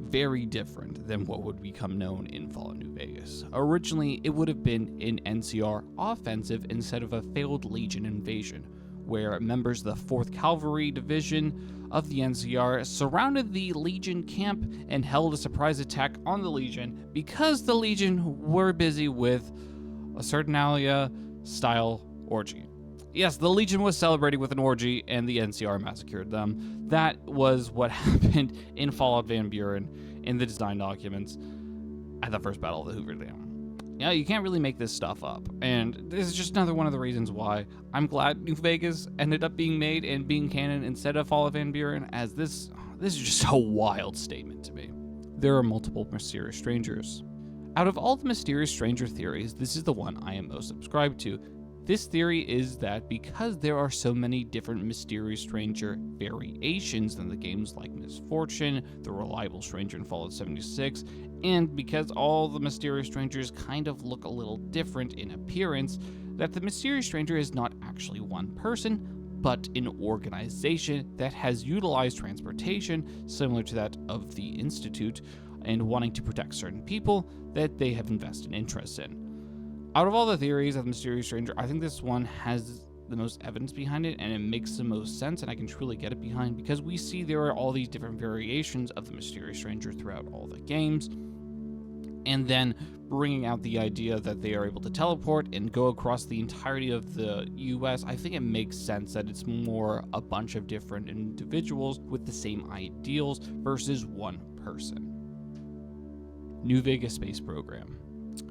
very different than what would become known in Fallout New Vegas. Originally, it would have been an NCR offensive instead of a failed Legion invasion, where members of the 4th Cavalry Division of the NCR surrounded the Legion camp and held a surprise attack on the Legion because the Legion were busy with a Saturnalia-style orgy. Yes, the Legion was celebrating with an orgy, and the NCR massacred them. That was what happened in Fallout Van Buren in the design documents at the first battle of the Hoover Dam. Yeah, you can't really make this stuff up, and this is just another one of the reasons why I'm glad New Vegas ended up being made and being canon instead of Fallout Van Buren, as this is just a wild statement to me. There are multiple mysterious strangers. Out of all the mysterious stranger theories, this is the one I am most subscribed to. This theory is that because there are so many different mysterious stranger variations in the games like Misfortune, the Reliable Stranger in Fallout 76, and because all the mysterious strangers kind of look a little different in appearance, that the mysterious stranger is not actually one person, but an organization that has utilized transportation similar to that of the Institute and wanting to protect certain people that they have invested interest in. Out of all the theories of the mysterious stranger, I think this one has the most evidence behind it, and it makes the most sense, and I can truly get it behind because we see there are all these different variations of the mysterious stranger throughout all the games, and then bringing out the idea that they are able to teleport and go across the entirety of the US, I think it makes sense that it's more a bunch of different individuals with the same ideals versus one person. New Vegas Space Program.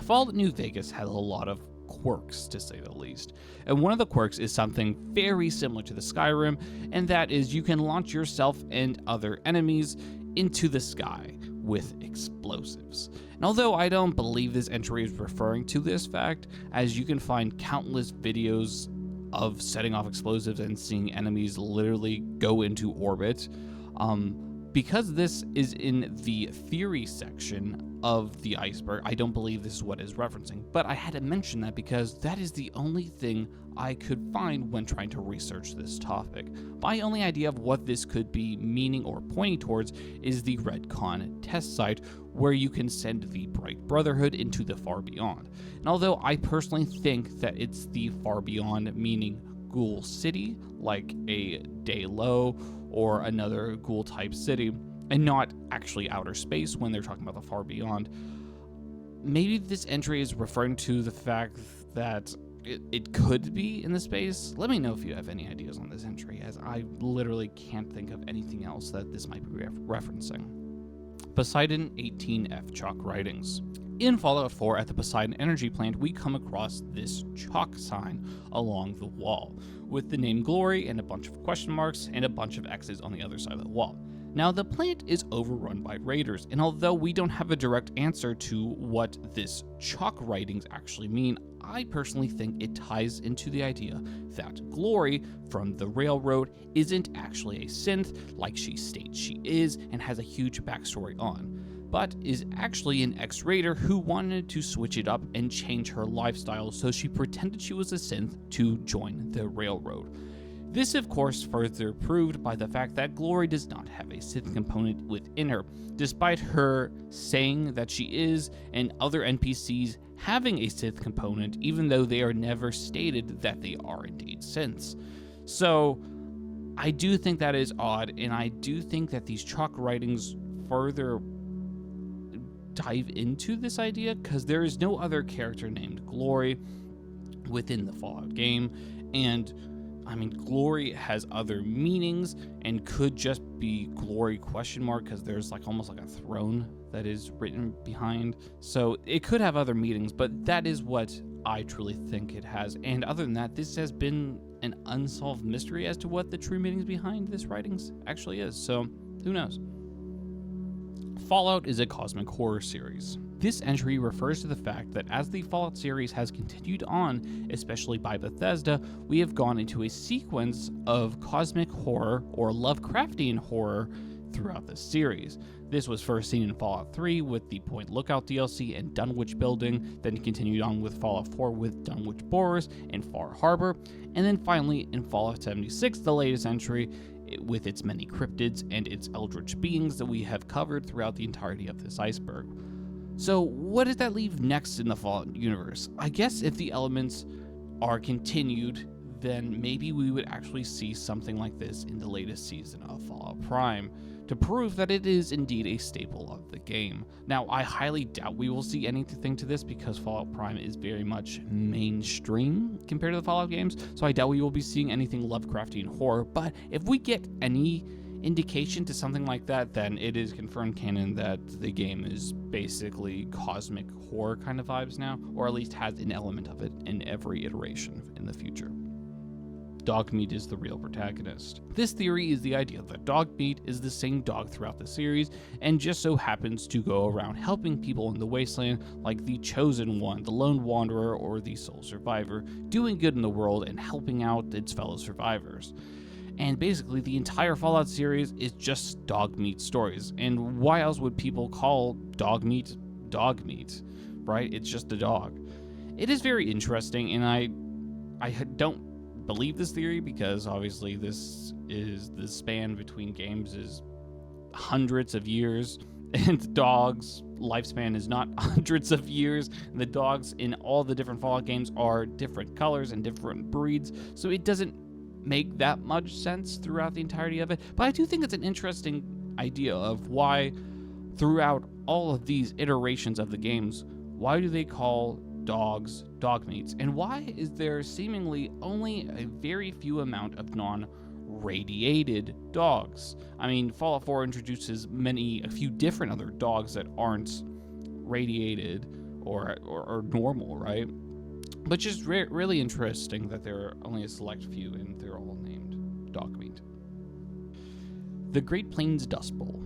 Fallout New Vegas had a lot of quirks, to say the least. And one of the quirks is something very similar to the Skyrim, and that is you can launch yourself and other enemies into the sky with explosives. And although I don't believe this entry is referring to this fact, as you can find countless videos of setting off explosives and seeing enemies literally go into orbit, because this is in the theory section of the iceberg, I don't believe this is what it's referencing, but I had to mention that because that is the only thing I could find when trying to research this topic. My only idea of what this could be meaning or pointing towards is the Redcon test site, where you can send the Bright Brotherhood into the far beyond. And although I personally think that it's the far beyond, meaning Ghoul City, like a Day-Low or another Ghoul type city, and not actually outer space when they're talking about the far beyond, maybe this entry is referring to the fact that it could be in the space. Let me know if you have any ideas on this entry, as I literally can't think of anything else that this might be referencing. Poseidon 18F chalk writings. In Fallout 4 at the Poseidon Energy Plant, we come across this chalk sign along the wall, with the name Glory and a bunch of question marks and a bunch of X's on the other side of the wall. Now, the plant is overrun by raiders, and although we don't have a direct answer to what this chalk writings actually mean, I personally think it ties into the idea that Glory from the Railroad isn't actually a synth like she states she is and has a huge backstory on, but is actually an ex-raider who wanted to switch it up and change her lifestyle, so she pretended she was a synth to join the Railroad. This, of course, further proved by the fact that Glory does not have a synth component within her, despite her saying that she is, and other NPCs having a synth component, even though they are never stated that they are indeed synths. So, I do think that is odd, and I do think that these chalk writings further dive into this idea, because there is no other character named Glory within the Fallout game, and I mean, Glory has other meanings and could just be Glory question mark, because there's like almost like a throne that is written behind. So it could have other meanings, but that is what I truly think it has. And other than that, this has been an unsolved mystery as to what the true meanings behind this writings actually is. So who knows? Fallout is a cosmic horror series. This entry refers to the fact that as the Fallout series has continued on, especially by Bethesda, we have gone into a sequence of cosmic horror or Lovecraftian horror throughout the series. This was first seen in Fallout 3 with the Point Lookout DLC and Dunwich Building, then continued on with Fallout 4 with Dunwich Borers and Far Harbor, and then finally in Fallout 76, the latest entry, with its many cryptids and its eldritch beings that we have covered throughout the entirety of this iceberg. So what does that leave next in the Fallout universe? I guess if the elements are continued, then maybe we would actually see something like this in the latest season of Fallout Prime, to prove that it is indeed a staple of the game. Now, I highly doubt we will see anything to this because Fallout Prime is very much mainstream compared to the Fallout games, so I doubt we will be seeing anything Lovecraftian horror, but if we get any indication to something like that, then it is confirmed canon that the game is basically cosmic horror kind of vibes now, or at least has an element of it in every iteration in the future. Dogmeat is the real protagonist. This theory is the idea that Dogmeat is the same dog throughout the series, and just so happens to go around helping people in the wasteland like the Chosen One, the Lone Wanderer, or the Sole Survivor, doing good in the world and helping out its fellow survivors. And basically, the entire Fallout series is just Dogmeat stories. And why else would people call Dogmeat Dogmeat, right? It's just a dog. It is very interesting, and I don't believe this theory because obviously this is the span between games is hundreds of years, and dogs' lifespan is not hundreds of years. The dogs in all the different Fallout games are different colors and different breeds, so it doesn't make that much sense throughout the entirety of it. But I do think it's an interesting idea of why throughout all of these iterations of the games, why do they call dogs dogmeats, and why is there seemingly only a very few amount of non-radiated dogs? I mean, Fallout 4 introduces a few different other dogs that aren't radiated or normal, right? But just really interesting that there are only a select few and they're all named dog meat. The Great Plains Dust Bowl.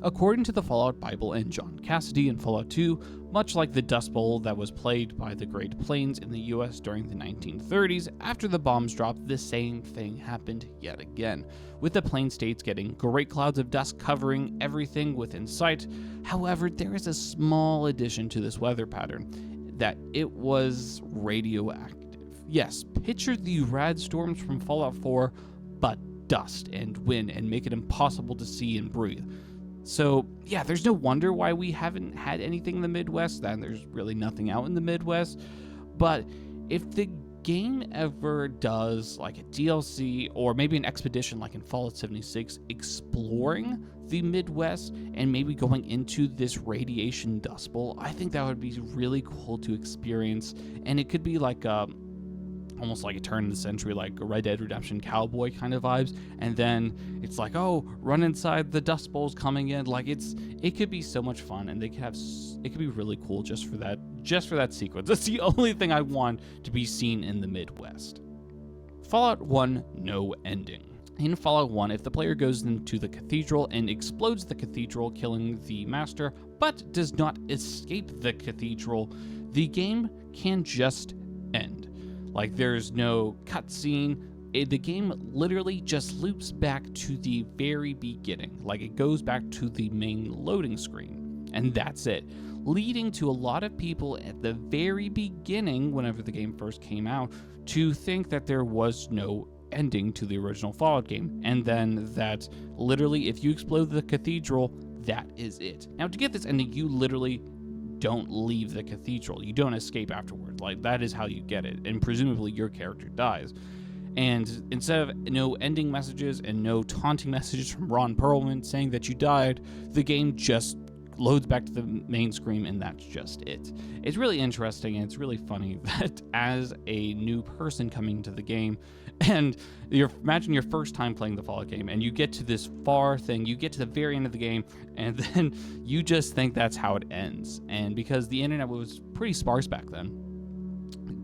According to the Fallout Bible and John Cassidy in Fallout 2, much like the Dust Bowl that was plagued by the Great Plains in the US during the 1930s, after the bombs dropped, the same thing happened yet again, with the plain states getting great clouds of dust covering everything within sight. However, there is a small addition to this weather pattern, that it was radioactive. Yes, picture the rad storms from Fallout 4, but dust and wind and make it impossible to see and breathe. So, yeah, there's no wonder why we haven't had anything in the Midwest, and there's really nothing out in the Midwest. But if the game ever does like a DLC or maybe an expedition like in Fallout 76 exploring the Midwest and maybe going into this radiation dust bowl, I think that would be really cool to experience. And it could be like almost like a turn in the century, like a Red Dead Redemption cowboy kind of vibes, and then it's like, oh, run inside, the dust bowl's coming in. Like it could be so much fun, and it could be really cool just for that sequence. That's the only thing I want to be seen in the Midwest. Fallout 1 No Ending. In Fallout 1, if the player goes into the cathedral and explodes the cathedral, killing the master, but does not escape the cathedral, the game can just end. Like, there's no cutscene. The game literally just loops back to the very beginning. Like, it goes back to the main loading screen. And that's it. Leading to a lot of people at the very beginning, whenever the game first came out, to think that there was no ending to the original Fallout game. And then that literally, if you explode the cathedral, that is it. Now, to get this ending, you literally don't leave the cathedral. You don't escape afterward. Like, that is how you get it, and presumably your character dies. And instead of no ending messages and no taunting messages from Ron Perlman saying that you died, the game just loads back to the main screen, and that's just it. It's really interesting, and it's really funny that as a new person coming into the game, and imagine your first time playing the Fallout game, and you get to this far thing, you get to the very end of the game, and then you just think that's how it ends. And because the internet was pretty sparse back then,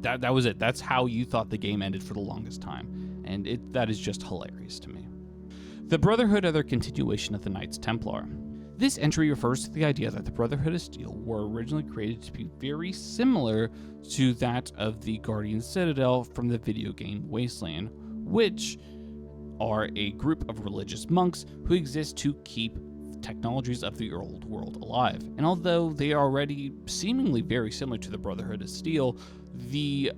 that was it. That's how you thought the game ended for the longest time. And that is just hilarious to me. The Brotherhood are their continuation of the Knights Templar. This entry refers to the idea that the Brotherhood of Steel were originally created to be very similar to that of the Guardian Citadel from the video game Wasteland, which are a group of religious monks who exist to keep technologies of the old world alive. And although they are already seemingly very similar to the Brotherhood of Steel, the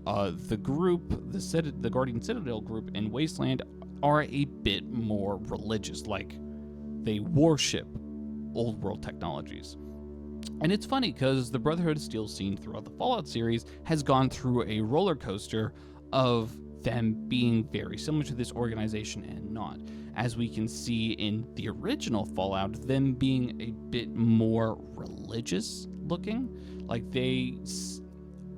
Guardian Citadel group in Wasteland are a bit more religious. Like, they worship old world technologies. And it's funny because the Brotherhood of Steel scene throughout the Fallout series has gone through a roller coaster of them being very similar to this organization and not. As we can see in the original Fallout, them being a bit more religious looking. Like, they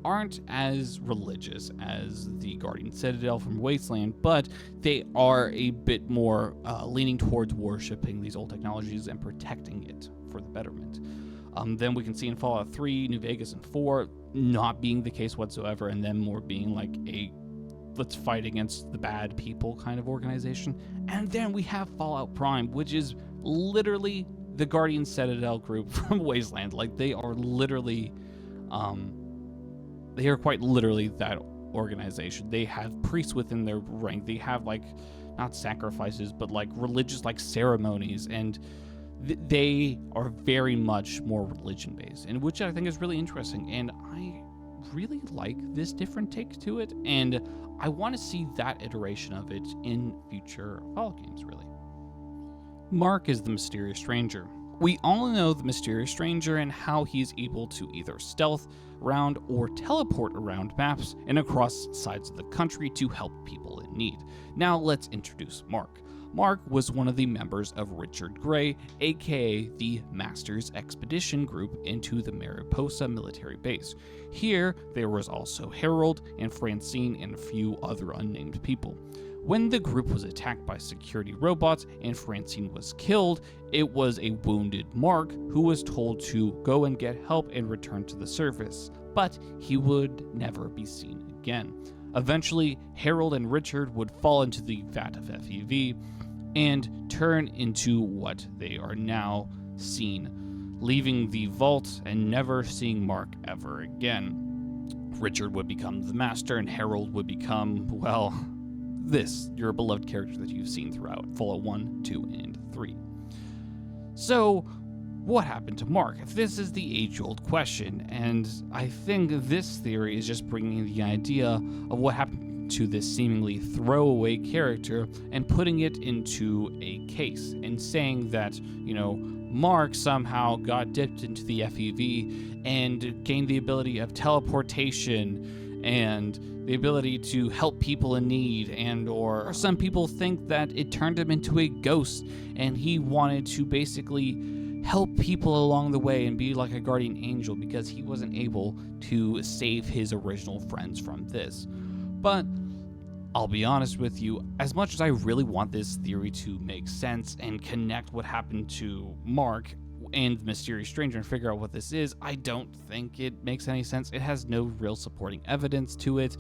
aren't as religious as the Guardian Citadel from Wasteland, but they are a bit more leaning towards worshipping these old technologies and protecting it for the betterment. Then we can see in Fallout 3, New Vegas, and 4 not being the case whatsoever, and them more being like a let's fight against the bad people kind of organization. And then we have Fallout Prime, which is literally the Guardian Citadel group from Wasteland. Like, they are literally they are quite literally that organization. They have priests within their rank. They have, like, not sacrifices, but like religious, like, ceremonies, and they are very much more religion based, and which I think is really interesting. And I really like this different take to it, and I want to see that iteration of it in future Fallout games, really. Mark is the mysterious stranger. We all know the mysterious stranger and how he's able to either stealth around or teleport around maps and across sides of the country to help people in need. Now let's introduce Mark. Mark was one of the members of Richard Gray, aka the Masters Expedition Group, into the Mariposa military base. Here, there was also Harold and Francine and a few other unnamed people. When the group was attacked by security robots and Francine was killed, it was a wounded Mark who was told to go and get help and return to the surface. but he would never be seen again. Eventually, Harold and Richard would fall into the vat of FEV and turn into what they are now seen, leaving the vault and never seeing Mark ever again. Richard would become the master, and Harold would become, well, your beloved character that you've seen throughout Fallout 1, 2, and 3. So, what happened to Mark? This is the age-old question, and I think this theory is just bringing the idea of what happened to this seemingly throwaway character and putting it into a case and saying that, Mark somehow got dipped into the FEV and gained the ability of teleportation and the ability to help people in need, and or some people think that it turned him into a ghost and he wanted to basically help people along the way and be like a guardian angel because he wasn't able to save his original friends from this. But I'll be honest with you, as much as I really want this theory to make sense and connect what happened to Mark and the mysterious stranger and figure out what this is, I don't think it makes any sense. It has no real supporting evidence to it,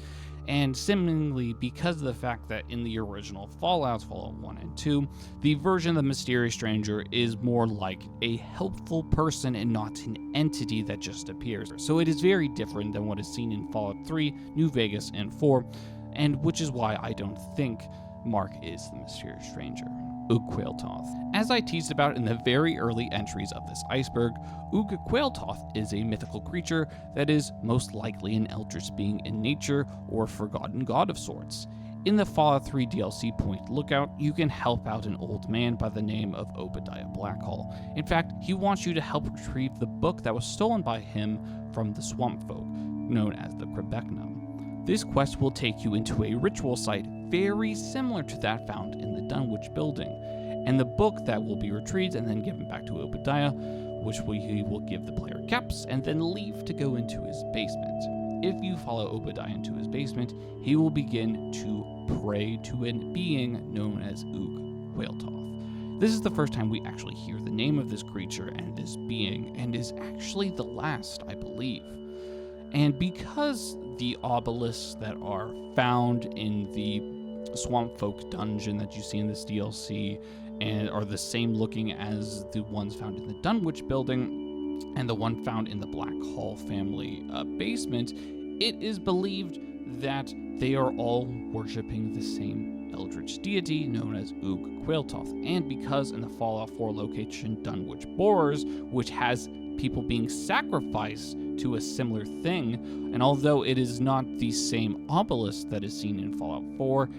and seemingly because of the fact that in the original Fallout 1 and 2, the version of the mysterious stranger is more like a helpful person and not an entity that just appears. So it is very different than what is seen in Fallout 3, New Vegas, and 4, and which is why I don't think Mark is the mysterious stranger. Ugh-Quailtoth. As I teased about in the very early entries of this iceberg, Ugh-Quailtoth is a mythical creature that is most likely an eldritch being in nature or forgotten god of sorts. In the Fallout 3 DLC Point Lookout, you can help out an old man by the name of Obadiah Blackhall. In fact, he wants you to help retrieve the book that was stolen by him from the swamp folk, known as the Quebecna. This quest will take you into a ritual site very similar to that found in the Dunwich building, and the book that will be retrieved and then given back to Obadiah, which he will give the player caps and then leave to go into his basement. If you follow Obadiah into his basement, he will begin to pray to a being known as Ugh-Quailtoth. This is the first time we actually hear the name of this creature and this being, and is actually the last, I believe. And because the obelisks that are found in the Swamp Folk dungeon that you see in this DLC and are the same looking as the ones found in the Dunwich building and the one found in the Black Hall family basement, it is believed that they are all worshipping the same eldritch deity known as Ugh-Quailtoth. And because in the Fallout 4 location Dunwich Borers, which has people being sacrificed to a similar thing, and although it is not the same obelisk that is seen in Fallout 4,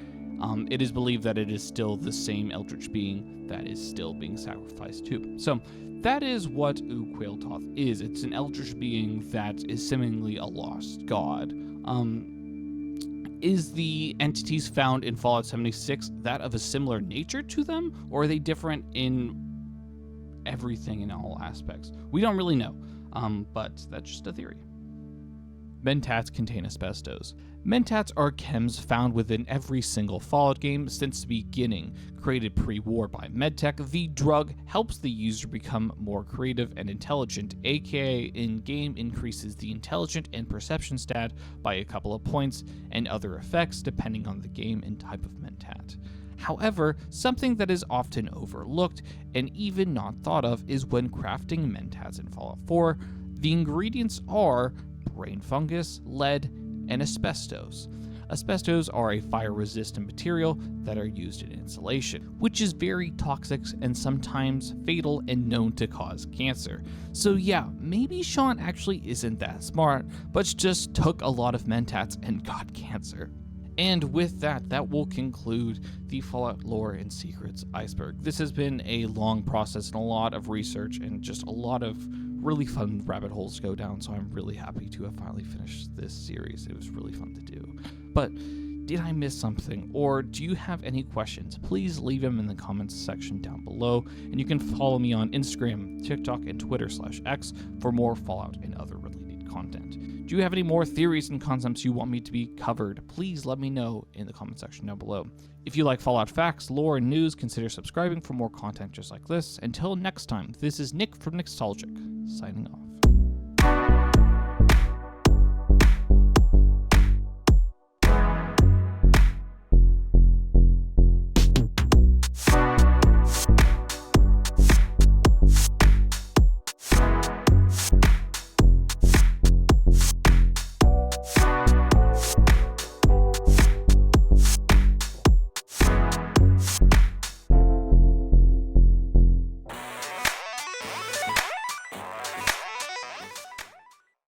it is believed that it is still the same eldritch being that is still being sacrificed to. So that is what Ugh-Quailtoth is. It's an eldritch being that is seemingly a lost god. Is the entities found in Fallout 76 that of a similar nature to them, or are they different in everything in all aspects? We don't really know, but that's just a theory. Mentats contain asbestos. Mentats are chems found within every single Fallout game since the beginning. Created pre-war by MedTech, the drug helps the user become more creative and intelligent, aka in-game increases the intelligence and perception stat by a couple of points, and other effects depending on the game and type of Mentat. However, something that is often overlooked and even not thought of is when crafting Mentats in Fallout 4, the ingredients are brain fungus, lead, and asbestos. Asbestos are a fire-resistant material that are used in insulation, which is very toxic and sometimes fatal and known to cause cancer. So yeah, maybe Sean actually isn't that smart, but just took a lot of Mentats and got cancer. And with that, that will conclude the Fallout Lore and Secrets Iceberg. This has been a long process and a lot of research and just a lot of really fun rabbit holes to go down, so I'm really happy to have finally finished this series. It was really fun to do. But did I miss something, or do you have any questions? Please leave them in the comments section down below, and you can follow me on Instagram, TikTok, and Twitter/X for more Fallout and other related content. Do you have any more theories and concepts you want me to be covered? Please let me know in the comment section down below. If you like Fallout facts, lore, and news, consider subscribing for more content just like this. Until next time, this is Nick from Nostalgic, signing off.